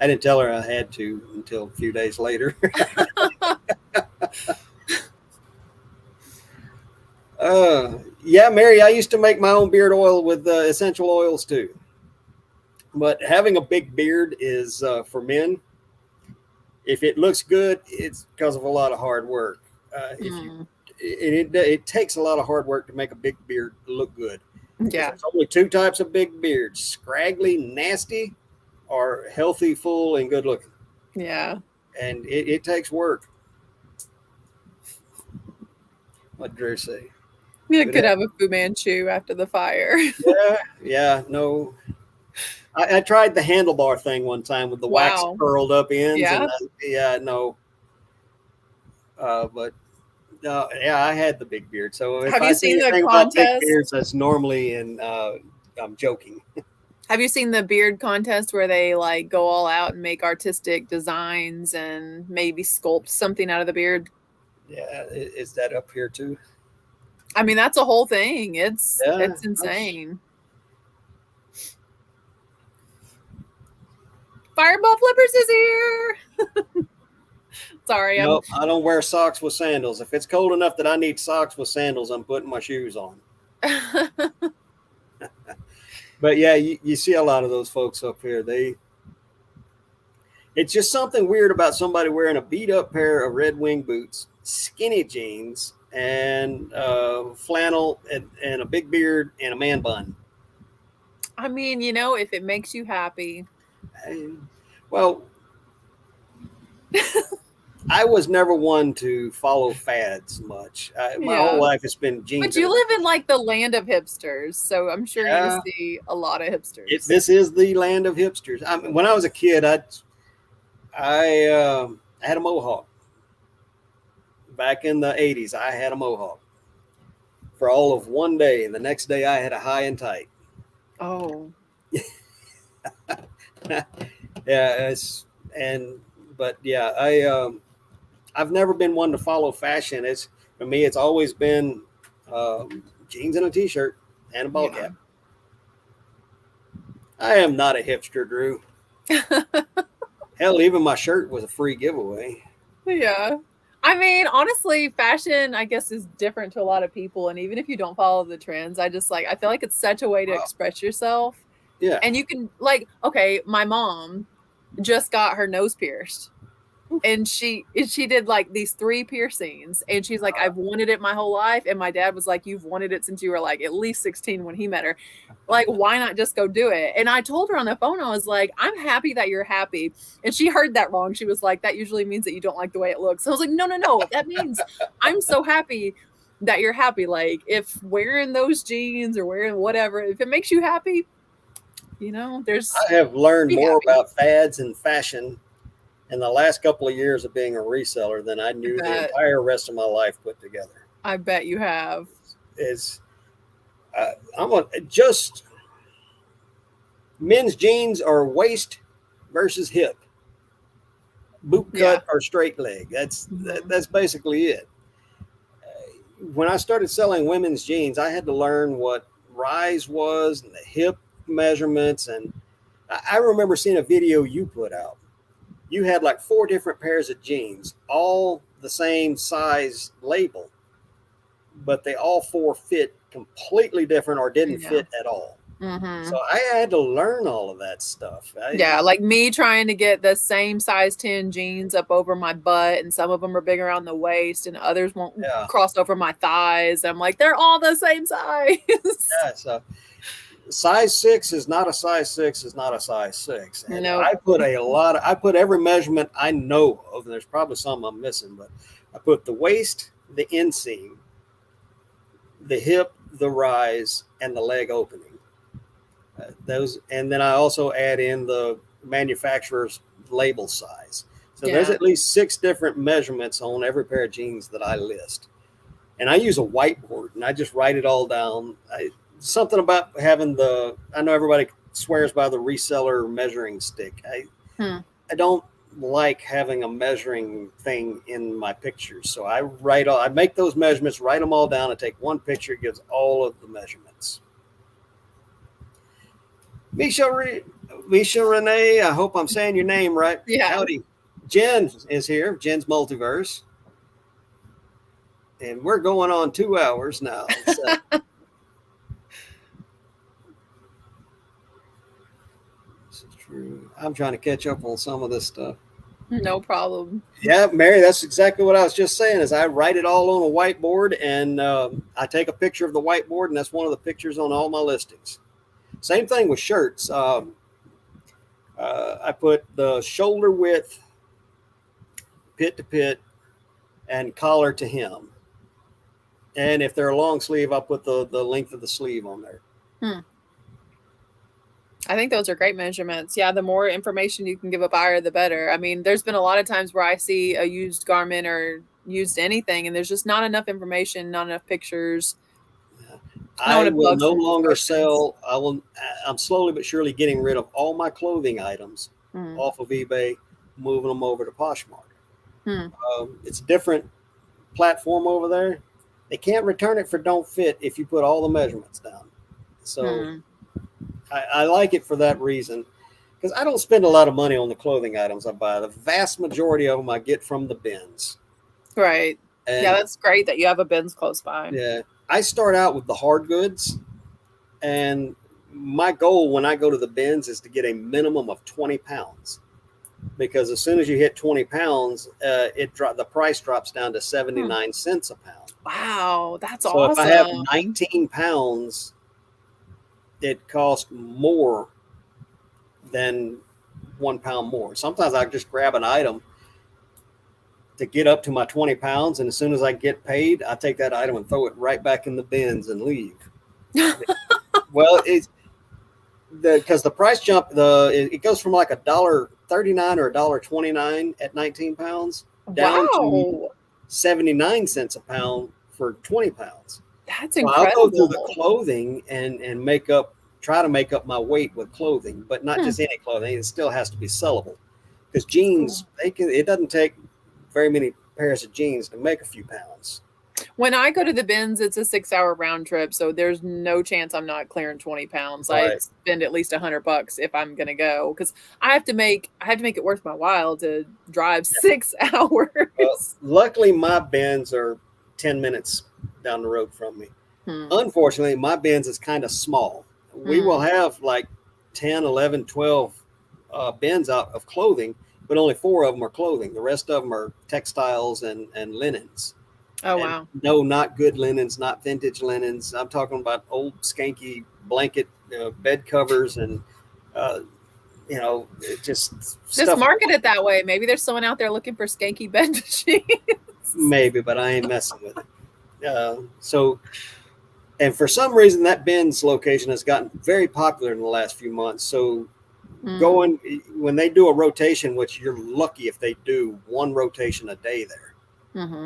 I didn't tell her I had to until a few days later. Yeah, Mary, I used to make my own beard oil with essential oils too. But having a big beard is for men. If it looks good, it's because of a lot of hard work. If you it takes a lot of hard work to make a big beard look good. Yeah. There's only two types of big beards: scraggly, nasty, or healthy, full, and good looking. Yeah. And it takes work. What Drew say? You could have a Fu Manchu after the fire. Yeah, no. I tried the handlebar thing one time with the wax Wow. curled up ends, Yeah. and no. But yeah, I had the big beard. So if Have I you say seen the anything about big contest? beards, that's normally in. I'm joking. Have you seen the beard contest where they like go all out and make artistic designs and maybe sculpt something out of the beard? Yeah, is that up here too? I mean, that's a whole thing. It's Yeah, insane. Fireball Flippers is here. Sorry, no, I don't wear socks with sandals. If it's cold enough that I need socks with sandals, I'm putting my shoes on. But yeah, you see a lot of those folks up here. It's just something weird about somebody wearing a beat up pair of Red Wing boots, skinny jeans, and flannel, and a big beard and a man bun. I mean, if it makes you happy. Well, I was never one to follow fads much. My whole life it's been jeans. But you live in like the land of hipsters, so I'm sure you see a lot of hipsters. This is the land of hipsters. I mean, when I was a kid, I had a mohawk. Back in the 80s, I had a mohawk for all of one day. And the next day, I had a high and tight. Oh. Yeah, I've never been one to follow fashion. For me, it's always been jeans and a t-shirt and a ball cap. I am not a hipster, Drew. Hell, even my shirt was a free giveaway. Yeah. I mean, honestly, fashion, I guess, is different to a lot of people. And even if you don't follow the trends, I feel like it's such a way to express yourself. Yeah. And you can, okay, my mom just got her nose pierced. And she did like these 3 piercings, and she's like, I've wanted it my whole life. And my dad was like, you've wanted it since you were like at least 16 when he met her. Like, why not just go do it? And I told her on the phone, I was like, I'm happy that you're happy. And she heard that wrong. She was like, that usually means that you don't like the way it looks. So I was like, no, that means I'm so happy that you're happy. Like, if wearing those jeans or wearing whatever, if it makes you happy, I have learned more about fads and fashion in the last couple of years of being a reseller than I knew the entire rest of my life put together. I bet you have. Men's jeans are waist versus hip, boot cut or straight leg. That's basically it. When I started selling women's jeans, I had to learn what rise was and the hip measurements. And I remember seeing a video you put out. You had like 4 different pairs of jeans, all the same size label, but they all 4 fit completely different or didn't fit at all. Mm-hmm. So I had to learn all of that stuff. Yeah, like me trying to get the same size 10 jeans up over my butt, and some of them are big around the waist, and others won't Yeah, cross over my thighs. I'm like, they're all the same size. yeah. So size 6 is not a size 6 is not a size 6, and Nope. I put every measurement I know of, and there's probably some I'm missing, but I put the waist, the inseam, the hip, the rise, and the leg opening. Those, and then I also add in the manufacturer's label size. So there's Yeah. at least 6 different measurements on every pair of jeans that I list. And I use a whiteboard and I just write it all down. Something about having I know everybody swears by the reseller measuring stick. Hmm. I don't like having a measuring thing in my pictures. So I make those measurements, write them all down, and take one picture. It gives all of the measurements. Misha Renee, I hope I'm saying your name right. Yeah. Howdy. Jen is here, Jen's Multiverse. And we're going on 2 hours now. So. This is true. I'm trying to catch up on some of this stuff. No problem. Yeah, Mary, that's exactly what I was just saying. Is I write it all on a whiteboard, and I take a picture of the whiteboard, and that's one of the pictures on all my listings. Same thing with shirts. I put the shoulder width, pit to pit, and collar to hem. And if they're a long sleeve, I'll put the length of the sleeve on there. I think those are great measurements. Yeah, the more information you can give a buyer, the better. I mean, there's been a lot of times where I see a used garment or used anything, and there's just not enough information, not enough pictures. I will no longer sell. I'm slowly but surely getting rid of all my clothing items off of eBay, moving them over to Poshmark. It's a different platform over there. They can't return it for don't fit if you put all the measurements down. So I like it for that reason, because I don't spend a lot of money on the clothing items I buy. The vast majority of them I get from the bins. Right. And yeah, that's great that you have a bins close by. Yeah. I start out with the hard goods, and my goal when I go to the bins is to get a minimum of 20 pounds, because as soon as you hit 20 pounds, the price drops down to 79 cents a pound. Wow, that's so awesome. So if I have 19 pounds, it costs more than 1 pound more. Sometimes I just grab an item to get up to my 20 pounds, and as soon as I get paid, I take that item and throw it right back in the bins and leave. Well, it's because the price jump, it goes from like $1.39 or $1.29 at 19 pounds down to 79 cents a pound for 20 pounds. That's incredible. I'll go through the clothing and try to make up my weight with clothing, but not just any clothing. It still has to be sellable, because jeans, it doesn't take very many pairs of jeans to make a few pounds. When I go to the bins, it's a 6-hour round trip, so there's no chance I'm not clearing 20 pounds. Right. I spend at least $100 if I'm gonna go, because I have to make it worth my while to drive 6 hours. Well, luckily, my bins are 10 minutes down the road from me. Unfortunately, my bins is kind of small. We will have like 10, 11, 12 bins out of clothing, but only 4 of them are clothing. The rest of them are textiles and linens. Oh, wow. No, not good linens, not vintage linens. I'm talking about old skanky blanket bed covers and, just market it that way. Maybe there's someone out there looking for skanky bed sheets. Maybe, but I ain't messing with it. And for some reason, that bins location has gotten very popular in the last few months. So when they do a rotation, which you're lucky if they do one rotation a day there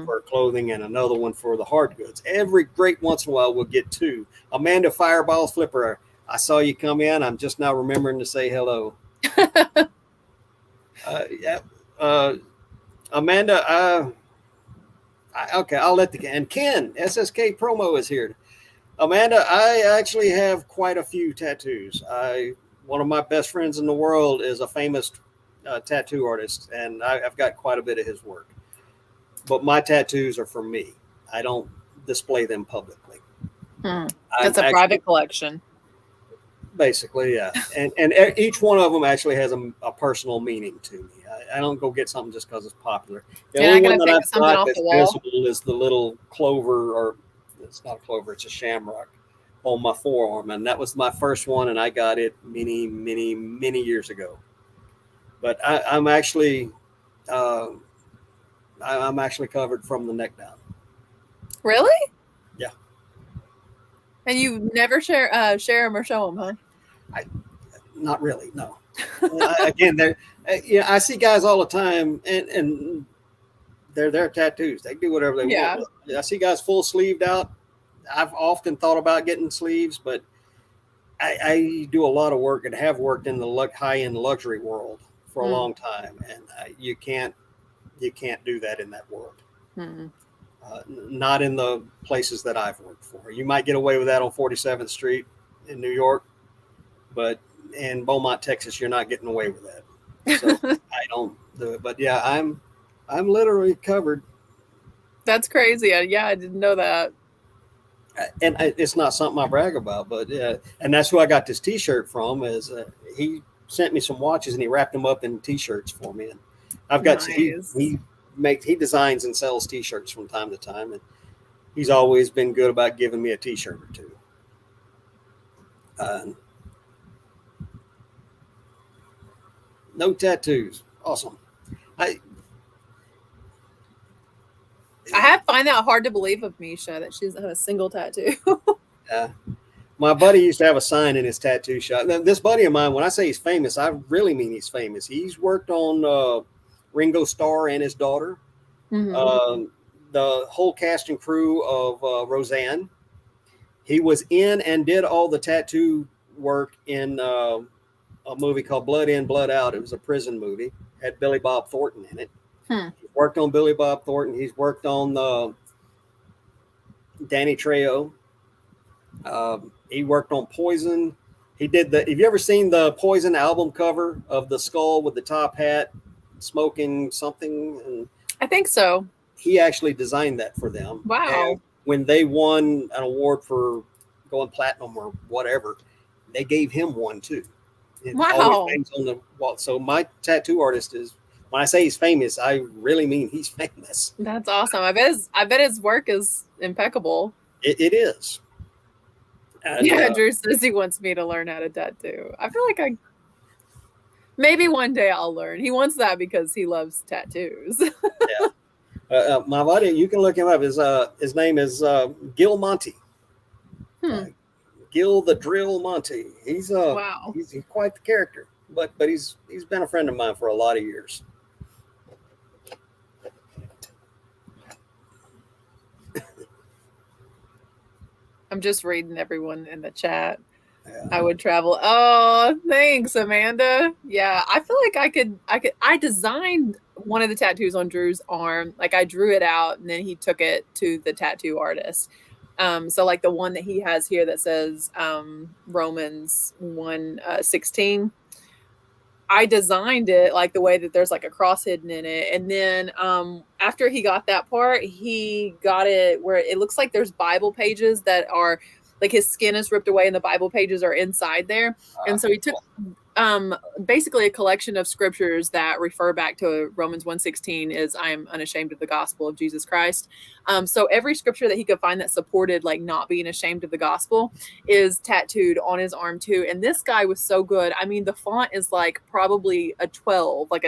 for clothing and another one for the hard goods. Every great once in a while, we'll get 2. Amanda Fireball Flipper, I saw you come in. I'm just now remembering to say hello. Amanda, okay, I'll let and Ken, SSK Promo is here. Amanda, I actually have quite a few tattoos. One of my best friends in the world is a famous tattoo artist, and I've got quite a bit of his work. But my tattoos are for me. I don't display them publicly. That's a private collection. Basically, yeah. And each one of them actually has a personal meaning to me. I don't go get something just because it's popular. The You're only not one gonna that pick I've something got off that's the wall. visible is the little clover, or it's not a clover, it's a shamrock on my forearm. And that was my first one, and I got it many, many, many years ago. But I'm actually, uh, I'm actually covered from the neck down. Really? Yeah. And you never share them or show them, huh? I, Not really, no. Again, they're, I see guys all the time, and they're their tattoos. They do whatever they want. Yeah. I see guys full sleeved out. I've often thought about getting sleeves, but I do a lot of work and have worked in the high end luxury world for a Mm. long time, and you can't do that in that world. Mm. Not in the places that I've worked for. You might get away with that on 47th Street in New York, but in Beaumont, Texas, you're not getting away with that. So I don't do it. But yeah, I'm literally covered. That's crazy. Yeah, I didn't know that. And it's not something I brag about, but yeah, and that's who I got this T-shirt from. Is he sent me some watches and he wrapped them up in T-shirts for me, and I've got Nice. he designs and sells T-shirts from time to time, and he's always been good about giving me a T-shirt or two. Uh, no tattoos, awesome. I I find that hard to believe of Misha that she doesn't have a single tattoo. My buddy used to have a sign in his tattoo shop. Now, this buddy of mine, when I say he's famous, I really mean he's famous. He's worked on Ringo Starr and his daughter, Mm-hmm. the whole cast and crew of Roseanne. He was in and did all the tattoo work in a movie called Blood In, Blood Out. It was a prison movie. Had Billy Bob Thornton in it. Hmm. He worked on Billy Bob Thornton. He's worked on Danny Trejo. He worked on Poison. He did the. Have you ever seen the Poison album cover of the skull with the top hat, smoking something? And I think so. he actually designed that for them. Wow. And when they won an award for going platinum or whatever, they gave him one too. It always Wow. hangs on the wall. So my tattoo artist is. When I say he's famous, I really mean he's famous. That's awesome. I bet his work is impeccable. It is. And, Yeah, Drew says he wants me to learn how to tattoo. I feel like maybe one day I'll learn. He wants that because he loves tattoos. yeah. My buddy, you can look him up. His name is Gil Monty. Gil the Drill Monty. He's Wow. he's quite the character, but he's been a friend of mine for a lot of years. I'm just reading everyone in the chat. Yeah. I would travel. Oh, thanks, Amanda. Yeah, I feel like I designed one of the tattoos on Drew's arm. Like I drew it out and then he took it to the tattoo artist. So like the one that he has here that says Romans 1:16. I designed it like the way that there's like a cross hidden in it. And then after he got that part, he got it where it looks like there's Bible pages that are like his skin is ripped away and the Bible pages are inside there. And so he took basically a collection of scriptures that refer back to Romans 1:16 is I am unashamed of the gospel of Jesus Christ. So every scripture that he could find that supported like not being ashamed of the gospel is tattooed on his arm too. And this guy was so good. I mean, the font is like probably a 12, like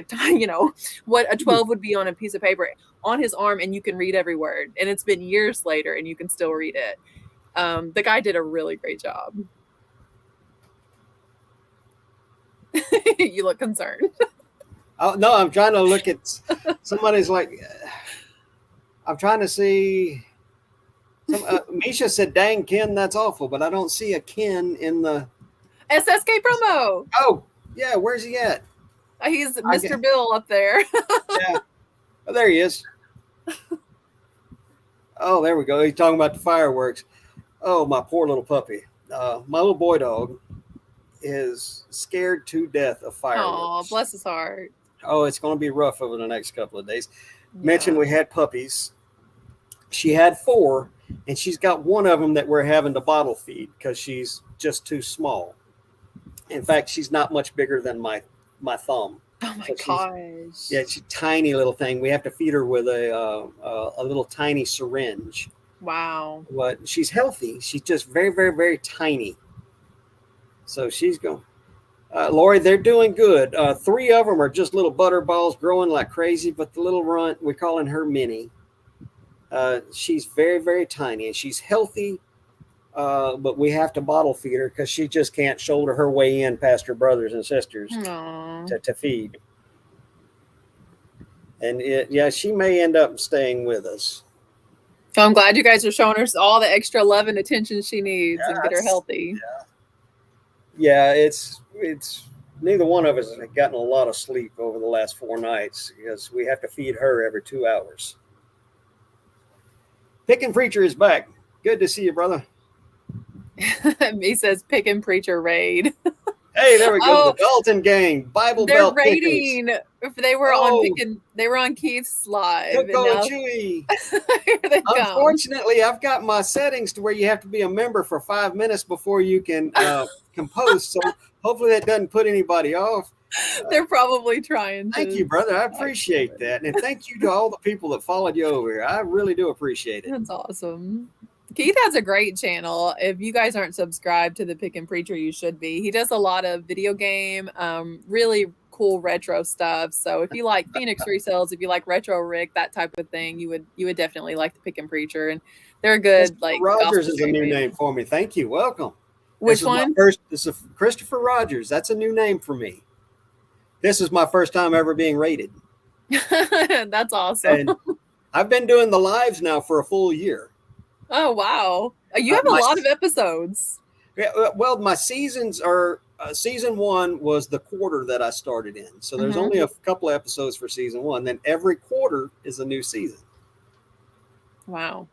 what a 12 would be on a piece of paper on his arm, and you can read every word. And it's been years later and you can still read it. The guy did a really great job. You look concerned. Oh no, I'm trying to look at somebody's like. I'm trying to see. Misha said, "Dang, Ken, that's awful," but I don't see a Ken in the SSK promo. Oh yeah, where's he at? He's Mr. Bill up there. Yeah, oh, there he is. Oh, there we go. He's talking about the fireworks. Oh, my poor little puppy. My little boy dog is scared to death of fireworks. Oh, bless his heart. Oh, it's going to be rough over the next couple of days. Yeah. Mentioned we had puppies. She had 4, and she's got one of them that we're having to bottle feed because she's just too small. In fact, she's not much bigger than my thumb. Oh my So gosh. yeah, she's a tiny little thing. We have to feed her with a little tiny syringe. Wow. But she's healthy. She's just very, very, very tiny. So she's going. Lori, they're doing good. 3 of them are just little butter balls growing like crazy, but the little runt, we're calling her Minnie. She's very, very tiny, and she's healthy, but we have to bottle feed her because she just can't shoulder her way in past her brothers and sisters to feed. And she may end up staying with us. So I'm glad you guys are showing her all the extra love and attention she needs and get her healthy. Yeah, it's neither one of us has gotten a lot of sleep over the last 4 nights because we have to feed her every 2 hours. Pickin' Preacher is back. Good to see you, brother. He says Pickin' Preacher raid. Hey, there we go. The Dalton gang, Bible they're Belt raiding. Pickens. They were on Pickin'. They were on Keith's live. Chewy. Unfortunately, I've got my settings to where you have to be a member for 5 minutes before you can post. So hopefully that doesn't put anybody off. They're probably trying to. Thank you, brother. I appreciate that. And thank you to all the people that followed you over here. I really do appreciate it. That's awesome. Keith has a great channel. If you guys aren't subscribed to the Pickin' Preacher, you should be. He does a lot of video game, really cool retro stuff. So if you like Phoenix resells, if you like retro Rick, that type of thing, you would definitely like the Pickin' Preacher. And they're good. Like Rogers is a new name for me. Thank you. Welcome. Which one? This is Christopher Rogers. That's a new name for me. This is my first time ever being rated. That's awesome. And I've been doing the lives now for a full year. Oh, wow. You have a lot of episodes. Yeah, well, my seasons are season 1 was the quarter that I started in. So there's only a couple of episodes for season 1. Then every quarter is a new season. Wow.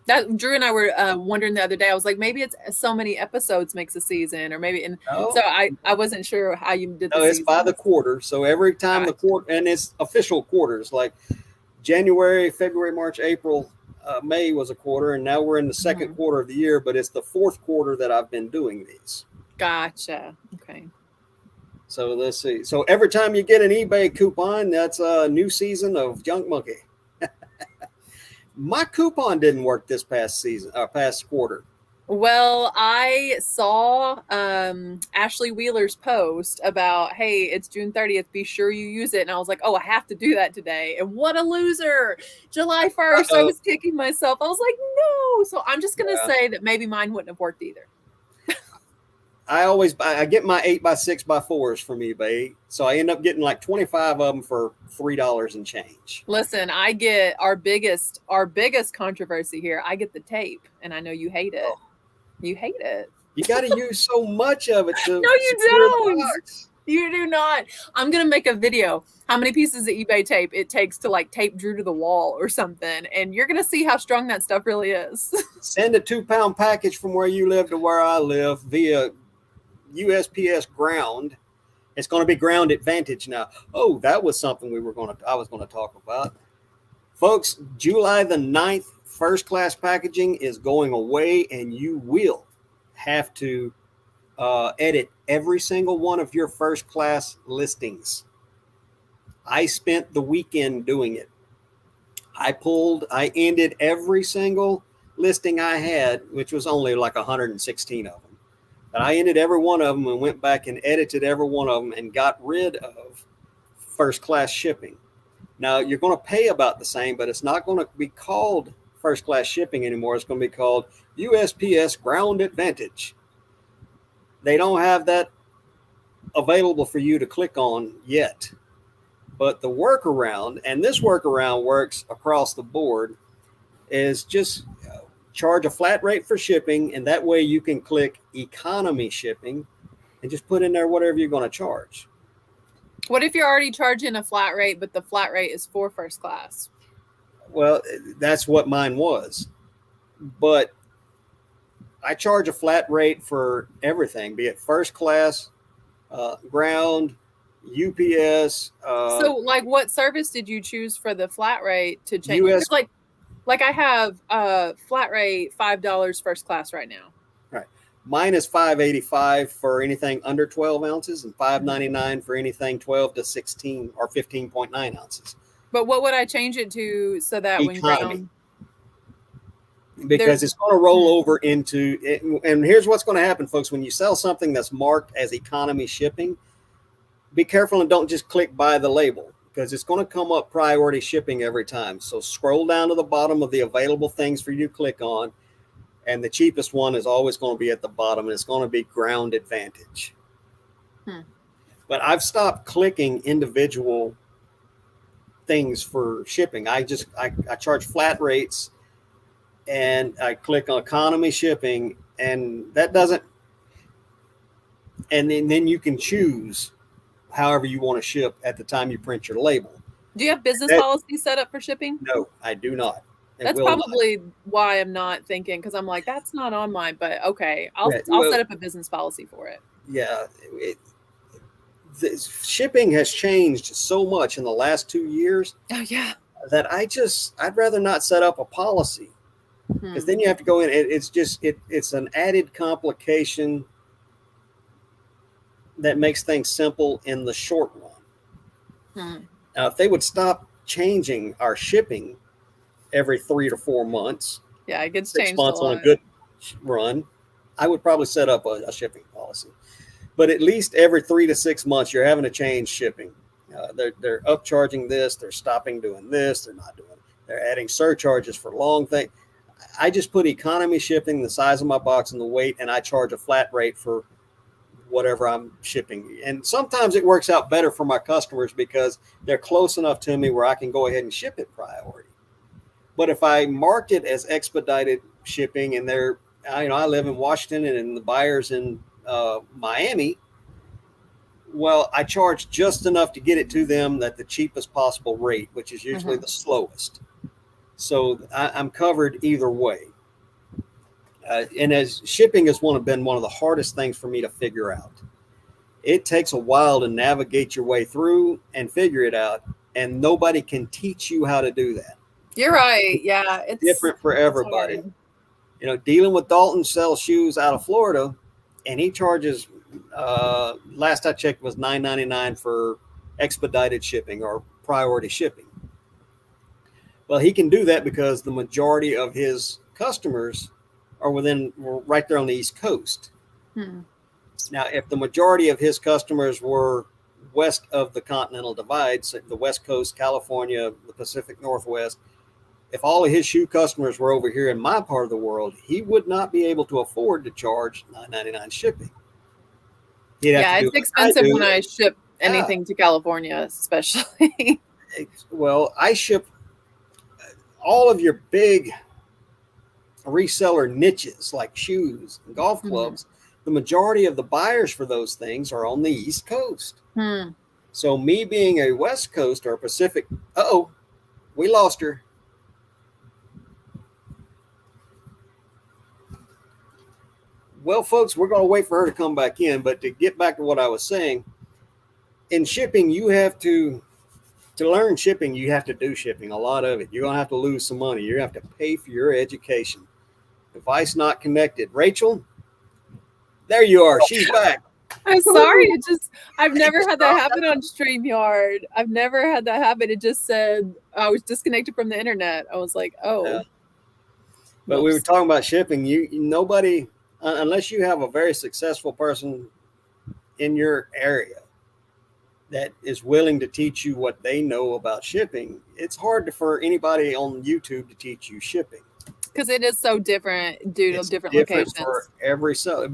That Drew and I were wondering the other day. I was like, maybe it's so many episodes makes a season, or maybe. So I wasn't sure how you did. It's by the quarter. So every time the quarter, and it's official quarters, like January, February, March, April, May was a quarter, and now we're in the second quarter of the year. But it's the 4th quarter that I've been doing these. Gotcha. Okay. So let's see. So every time you get an eBay coupon, that's a new season of Junk Monkey. My coupon didn't work this past quarter. Well, I saw Ashley Wheeler's post about, hey, it's June 30th. Be sure you use it. And I was like, oh, I have to do that today. And what a loser. July 1st, I was kicking myself. I was like, no. So I'm just going to say that maybe mine wouldn't have worked either. I get my 8x6x4s from eBay. So I end up getting like 25 of them for $3 and change. Listen, I get our biggest controversy here. I get the tape, and I know you hate it. You hate it. You got to use so much of it. No, you don't. You do not. I'm going to make a video. How many pieces of eBay tape it takes to like tape Drew to the wall or something. And you're going to see how strong that stuff really is. Send a 2-pound package from where you live to where I live via USPS ground. It's going to be Ground Advantage now. Oh, that was something I was going to talk about. Folks, July the 9th, first class packaging is going away, and you will have to edit every single one of your first class listings. I spent the weekend doing it. I ended every single listing I had, which was only like 116 of them. But I ended every one of them and went back and edited every one of them and got rid of first class shipping. Now, you're going to pay about the same, but it's not going to be called first class shipping anymore. It's going to be called USPS Ground Advantage. They don't have that available for you to click on yet. But the workaround, and this workaround works across the board, is just charge a flat rate for shipping, and that way you can click economy shipping and just put in there whatever you're going to charge. What if you're already charging a flat rate, but the flat rate is for first class? Well, that's what mine was. But I charge a flat rate for everything, be it first class, ground, UPS. So, like, what service did you choose for the flat rate to change? Like I have flat rate $5 first class right now. Right. Mine is $5.85 for anything under 12 ounces and $5.99 for anything 12 to 16 or 15.9 ounces. But what would I change it to so that when Economy. ground, Because it's going to roll over into it. And here's what's going to happen, folks. When you sell something that's marked as economy shipping, be careful and don't just click by the label, because it's going to come up priority shipping every time. So scroll down to the bottom of the available things for you to click on, and the cheapest one is always going to be at the bottom, and it's going to be ground advantage. But I've stopped clicking individual things for shipping. I charge flat rates, and I click on economy shipping, and that doesn't, and then you can choose however you want to ship at the time you print your label. Do you have business policy set up for shipping? No, I do not. That's probably why I'm not thinking, because I'm like, that's not on mine, but okay, I'll set up a business policy for it. Yeah. The shipping has changed so much in the last 2 years. Oh yeah. That I'd rather not set up a policy, because then you have to go in. It's an added complication that makes things simple in the short run. Now, if they would stop changing our shipping every 3 to 4 months, yeah, it gets 6 changed months a lot. on a good run, I would probably set up a shipping policy. But at least every 3 to 6 months, you're having to change shipping. They're upcharging this. They're stopping doing this. They're not doing it. They're adding surcharges for long things. I just put economy shipping, the size of my box and the weight, and I charge a flat rate for whatever I'm shipping. And sometimes it works out better for my customers because they're close enough to me where I can go ahead and ship it priority. But if I marked it as expedited shipping, and I live in Washington and the buyer's in Miami, well, I charge just enough to get it to them at the cheapest possible rate, which is usually the slowest. So I'm covered either way. And as shipping has been one of the hardest things for me to figure out. It takes a while to navigate your way through and figure it out, and nobody can teach you how to do that. You're right. Yeah, it's different for everybody. Dealing with Dalton sells shoes out of Florida, and he charges, last I checked, was $9.99 for expedited shipping or priority shipping. Well, he can do that because the majority of his customers are right there on the East Coast. Now, if the majority of his customers were west of the Continental Divide, so the West Coast, California, the Pacific Northwest, if all of his shoe customers were over here in my part of the world, he would not be able to afford to charge $9.99 shipping. Yeah, it's expensive when I ship anything to California, especially. Well, I ship all of your big reseller niches like shoes and golf clubs. The majority of the buyers for those things are on the East Coast. So me being a West Coast or Pacific, we lost her. Well, folks, we're going to wait for her to come back in, but to get back to what I was saying, in shipping, you have to learn shipping, you have to do shipping, a lot of it. You're going to have to lose some money. You have to pay for your education. Device not connected. Rachel, there you are. She's back. I'm sorry. I've never had that happen on StreamYard. I've never had that happen. It just said I was disconnected from the internet. I was like, oh. Yeah. But we were talking about shipping. Nobody, unless you have a very successful person in your area that is willing to teach you what they know about shipping, it's hard for anybody on YouTube to teach you shipping. Because it is so different due to different locations. For every seller.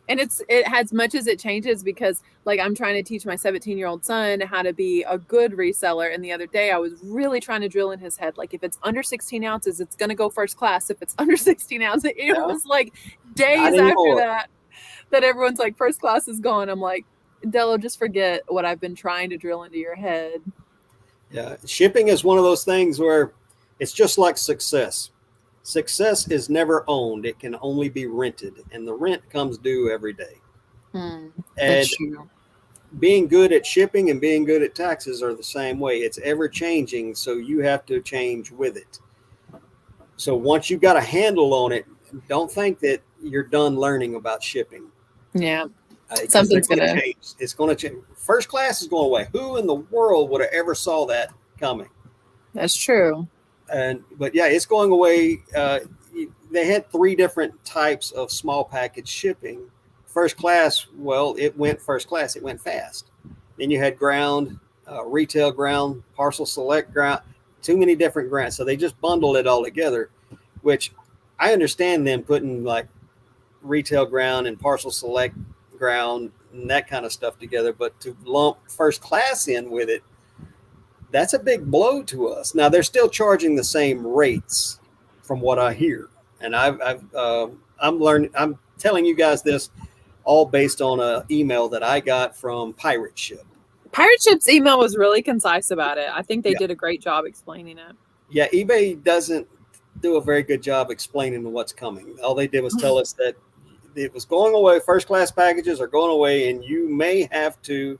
And it as much as it changes, because like I'm trying to teach my 17-year-old son how to be a good reseller. And the other day I was really trying to drill in his head, like if it's under 16 ounces, it's going to go first class. If it's under 16 ounces, it was like days after that everyone's like, first class is gone. I'm like, Dello, just forget what I've been trying to drill into your head. Yeah. Shipping is one of those things where it's just like success. Success is never owned. It can only be rented, and the rent comes due every day. That's true. Being good at shipping and being good at taxes are the same way. It's ever changing, so you have to change with it. So once you've got a handle on it, don't think that you're done learning about shipping. Yeah. Because they're Something's going to gonna. change. It's going to change. First class is going away. Who in the world would have ever saw that coming? That's true. But yeah, it's going away. They had three different types of small package shipping. First class, well, it went first class. It went fast. Then you had ground, retail ground, parcel select ground. Too many different grounds, so they just bundled it all together. Which I understand them putting like retail ground and parcel select ground and that kind of stuff together, but to lump first class in with it, that's a big blow to us. Now they're still charging the same rates, from what I hear, and I'm learning. I'm telling you guys this all based on an email that I got from Pirate Ship. Pirate Ship's email was really concise about it. I think they Yeah, did a great job explaining it. yeah. eBay doesn't do a very good job explaining what's coming. All they did was tell us that it was going away. First class packages are going away, and you may have to.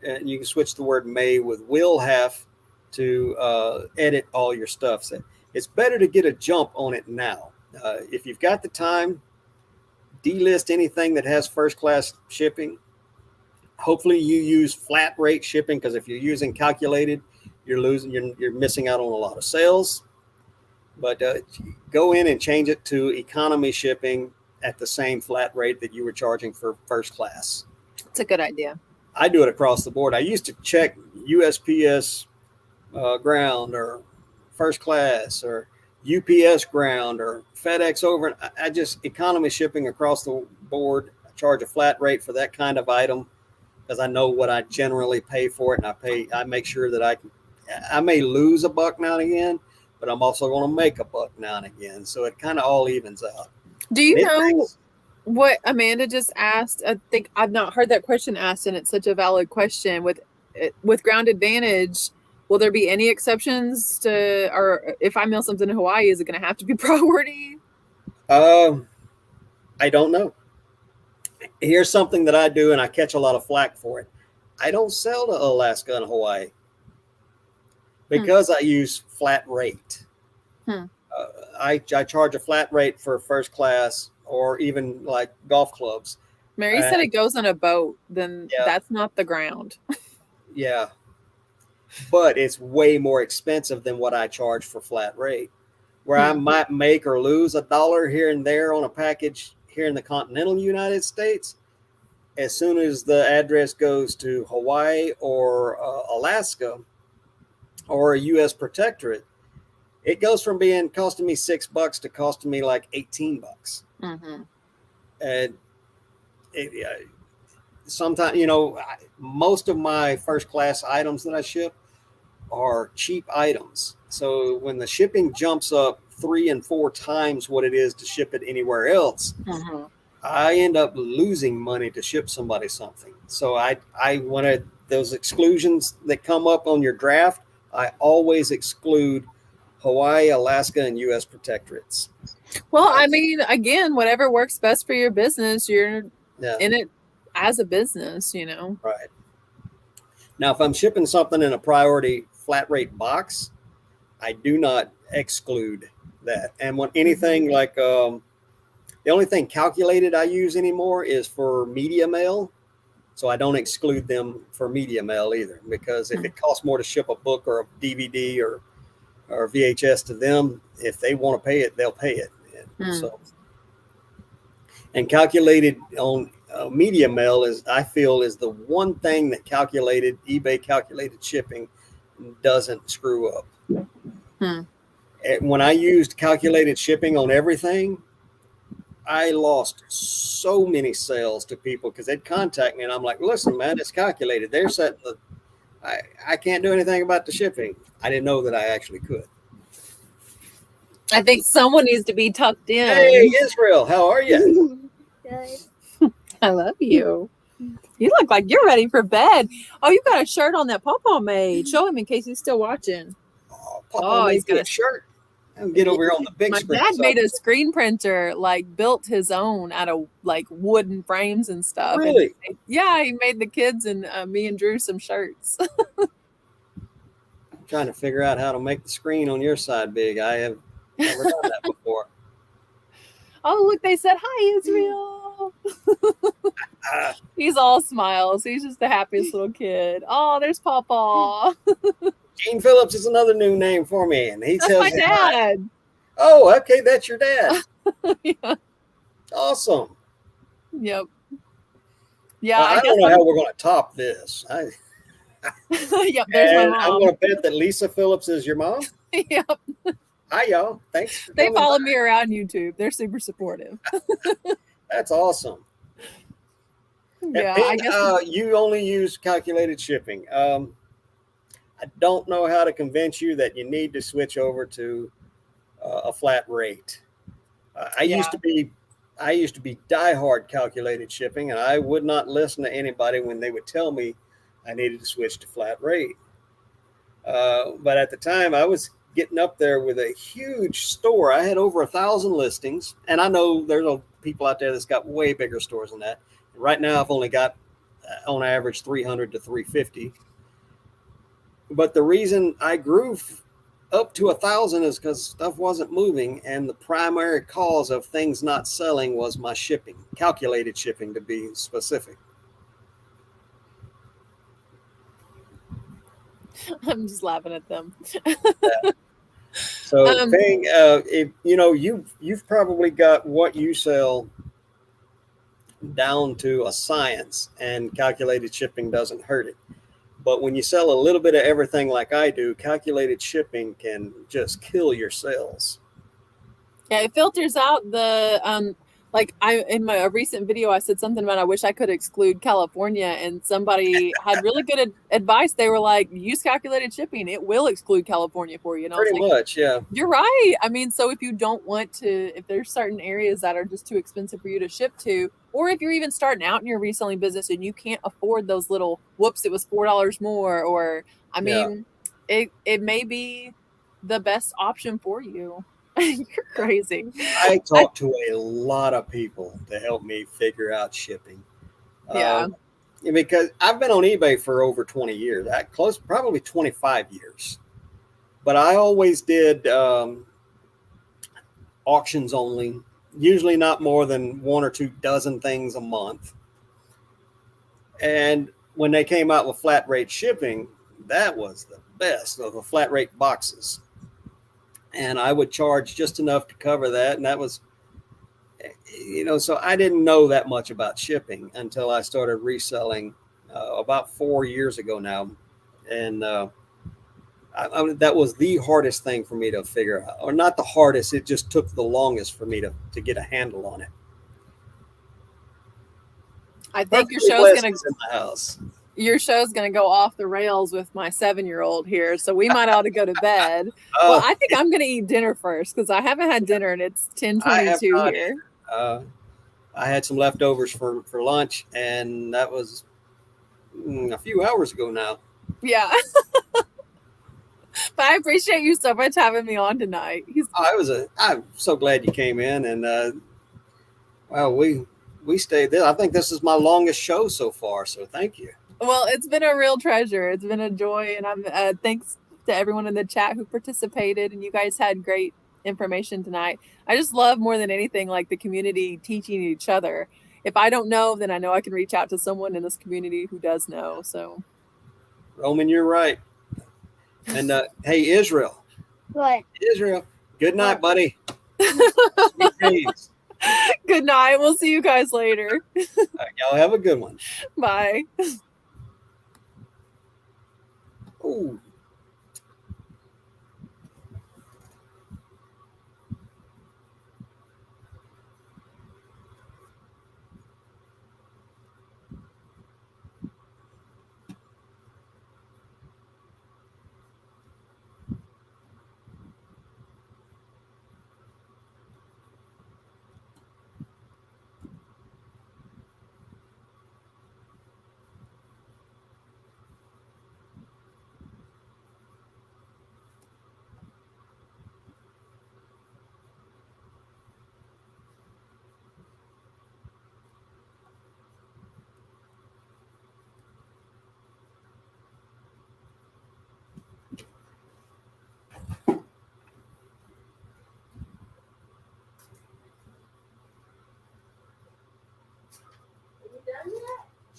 And you can switch the word may with will have to edit all your stuff. So it's better to get a jump on it now. If you've got the time, delist anything that has first class shipping. Hopefully you use flat rate shipping, because if you're using calculated, you're missing out on a lot of sales. But go in and change it to economy shipping at the same flat rate that you were charging for first class. It's a good idea. I do it across the board. I used to check USPS ground or first class or UPS ground or FedEx over. I just economy shipping across the board. I charge a flat rate for that kind of item because I know what I generally pay for it, and I make sure that I may lose a buck now and again, but I'm also going to make a buck now and again. So it kind of all evens out. Do you know what Amanda just asked? I think I've not heard that question asked, and it's such a valid question. With Ground Advantage, will there be any exceptions to, or if I mail something in Hawaii, is it going to have to be priority? I don't know. Here's something that I do, and I catch a lot of flack for it. I don't sell to Alaska and Hawaii because I use flat rate. I charge a flat rate for first class or even like golf clubs. Mary said it goes on a boat, then that's not the ground. Yeah. But it's way more expensive than what I charge for flat rate. Where I might make or lose $1 here and there on a package here in the continental United States, as soon as the address goes to Hawaii or Alaska or a U.S. protectorate, it goes from costing me $6 to costing me like $18. And sometimes, most of my first class items that I ship are cheap items. So when the shipping jumps up 3 and 4 times what it is to ship it anywhere else, I end up losing money to ship somebody something. So I wanted those exclusions that come up on your draft. I always exclude Hawaii, Alaska, and U.S. protectorates. Well, I mean, again, whatever works best for your business, you're in it as a business, Right. Now, if I'm shipping something in a priority flat rate box, I do not exclude that. And when anything like the only thing calculated I use anymore is for media mail. So I don't exclude them for media mail either, because if it costs more to ship a book or a DVD or VHS to them, if they want to pay it, they'll pay it. So, and calculated on media mail I feel is the one thing that eBay calculated shipping doesn't screw up. When I used calculated shipping on everything, I lost so many sales to people because they'd contact me and I'm like, listen, man, it's calculated. They're setting I can't do anything about the shipping. I didn't know that I actually could. I think someone needs to be tucked in. Hey, Israel, how are you? Good. I love you. You look like you're ready for bed. Oh, you got a shirt on that Pawpaw made. Show him in case he's still watching. Pawpaw he's got a shirt. Get over here on the big screen. My dad made a screen printer, built his own out of wooden frames and stuff. Really? And, he made the kids and me and Drew some shirts. I'm trying to figure out how to make the screen on your side big. I have never done that before. Oh, look, they said hi, Israel. Uh, He's all smiles. He's just the happiest little kid. Oh, there's Pawpaw. Gene Phillips is another new name for me, and he That's tells my me hi. dad. Oh, okay, that's your dad. Yeah. Awesome. Yep. Yeah, Well, I I guess don't know I'm. how we're going to top this. Yep, there's my And I'm mom. going to bet that Lisa Phillips is your mom. Yep. Hi, y'all. Thanks for They coming by. follow me around YouTube. They're super supportive. That's awesome. And Yeah, Ping, I guess. you only use calculated shipping. I don't know how to convince you that you need to switch over to a flat rate. I used Yeah. to be, I used to be diehard calculated shipping, and I would not listen to anybody when they would tell me I needed to switch to flat rate. But at the time, I was getting up there with a huge store. I had over 1,000 listings, and I know there's people out there that's got way bigger stores than that. Right now, I've only got on average 300 to 350. But the reason I grew up to 1,000 is because stuff wasn't moving, and the primary cause of things not selling was my shipping, calculated shipping to be specific. I'm just laughing at them. So, Um, Ping, if you've probably got what you sell down to a science, and calculated shipping doesn't hurt it. But when you sell a little bit of everything like I do, calculated shipping can just kill your sales. yeah, it filters out the like I in my a recent video I said something about I wish I could exclude California and somebody had really good advice. They were like, use calculated shipping. It will exclude California for you. And I was Pretty like, much, yeah. you're right. I mean, so if you don't want to, if there's certain areas that are just too expensive for you to ship to, or if you're even starting out in your reselling business and you can't afford those little whoops, it was $4 more, or I Yeah. mean, it may be the best option for you. You're crazy. I I talk to a lot of people to help me figure out shipping. yeah. Um, because I've been on eBay for over 20 years, close probably 25 years. But I always did auctions only, usually not more than one or two dozen things a month. And when they came out with flat rate shipping, that was the best of the flat rate boxes. And I would charge just enough to cover that. And that was, so I didn't know that much about shipping until I started reselling about 4 years ago now. And that was the hardest thing for me to figure out, or not the hardest. It just took the longest for me to get a handle on it. I think Perfectly blessed is in the house. your show's gonna go off the rails with my 7-year-old here, so we might ought to go to bed. Well, Oh, I think I'm gonna eat dinner first because I haven't had dinner and it's I have 10:22 not. here. I had some leftovers for lunch, and that was a few hours ago now. Yeah. But I appreciate you so much having me on tonight. I'm so glad you came in, and well, we stayed there. I think this is my longest show so far, so thank you. Well, it's been a real treasure. It's been a joy, and I'm thanks to everyone in the chat who participated, and you guys had great information tonight. I just love more than anything like the community teaching each other. If I don't know, then I know I can reach out to someone in this community who does know. So, Roman, you're right. And hey, Israel, What? Israel, good night, What? buddy. Sweet dreams. good night. We'll see you guys later. Y'all have a good one. Bye. Ooh.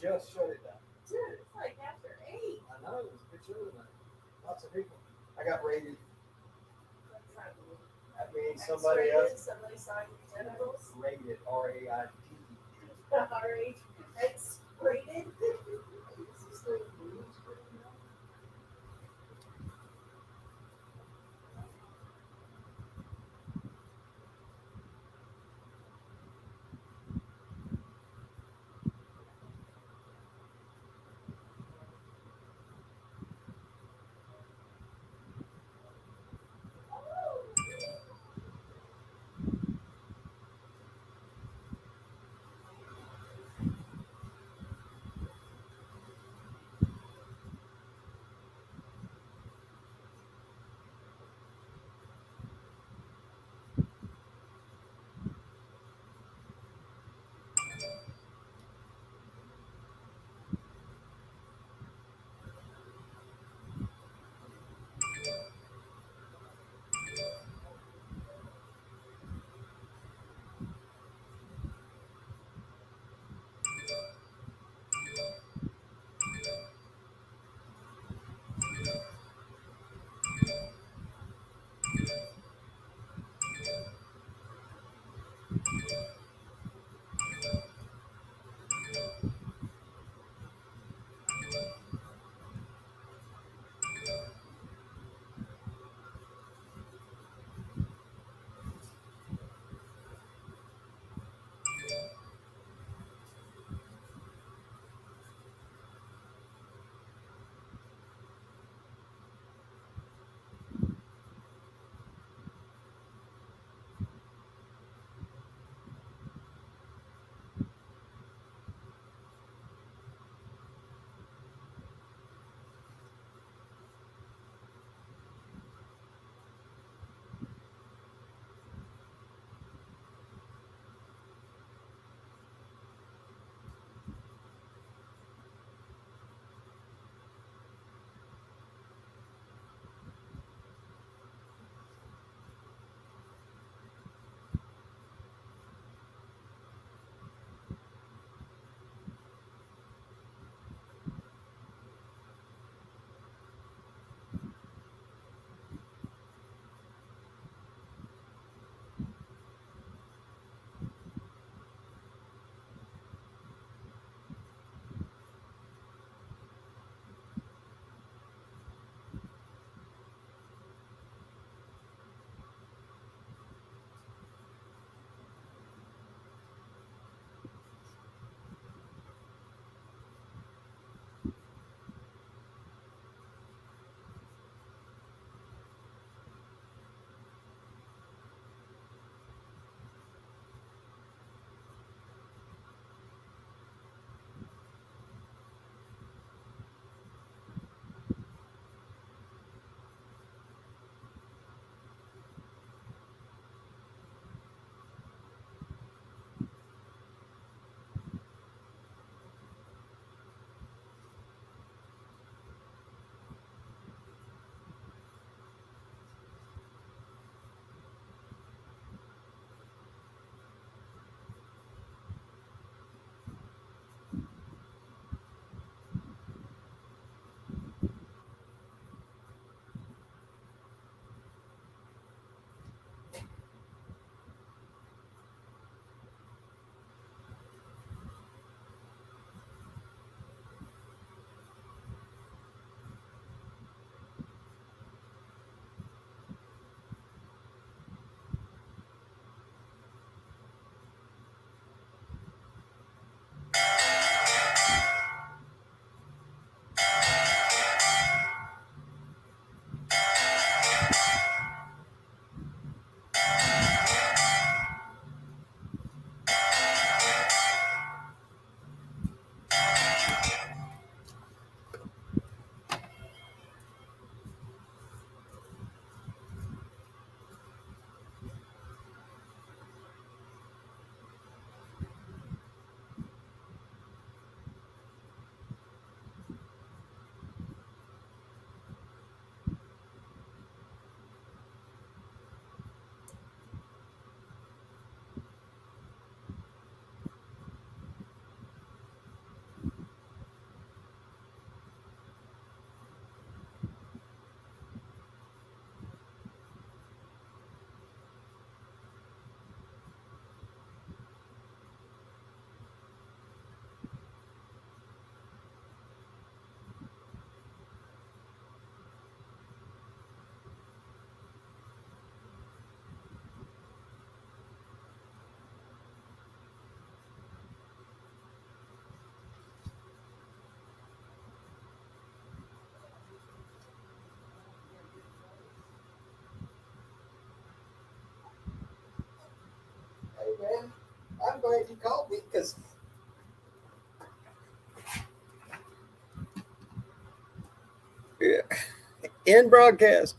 just shut it down. Dude, it's like after 8. I know, it was a good show tonight. Lots of people. I got rated. That's not good. That means somebody else Somebody saw your genitals. rated, R-A-I-D. RH X-rated. you called me because. Yeah. End broadcast.